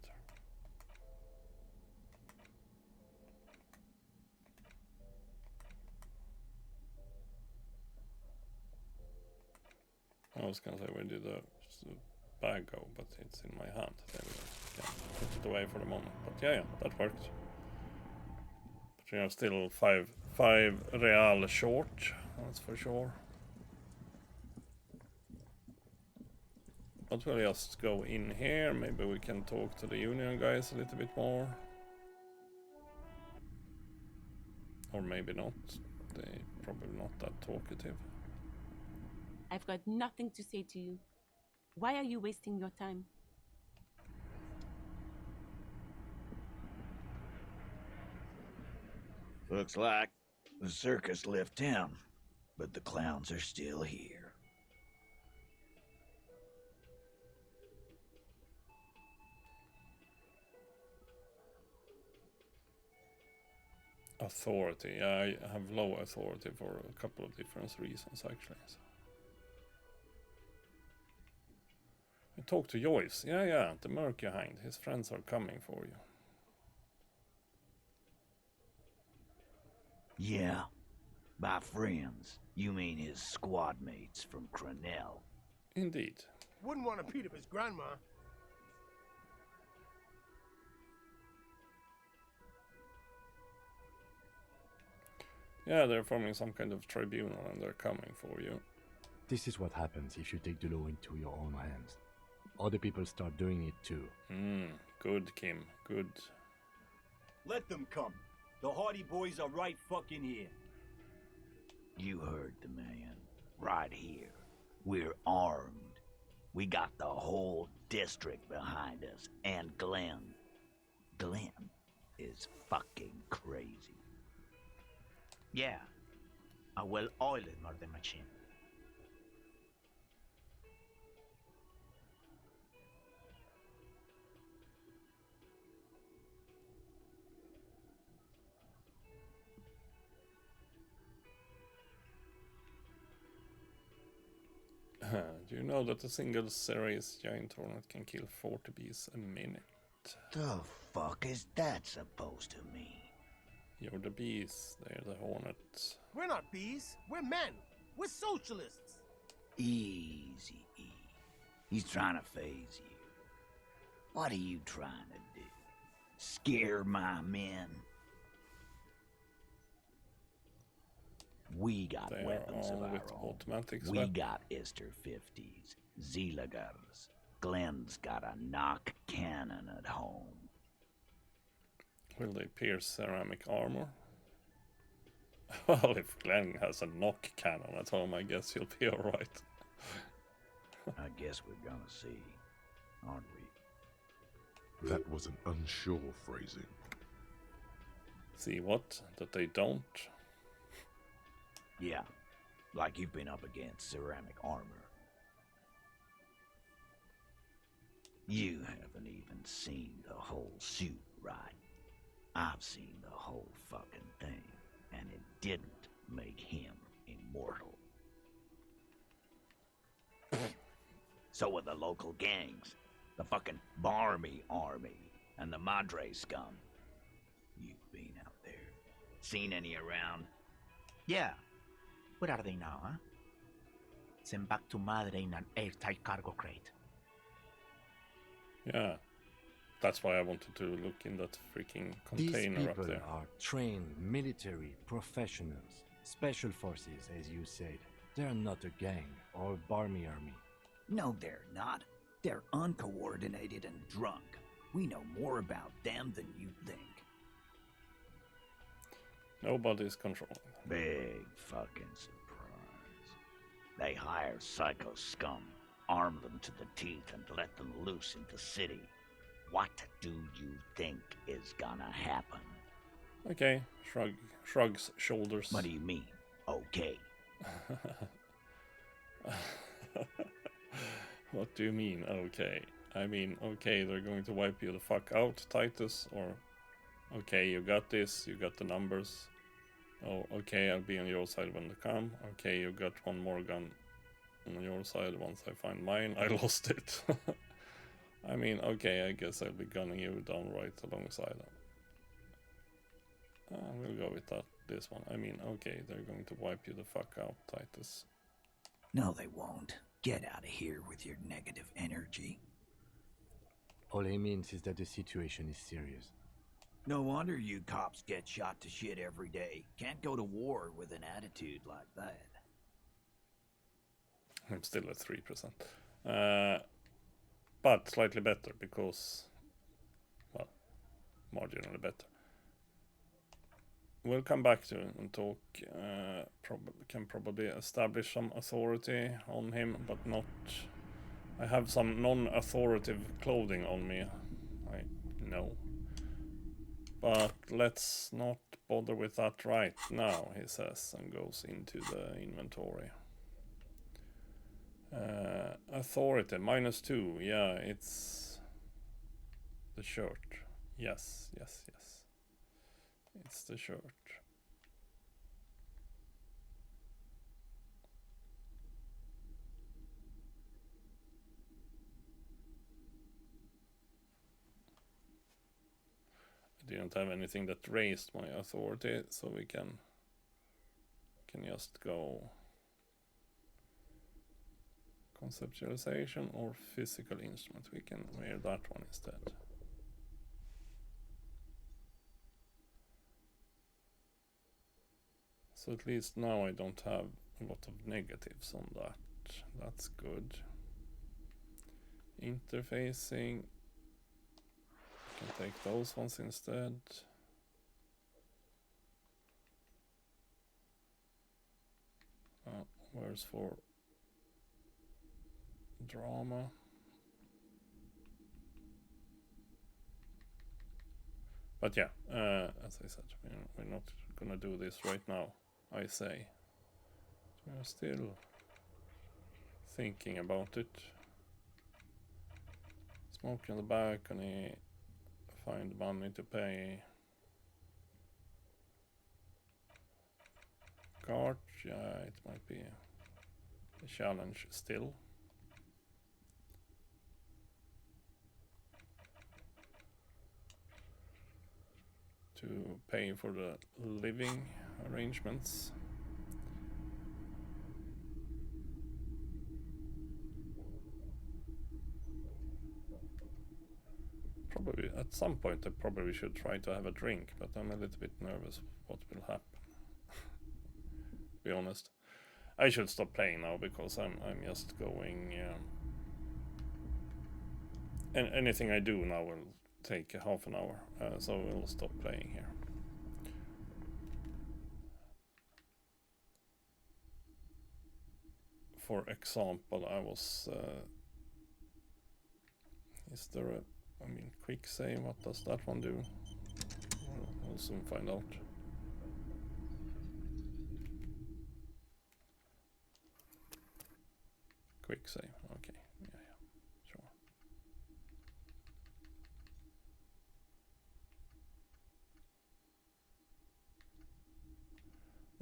I was gonna say, where did the bag go? But it's in my hand. There we go. Can put it away for the moment. But yeah, that worked. But we are still five real short. That's for sure. But we'll just go in here. Maybe we can talk to the union guys a little bit more. Or maybe not. They're probably not that talkative. I've got nothing to say to you. Why are you wasting your time? Looks like the circus left town, but the clowns are still here. Authority. I have low authority for a couple of different reasons, actually. So. I talked to Joyce. Yeah, the Murky Hind. His friends are coming for you. Yeah, by friends, you mean his squad mates from Cronell. Indeed. Wouldn't want to beat up his grandma. Yeah, they're forming some kind of tribunal and they're coming for you. This is what happens if you take the law into your own hands. Other people start doing it too. Good, Kim. Good. Let them come. The Hardy Boys are right fucking here. You heard the man. Right here. We're armed. We got the whole district behind us. And Glenn. Glenn is fucking crazy. Yeah. A well-oiled murder machine. Do you know that a single series giant hornet can kill 40 bees a minute? The fuck is that supposed to mean? You're the bees, they're the hornets. We're not bees. We're men. We're socialists. Easy, E. He's trying to phase you. What are you trying to do? Scare my men? We got They weapons are of all our with own. automatics. We got Ister 50s, Zeelagers. Glenn's got a knock cannon at home. Will they pierce ceramic armor? Well, if Glenn has a knock cannon at home, I guess he'll be alright. I guess we're gonna see, aren't we? That was an unsure phrasing. See what? That they don't? Yeah, like you've been up against ceramic armor. You haven't even seen the whole suit, right? I've seen the whole fucking thing, and it didn't make him immortal. So are the local gangs, the fucking Barmy Army, and the Madre scum. You've been out there. Seen any around? Yeah. Where are they now, huh? Sent back to Madre in an airtight cargo crate. Yeah. That's why I wanted to look in that freaking container These up people there. are trained military professionals, special forces, as you said. They're not a gang or Barmy army. No, they're not. They're uncoordinated and drunk. We know more about them than you think. Nobody's controlling. Big fucking surprise. They hire psycho scum, arm them to the teeth, and let them loose in the city. What do you think is gonna happen? Okay, shrugs shoulders. What do you mean, okay? What do you mean, okay? I mean, okay, they're going to wipe you the fuck out, Titus, or okay, you got this, you got the numbers. Oh, okay, I'll be on your side when they come. Okay, you got one more gun on your side once I find mine. I lost it. I mean, okay, I guess I'll be gunning you down right alongside them. We'll go with that. This one. I mean, okay, they're going to wipe you the fuck out, Titus. No, they won't. Get out of here with your negative energy. All he means is that the situation is serious. No wonder you cops get shot to shit every day. Can't go to war with an attitude like that. I'm still at 3%. But slightly better because, well, marginally better. We'll come back to it and talk. Can probably establish some authority on him, but not. I have some non-authoritative clothing on me. I know. But let's not bother with that right now, he says, and goes into the inventory. Authority, -2. Yeah, it's the shirt. Yes. It's the shirt. I didn't have anything that raised my authority, so we can just go conceptualization or physical instrument. We can wear that one instead. So at least now I don't have a lot of negatives on that. That's good. Interfacing. I can take those ones instead. Where's for drama? But yeah, as I said, we're not gonna do this right now, I say. We're still thinking about it. Smoke on the balcony, find money to pay. Cart, yeah, it might be a challenge still. To pay for the living arrangements. Probably at some point I probably should try to have a drink, but I'm a little bit nervous what will happen. Be honest. I should stop playing now because I'm just going and anything I do now will take a half an hour, so we'll stop playing here. For example, I was is there a, I mean, quick save, what does that one do? We'll soon find out. Quick save, okay, yeah, sure.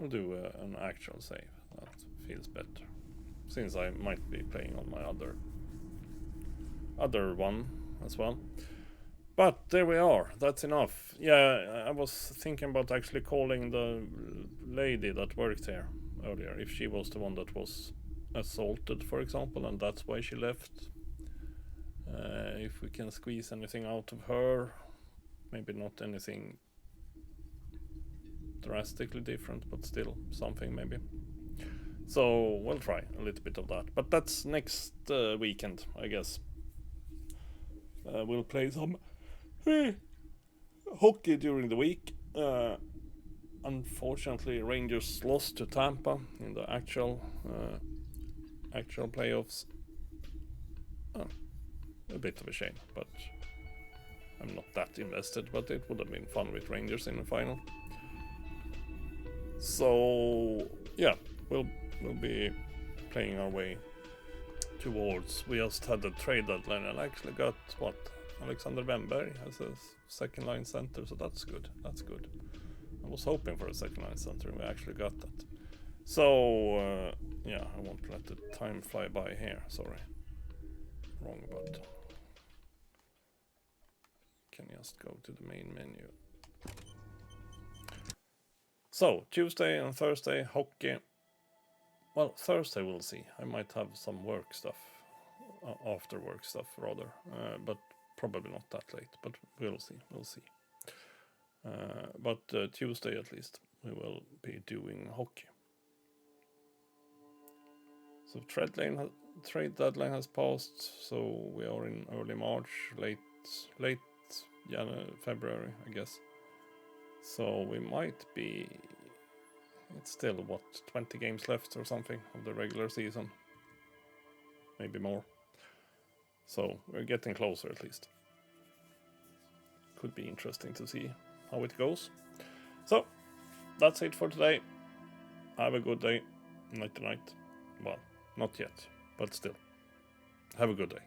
I'll do an actual save. That feels better, since I might be playing on my other one as well. But there we are. That's enough. Yeah, I was thinking about actually calling the lady that worked here earlier, if she was the one that was assaulted, for example, and that's why she left. If we can squeeze anything out of her, maybe not anything drastically different, but still something maybe. So we'll try a little bit of that, but that's next weekend, I guess. We'll play some hockey during the week. Unfortunately, Rangers lost to Tampa in the actual playoffs. A bit of a shame, but I'm not that invested. But it would have been fun with Rangers in the final. So yeah, we'll be playing our way towards. We just had the trade deadline and actually got what, Alexander Wennberg as a second line center, so that's good. That's good. I was hoping for a second line center and we actually got that. So yeah, I won't let the time fly by here. Sorry, wrong button. Can just go to the main menu. So Tuesday and Thursday hockey. Well, Thursday we'll see. I might have some work stuff, after work stuff rather, but probably not that late. But we'll see. We'll see. But Tuesday at least we will be doing hockey. So trade deadline has passed, so we are in early March, late February, I guess. So we might be. It's still what, 20 games left or something of the regular season, maybe more. So we're getting closer at least. Could be interesting to see how it goes. So that's it for today. Have a good day. Night to night. Well, not yet, but still. Have a good day.